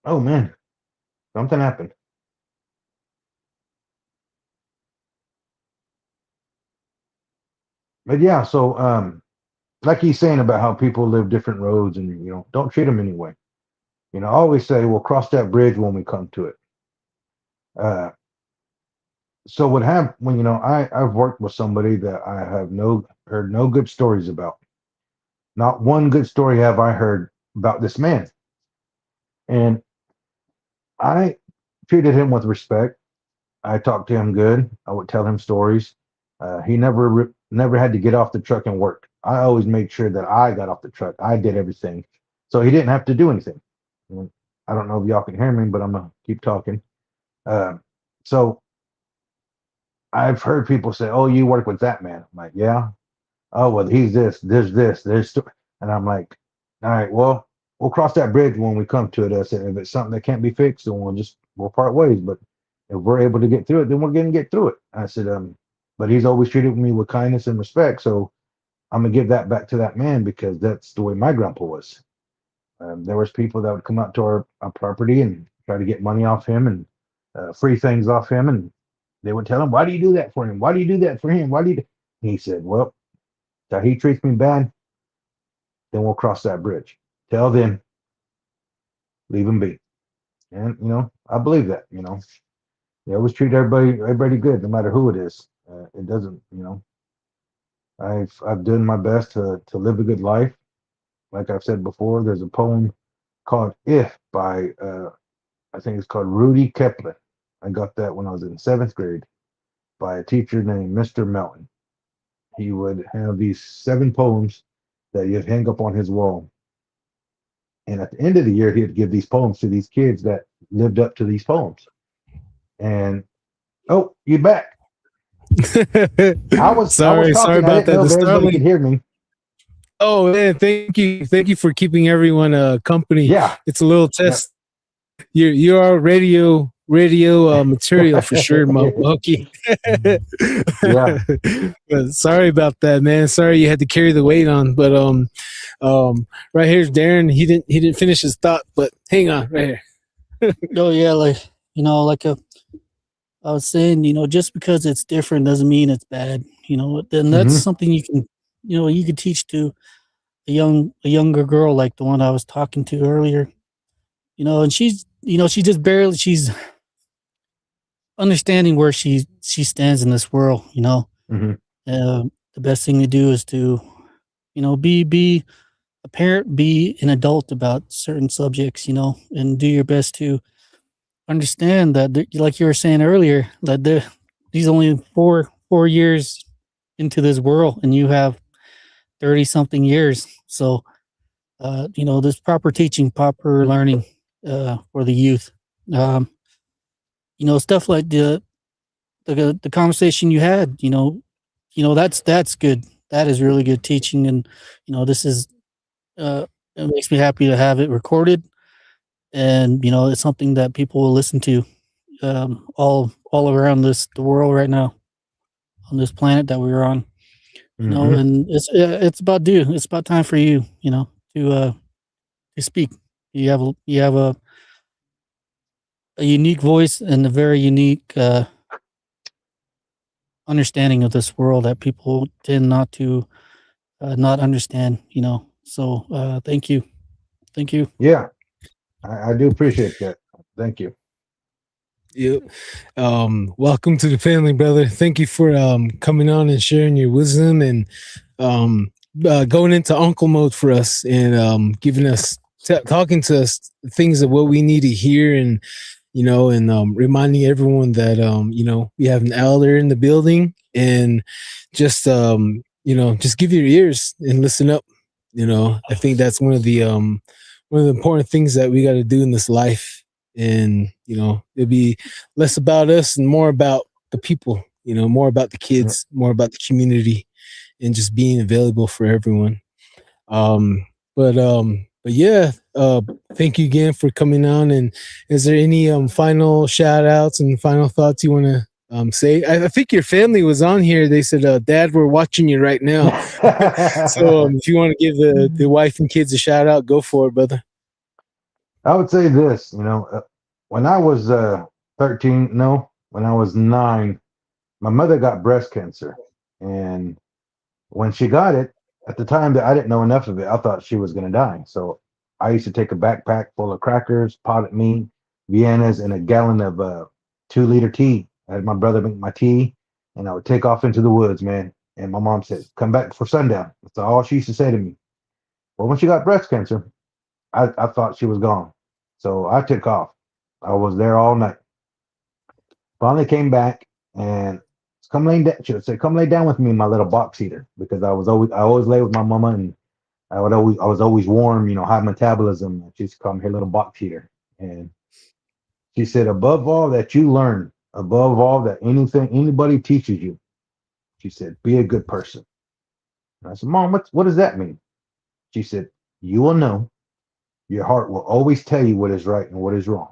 Oh man, something happened. But yeah, so like he's saying about how people live different roads, and don't treat them anyway. I always say we'll cross that bridge when we come to it. Uh, so what happened when I've worked with somebody that I have heard no good stories about. Not one good story have I heard about this man, and I treated him with respect. I talked to him good. I would tell him stories. He never had to get off the truck and work. I always made sure that I got off the truck. I did everything, so he didn't have to do anything. I don't know if y'all can hear me, but I'm gonna keep talking. Uh, so I've heard people say, "Oh, you work with that man." I'm like, "Yeah." Oh, well, he's this, and I'm like, "All right, well, we'll cross that bridge when we come to it." I said, "If it's something that can't be fixed, then we'll part ways. But if we're able to get through it, then we're gonna get through it." I said, but he's always treated me with kindness and respect, so I'm gonna give that back to that man because that's the way my grandpa was. There was people that would come out to our property and try to get money off him and free things off him, and they would tell him, "Why do you do that for him? Why do you do that for him? Why do you?" He said, "Well, if he treats me bad, then we'll cross that bridge. Tell them, leave him be." And I believe that. They always treat everybody good, no matter who it is. It doesn't. I've done my best to live a good life. Like I've said before, there's a poem called "If" by I think it's called Rudy Kepler. I got that when I was in seventh grade by a teacher named Mr. Melton. He would have these 7 poems that you'd hang up on his wall. And at the end of the year, he'd give these poems to these kids that lived up to these poems. And oh, you back. I was sorry talking. I about didn't that. know if The everybody Starlink. could hear me. Oh man, thank you for keeping everyone company. Yeah, It's a little test. You're our radio material for sure, Monkey. Yeah. But sorry about that, man. Sorry you had to carry the weight on. But right here's Darren. He didn't finish his thought, but hang on, right here. Oh yeah, I was saying, just because it's different doesn't mean it's bad. Then that's something you could teach to a younger girl like the one I was talking to earlier. And she's understanding where she stands in this world. The best thing to do is to be a parent, be an adult about certain subjects, and do your best to understand that, like you were saying earlier, that he's only 4 years into this world, and you have 30 something years. So, this proper teaching, proper learning for the youth. Stuff like the conversation you had. That's good. That is really good teaching, and this is it makes me happy to have it recorded, and it's something that people will listen to all around the world right now on this planet that we're on. And it's about time for you, to speak. You have a unique voice and a very unique understanding of this world that people tend not to not understand. So thank you. Yeah, I do appreciate that. Thank you. Yep. Welcome to the family, brother. Thank you for coming on and sharing your wisdom and going into uncle mode for us and giving us talking to us things of what we need to hear and reminding everyone that we have an elder in the building and just just give your ears and listen up. I think that's one of the important things that we got to do in this life. And it'll be less about us and more about the people, more about the kids, more about the community, and just being available for everyone. But yeah, thank you again for coming on. And is there any final shout outs and final thoughts you want to say. I think your family was on here. They said, "Dad, we're watching you right now." So if you want to give the wife and kids a shout out, go for it, brother. I would say this, when I was 13, no, when I was 9, my mother got breast cancer. And when she got it, at the time that I didn't know enough of it, I thought she was going to die. So I used to take a backpack full of crackers, potted meat, Viennas, and a gallon of 2-liter tea. I had my brother make my tea, and I would take off into the woods, man. And my mom said, "Come back before sundown." That's all she used to say to me. Well, when she got breast cancer, I thought she was gone. So I took off. I was there all night. Finally came back and come lay down. She would say, "Come lay down with me in my little box heater," because I always lay with my mama, and I was always warm, high metabolism. And she's come here, little box heater. And she said, "Above all that you learn, above all that anybody teaches you," she said, "be a good person." And I said, "Mom, what does that mean?" She said, "You will know. Your heart will always tell you what is right and what is wrong."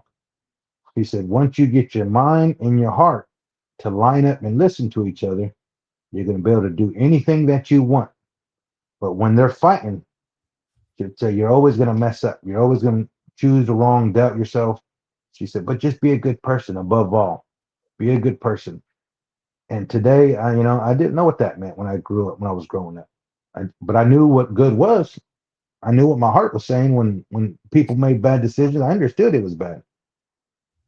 He said, "Once you get your mind and your heart to line up and listen to each other, you're going to be able to do anything that you want. But when they're fighting," she'd say, "you're always going to mess up. You're always going to choose the wrong, doubt yourself." She said, "But just be a good person above all. Be a good person." And today, I didn't know what that meant when I grew up, when I was growing up. But I knew what good was. I knew what my heart was saying when people made bad decisions. I understood it was bad.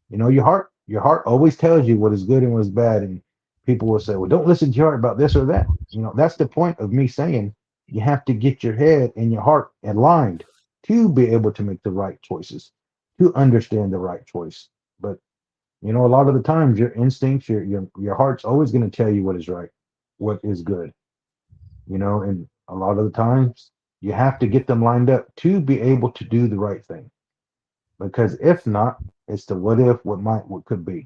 Your heart always tells you what is good and what is bad. And people will say, "Well, don't listen to your heart about this or that." That's the point of me saying you have to get your head and your heart aligned to be able to make the right choices, to understand the right choice. But a lot of the times your instincts, your heart's always going to tell you what is right, what is good. And a lot of the times you have to get them lined up to be able to do the right thing. Because if not, it's the what if, what might, what could be.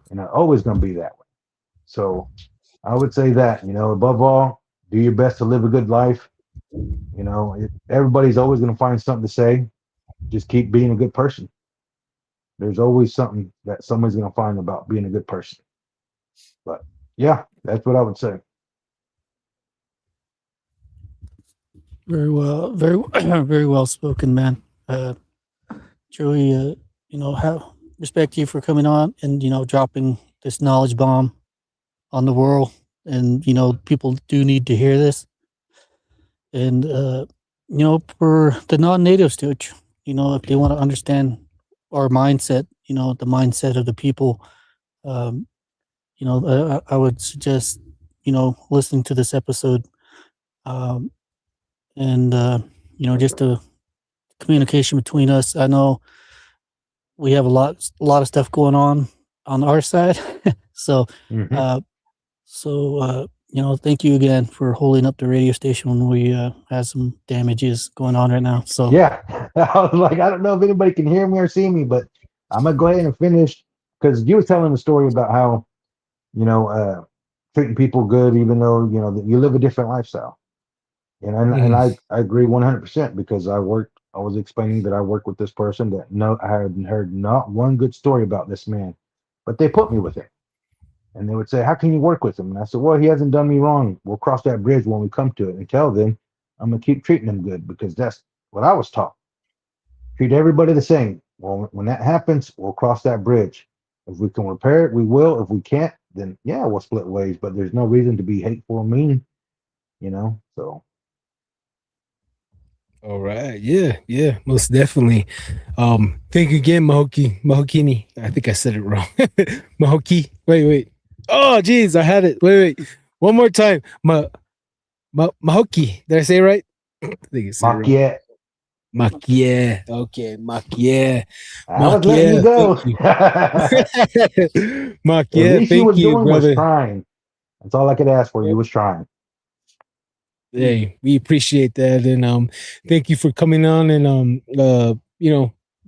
And it's always going to be that way. So I would say that, above all, do your best to live a good life. Everybody's always going to find something to say. Just keep being a good person. There's always something that somebody's going to find about being a good person. But yeah, that's what I would say. Very well, very very well spoken, man. Joey, have respect to you for coming on and dropping this knowledge bomb on the world, and people do need to hear this. And for the non-natives too, if they want to understand our mindset, the mindset of the people, I would suggest listening to this episode, and just the communication between us. I know we have a lot of stuff going on our side, so thank you again for holding up the radio station when we had some damages going on right now. So yeah, I was like, I don't know if anybody can hear me or see me, but I'm gonna go ahead and finish, because you were telling the story about how treating people good, even though that you live a different lifestyle. And I agree 100%, because I was explaining that I work with this person that I had heard not one good story about this man, but they put me with him. And they would say, "How can you work with him?" And I said, "Well, he hasn't done me wrong. We'll cross that bridge when we come to it." And tell them I'm going to keep treating them good, because that's what I was taught. Treat everybody the same. Well, when that happens, we'll cross that bridge. If we can repair it, we will. If we can't, then yeah, we'll split ways. But there's no reason to be hateful and mean, so. All right. Yeah, most definitely. Thank you again, Mahokini. I think I said it wrong. Mahoki. Wait. Oh, geez, I had it. Wait. One more time. Mahoki. Did I say it right? I think it's Makia. Makia. Okay, Makia. I was letting you go. Makia, at least thank you was you, doing brother. was trying. That's all I could ask for. You was trying. Hey, we appreciate that, and thank you for coming on, and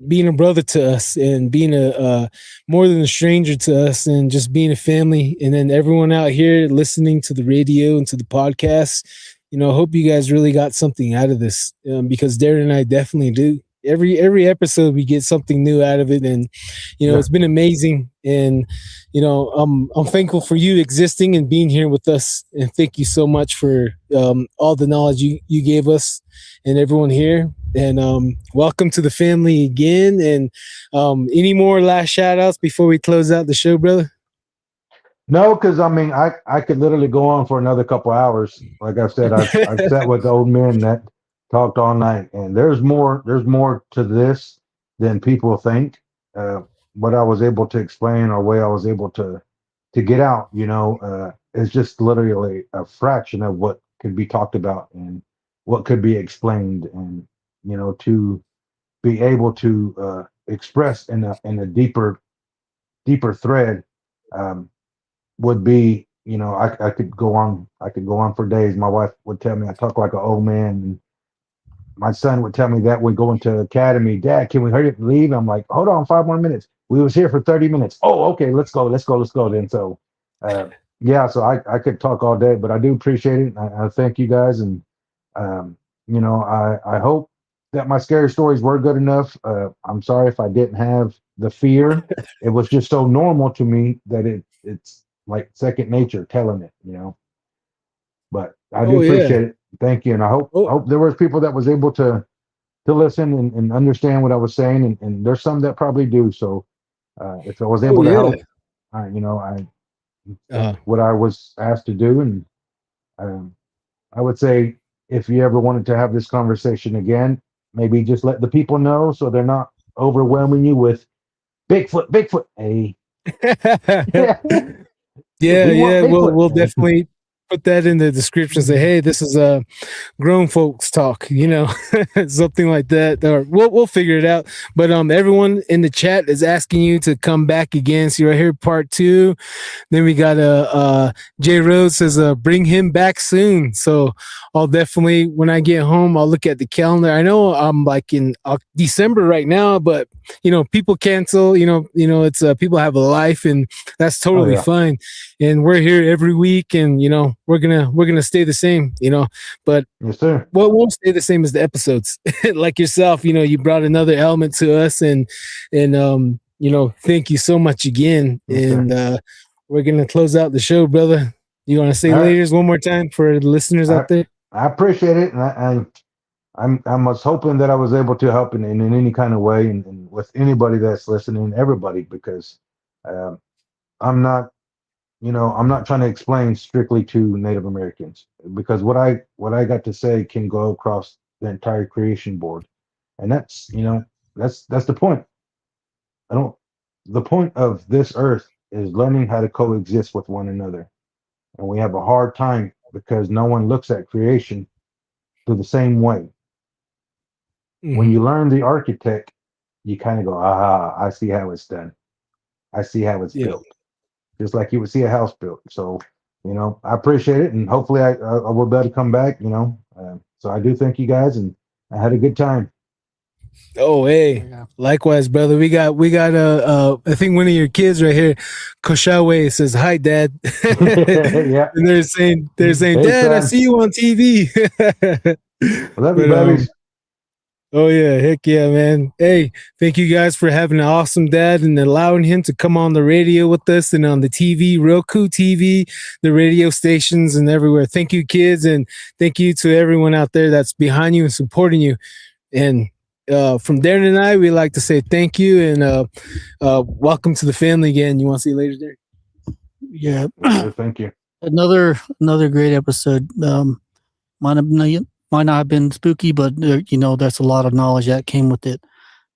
being a brother to us, and being a more than a stranger to us, and just being a family. And then everyone out here listening to the radio and to the podcast, hope you guys really got something out of this, because Darren and I definitely do. every episode we get something new out of it, and it's been amazing. And I'm thankful for you existing and being here with us, and thank you so much for all the knowledge you gave us and everyone here. And welcome to the family again. And any more last shout outs before we close out the show, brother? No, because I mean, I could literally go on for another couple hours. Like I said, I've sat with old men that talked all night, and there's more to this than people think. What I was able to explain, or way I was able to get out, is just literally a fraction of what could be talked about and what could be explained, and to be able to express in a deeper thread. Would be, I could go on for days. My wife would tell me I talk like an old man, and my son would tell me that we go into academy. Dad, can we hurry up and leave? I'm like, hold on, 5 more minutes. We was here for 30 minutes. Oh, okay, let's go then. So yeah, so I could talk all day, but I do appreciate it. I thank you guys, and I hope that my scary stories were good enough. I'm sorry if I didn't have the fear. It was just so normal to me that it's like second nature telling it, but I do appreciate it. Thank you. And I hope there was people that was able to listen and understand what I was saying. And there's some that probably do. So if I was able to help, what I was asked to do. And I would say, if you ever wanted to have this conversation again, maybe just let the people know so they're not overwhelming you with Bigfoot. Hey. Yeah. We'll definitely put that in the description. Say, hey, this is a grown folks talk, something like that. Or we'll figure it out. But everyone in the chat is asking you to come back again. See right here, part 2. Then we got Jay Rose says bring him back soon. So I'll definitely, when I get home, I'll look at the calendar. I know I'm like in December right now, but people cancel. It's people have a life, and that's totally fine. And we're here every week, and we're gonna stay the same. But yes, sir. What won't stay the same as the episodes. Like yourself, you brought another element to us, and thank you so much again. Yes, and we're gonna close out the show, brother. You want to say laters one more time for the listeners out there? I appreciate it, and I was hoping that I was able to help in any kind of way, and with anybody that's listening, everybody, because I'm not trying to explain strictly to Native Americans, because what I got to say can go across the entire creation board, and that's the point. The point of this earth is learning how to coexist with one another, and we have a hard time because no one looks at creation through the same way. Mm-hmm. When you learn the architect, you kind of go, I see how it's done. I see how it's built. Just like you would see a house built. So, I appreciate it, and hopefully I will be able to come back, so I do thank you guys, and I had a good time. Oh, hey, likewise, brother. We got I think one of your kids right here, Koshawe, says, hi, Dad. Yeah. And they're saying, hey, Dad, son. I see you on TV. Love you, babies. Oh yeah, heck yeah, man. Hey, thank you guys for having an awesome dad and allowing him to come on the radio with us and on the TV, Roku TV, the radio stations, and everywhere. Thank you, kids, and thank you to everyone out there that's behind you and supporting you. And from Darren and I, we like to say thank you and welcome to the family again. You want to see you later, Darren? Yeah. Thank you. Another great episode. Might not have been spooky, but there's a lot of knowledge that came with it,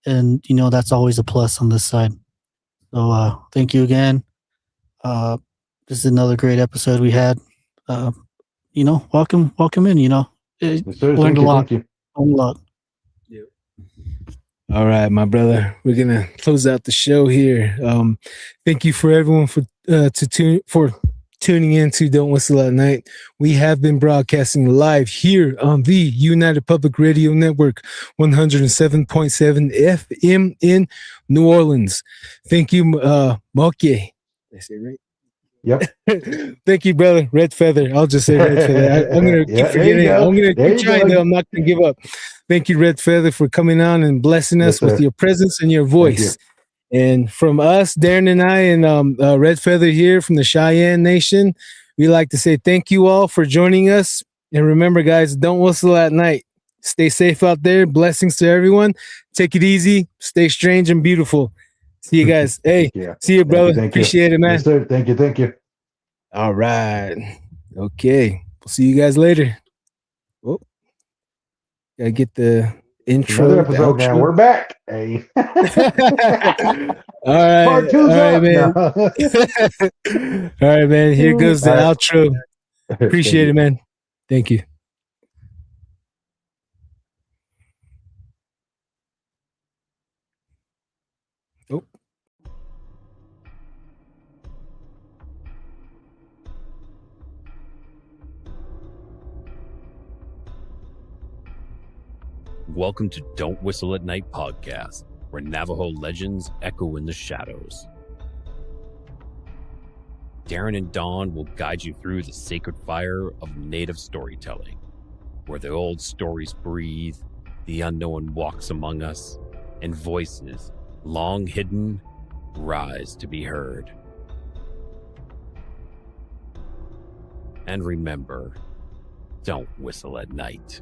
and that's always a plus on this side. So thank you again. This is another great episode we had. Welcome in. Yes, sir. Learned a lot. Thank you. A lot. Yep. All right, my brother. We're gonna close out the show here. Thank you for everyone for tuning in to Don't Whistle at Night. We have been broadcasting live here on the United Public Radio Network, 107.7 FM in New Orleans. Thank you, Moke. Did I say it right? Yep. Thank you, brother. Red Feather. I'll just say Red Feather. I'm gonna keep Yeah, there you forgetting. go. I'm gonna There keep you trying. go. Though. I'm not gonna give up. Thank you, Red Feather, for coming on and blessing us Yes, with sir. your presence and your Thank you. voice. And from us, Darren and I, and Red Feather here from the Cheyenne Nation, we like to say thank you all for joining us. And remember, guys, don't whistle at night. Stay safe out there. Blessings to everyone. Take it easy. Stay strange and beautiful. See you guys. Hey, Yeah. see you, brother. Thank you. Appreciate it, man. Yes, sir. Thank you. Thank you. All right. Okay. We'll see you guys later. Oh, gotta get the intro. Another episode the now. outro. We're back. Hey. All right. Part two's all right, up. man. No. All right, man. Here goes the All right. outro. Thank Appreciate you. it, man. Thank you. Oh. Welcome to Don't Whistle at Night podcast, where Navajo legends echo in the shadows. Darren and Dawn will guide you through the sacred fire of native storytelling, where the old stories breathe, the unknown walks among us, and voices, long hidden, rise to be heard. And remember, don't whistle at night.